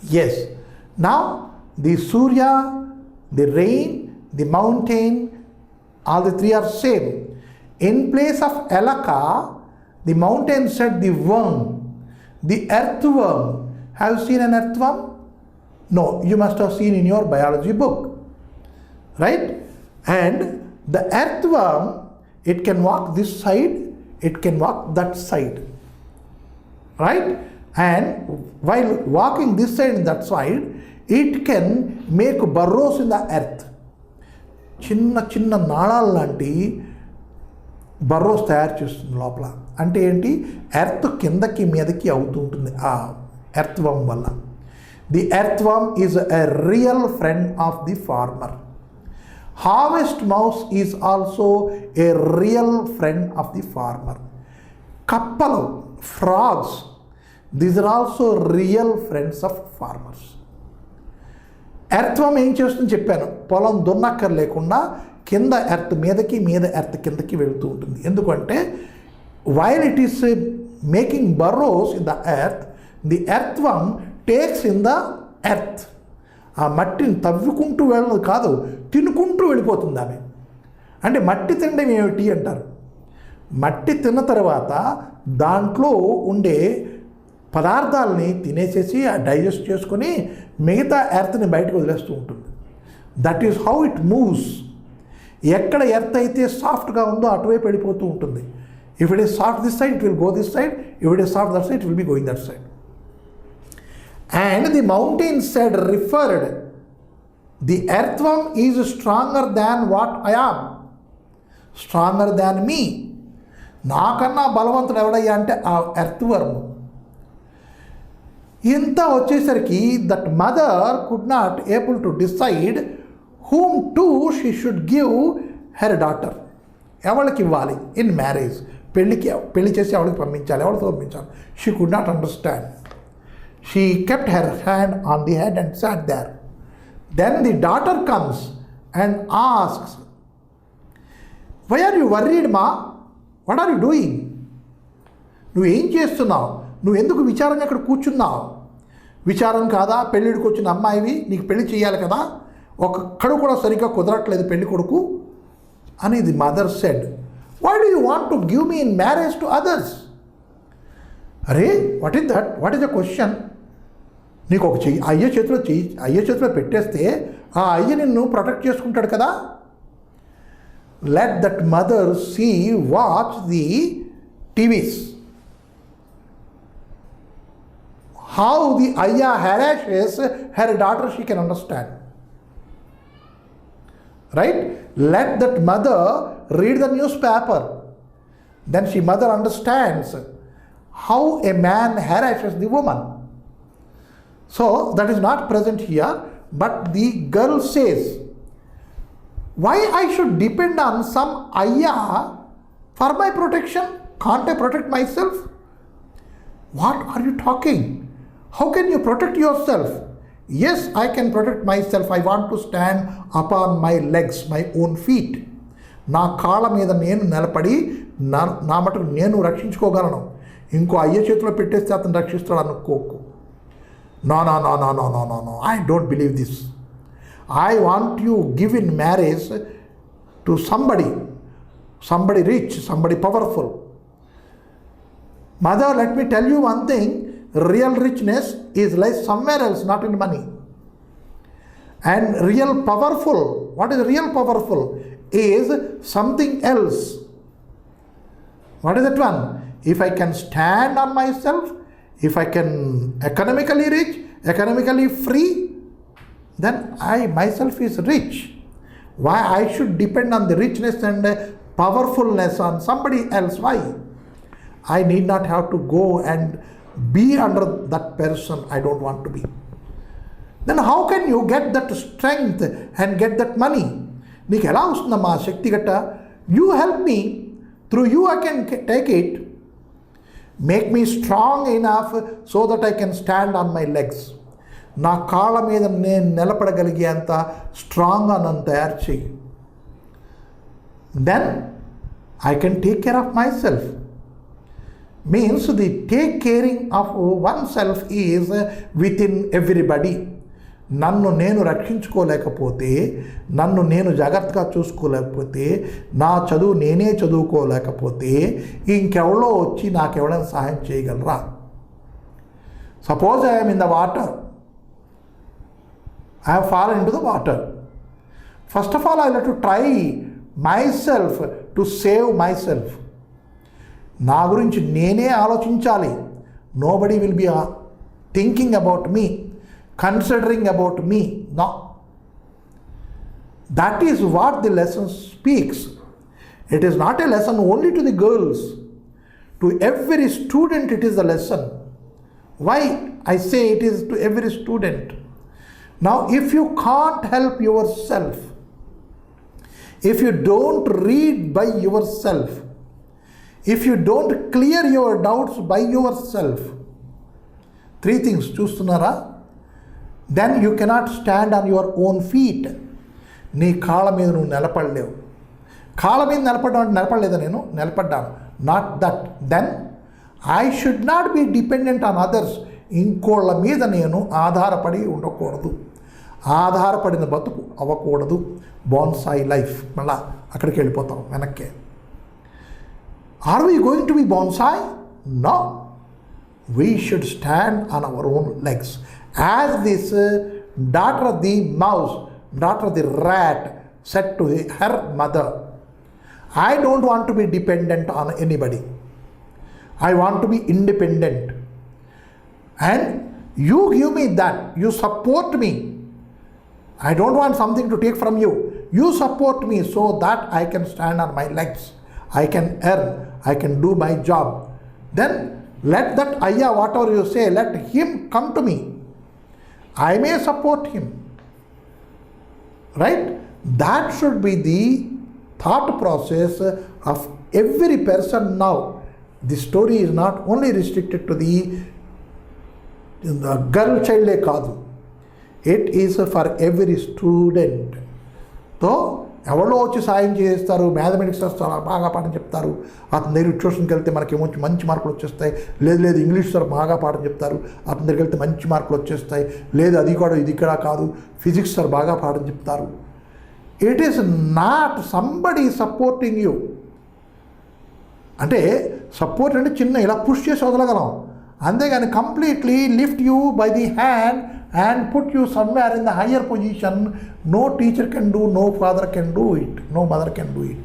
Yes. Now, the Surya, the rain, the mountain, all the three are same. In place of Elaka, the mountain said the worm, the earthworm. Have you seen an earthworm? No, you must have seen in your biology book, right? And the earthworm, it can walk this side, it can walk that side, right? And while walking this side and that side, it can make burrows in the earth. చిన్న చిన్న నాళాల లాంటి Burroughs తయారు చేస్తుంది లోపల. అంటే ఏంటి? Earth కిందకి మీదకి అవుతూ ఉంటుంది ఆ ఎర్త్వర్మ్ వల్ల. The earthworm is a real friend of the farmer. Harvest mouse is also a real friend of the farmer. కప్పలు, frogs, these are also real friends of farmers. Earthworm ఏం చేస్తుందని చెప్పాను, పొలం దున్నక్కర్ లేకుండా కింద ఎర్త్ మీదకి, మీద ఎర్త్ కిందకి వెళుతూ ఉంటుంది. ఎందుకంటే while it is making burrows in the earth, the earthworm takes in the earth. ఆ మట్టిని తవ్వుకుంటూ వెళ్ళదు కాదు, తినుకుంటూ వెళ్ళిపోతుంది ఆమె. అంటే మట్టి తినడం ఏమిటి అంటారు. మట్టి తిన్న తర్వాత దాంట్లో ఉండే పదార్థాలని తినేసేసి డైజెస్ట్ చేసుకొని మిగతా ఎర్త్ని బయటకు వదిలేస్తూ ఉంటుంది. That is how it moves. ఎక్కడ ఎర్త్ అయితే సాఫ్ట్గా ఉందో అటువైపు వెళ్ళిపోతూ ఉంటుంది. If it is soft this side, it will go this side. If it is soft that side, it will be going that side. And the mountain said, referred, the earthworm is stronger than what I am, stronger than me. నాకన్నా బలవంతుడు ఎవడయ్యా అంటే ఆ ఎర్త్వర్మ్. ఇంత వచ్చేసరికి that mother could not able to decide whom to she should give her daughter. ఎవరికి ఇవ్వాలి in marriage, పెళ్లి చేసి ఎవరికి పంపించాలి, ఎవరితో పంపించాలి. She could not understand. She kept her hand on the head and sat there. Then the daughter comes and asks, why are you worried మా, what are you doing, నువ్వు ఏం చేస్తున్నావు, నువ్వు ఎందుకు విచారంగా అక్కడ కూర్చున్నావు, విచారం కాదా, పెళ్ళిడికి వచ్చిన అమ్మాయివి, నీకు పెళ్లి చేయాలి కదా, ఒక్కడు కూడా సరిగ్గా కుదరట్లేదు పెళ్లి కొడుకు అని the mother said. Why do you want to give me in marriage to others. అరే what is that, what is the question. నీకు ఒక చెయ్యి అయ్య చేతిలో పెట్టేస్తే ఆ అయ్య నిన్ను ప్రొటెక్ట్ చేసుకుంటాడు కదా. Let that mother see watch the TVs, how the ayya harasses her daughter, she can understand. Right? Let that mother read the newspaper. Then mother understands how a man harasses the woman. So that is not present here, but the girl says, why I should depend on some ayya for my protection? Can't I protect myself? What are you talking? How can you protect yourself? Yes, I can protect myself. I want to stand upon my legs, my own feet. నా కాళ్ళ మీద నేను నిలబడి నా మటుకు నేను రక్షించుకోగలను. ఇంకో అయ్య చేతిలో పెట్టేస్తే అతను రక్షిస్తాడు అనుకోకు. No no no no no no no no I don't believe this. I want you give in marriage to somebody rich, somebody powerful. Mother, let me tell you one thing. Real richness is lies somewhere else, not in money. And real powerful, what is real powerful is something else. What is that one? If I can stand on myself, if I can economically rich, economically free, then I myself is rich. Why I should depend on the richness and powerfulness on somebody else? Why? I need not have to go and be under that person I don't want to be. Then how can you get that strength and get that money? నీకు ఎలా వస్తుందమ్మా శక్తి గట్ట? You help me, through you I can take it. Make me strong enough so that I can stand on my legs. నా కాళ్ళ మీద నేను నిలబడగలిగే అంత స్ట్రాంగ్గా నన్ను తయారు చేయి. Then I can take care of myself. Means the take caring of oneself is within everybody. నన్ను నేను రక్షించుకోలేకపోతే, నన్ను నేను జాగ్రత్తగా చూసుకోలేకపోతే, నా చదువు నేనే చదువుకోలేకపోతే ఇంకెవరో వచ్చి నాకెవరైనా సహాయం చేయగలరా? Suppose I am in the water. I have fallen into the water. First of all, I have to try myself to save myself. నా గురించి నేనే ఆలోచించాలి. Nobody will be thinking about me, considering about me. No, that is what the lesson speaks. It is not a lesson only to the girls. To every student it is the lesson. Why I say it is to every student. Now if you can't help yourself, if you don't read by yourself, if you don't clear your doubts by yourself, three things చూస్తున్నారా? then you cannot stand on your own feet. నీ కాళ్ళ మీద నువ్వు నిలబడలేవు. కాళ్ళ మీద నిలబడలేదా? నేను నిలబడ్డాను. Not that. Then I should not be dependent on others. ఇంకోళ్ళ మీద నేను ఆధారపడి ఉండకూడదు. ఆధారపడిన బతుకు అవ్వకూడదు. Bonsai life. మళ్ళా అక్కడికి వెళ్ళిపోతాం వెనక్కే. Are we going to be bonsai? No. We should stand on our own legs. As this daughter of the mouse, daughter of the rat said to her mother, I don't want to be dependent on anybody. I want to be independent. And you give me that. You support me. I don't want something to take from you. You support me so that I can stand on my legs. I can earn, I can do my job. Then let that ayya, whatever you say, let him come to me. I may support him. Right? That should be the thought process of every person now. The story is not only restricted to the girl childలే కాదు, it is for every student. తో ఎవరో వచ్చి సాయం చేస్తారు, mathematics చాలా బాగా పాఠం చెప్తారు, అతని దగ్గర ట్యూషన్కి వెళ్తే మనకి మంచి మార్కులు వచ్చేస్తాయి, లేదు ఇంగ్లీష్ సార్ బాగా పాఠం చెప్తారు, అతని దగ్గరికి వెళ్తే మంచి మార్కులు వచ్చేస్తాయి, లేదు అది కూడా ఇది కూడా కాదు, ఫిజిక్స్ సార్ బాగా పాఠం చెప్తారు. It is not somebody supporting you. అంటే సపోర్ట్ అంటే చిన్న ఇలా పుష్ చేసి వదలగలం, అంతేగాని completely lift you by the hand and put you somewhere in the higher position, no teacher can do, no father can do it, no mother can do it.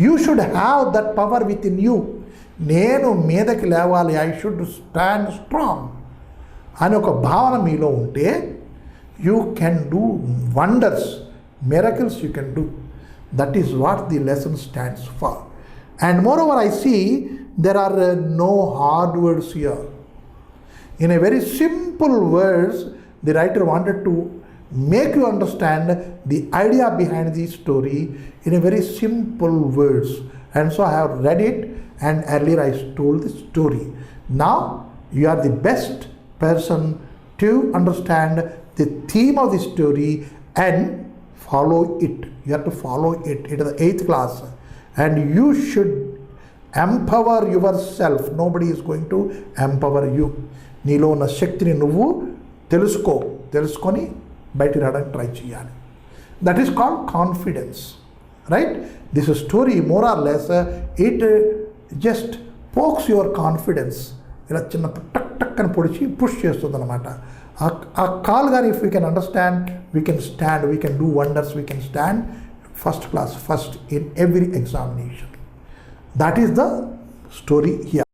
You should have that power within you. నేను మీదకి లేవాలి, I should stand strong అని ఒక భావన మీలో ఉంటే you can do wonders, miracles you can do. That is what the lesson stands for. And moreover I see there are no hard words here. In a very simple words, the writer wanted to make you understand the idea behind the story in a very simple words. And so I have read it, and earlier I told the story. Now you are the best person to understand the theme of the story and follow it. You have to follow it. It is the 8th class, and you should empower yourself. Nobody is going to empower you. నీలో ఉన్న శక్తిని నువ్వు తెలుసుకొని బయటికి రావడానికి try చేయాలి. That is called confidence, right? This story more or less it just pokes your confidence. ఇలా చిన్న టక్ టక్ అని పొడిచి పుష్ చేస్తుంది అనమాట. ఆ కాల్ కానీ if we can understand, we can stand, we can do wonders, we can stand first class, first in every examination. That is the story here.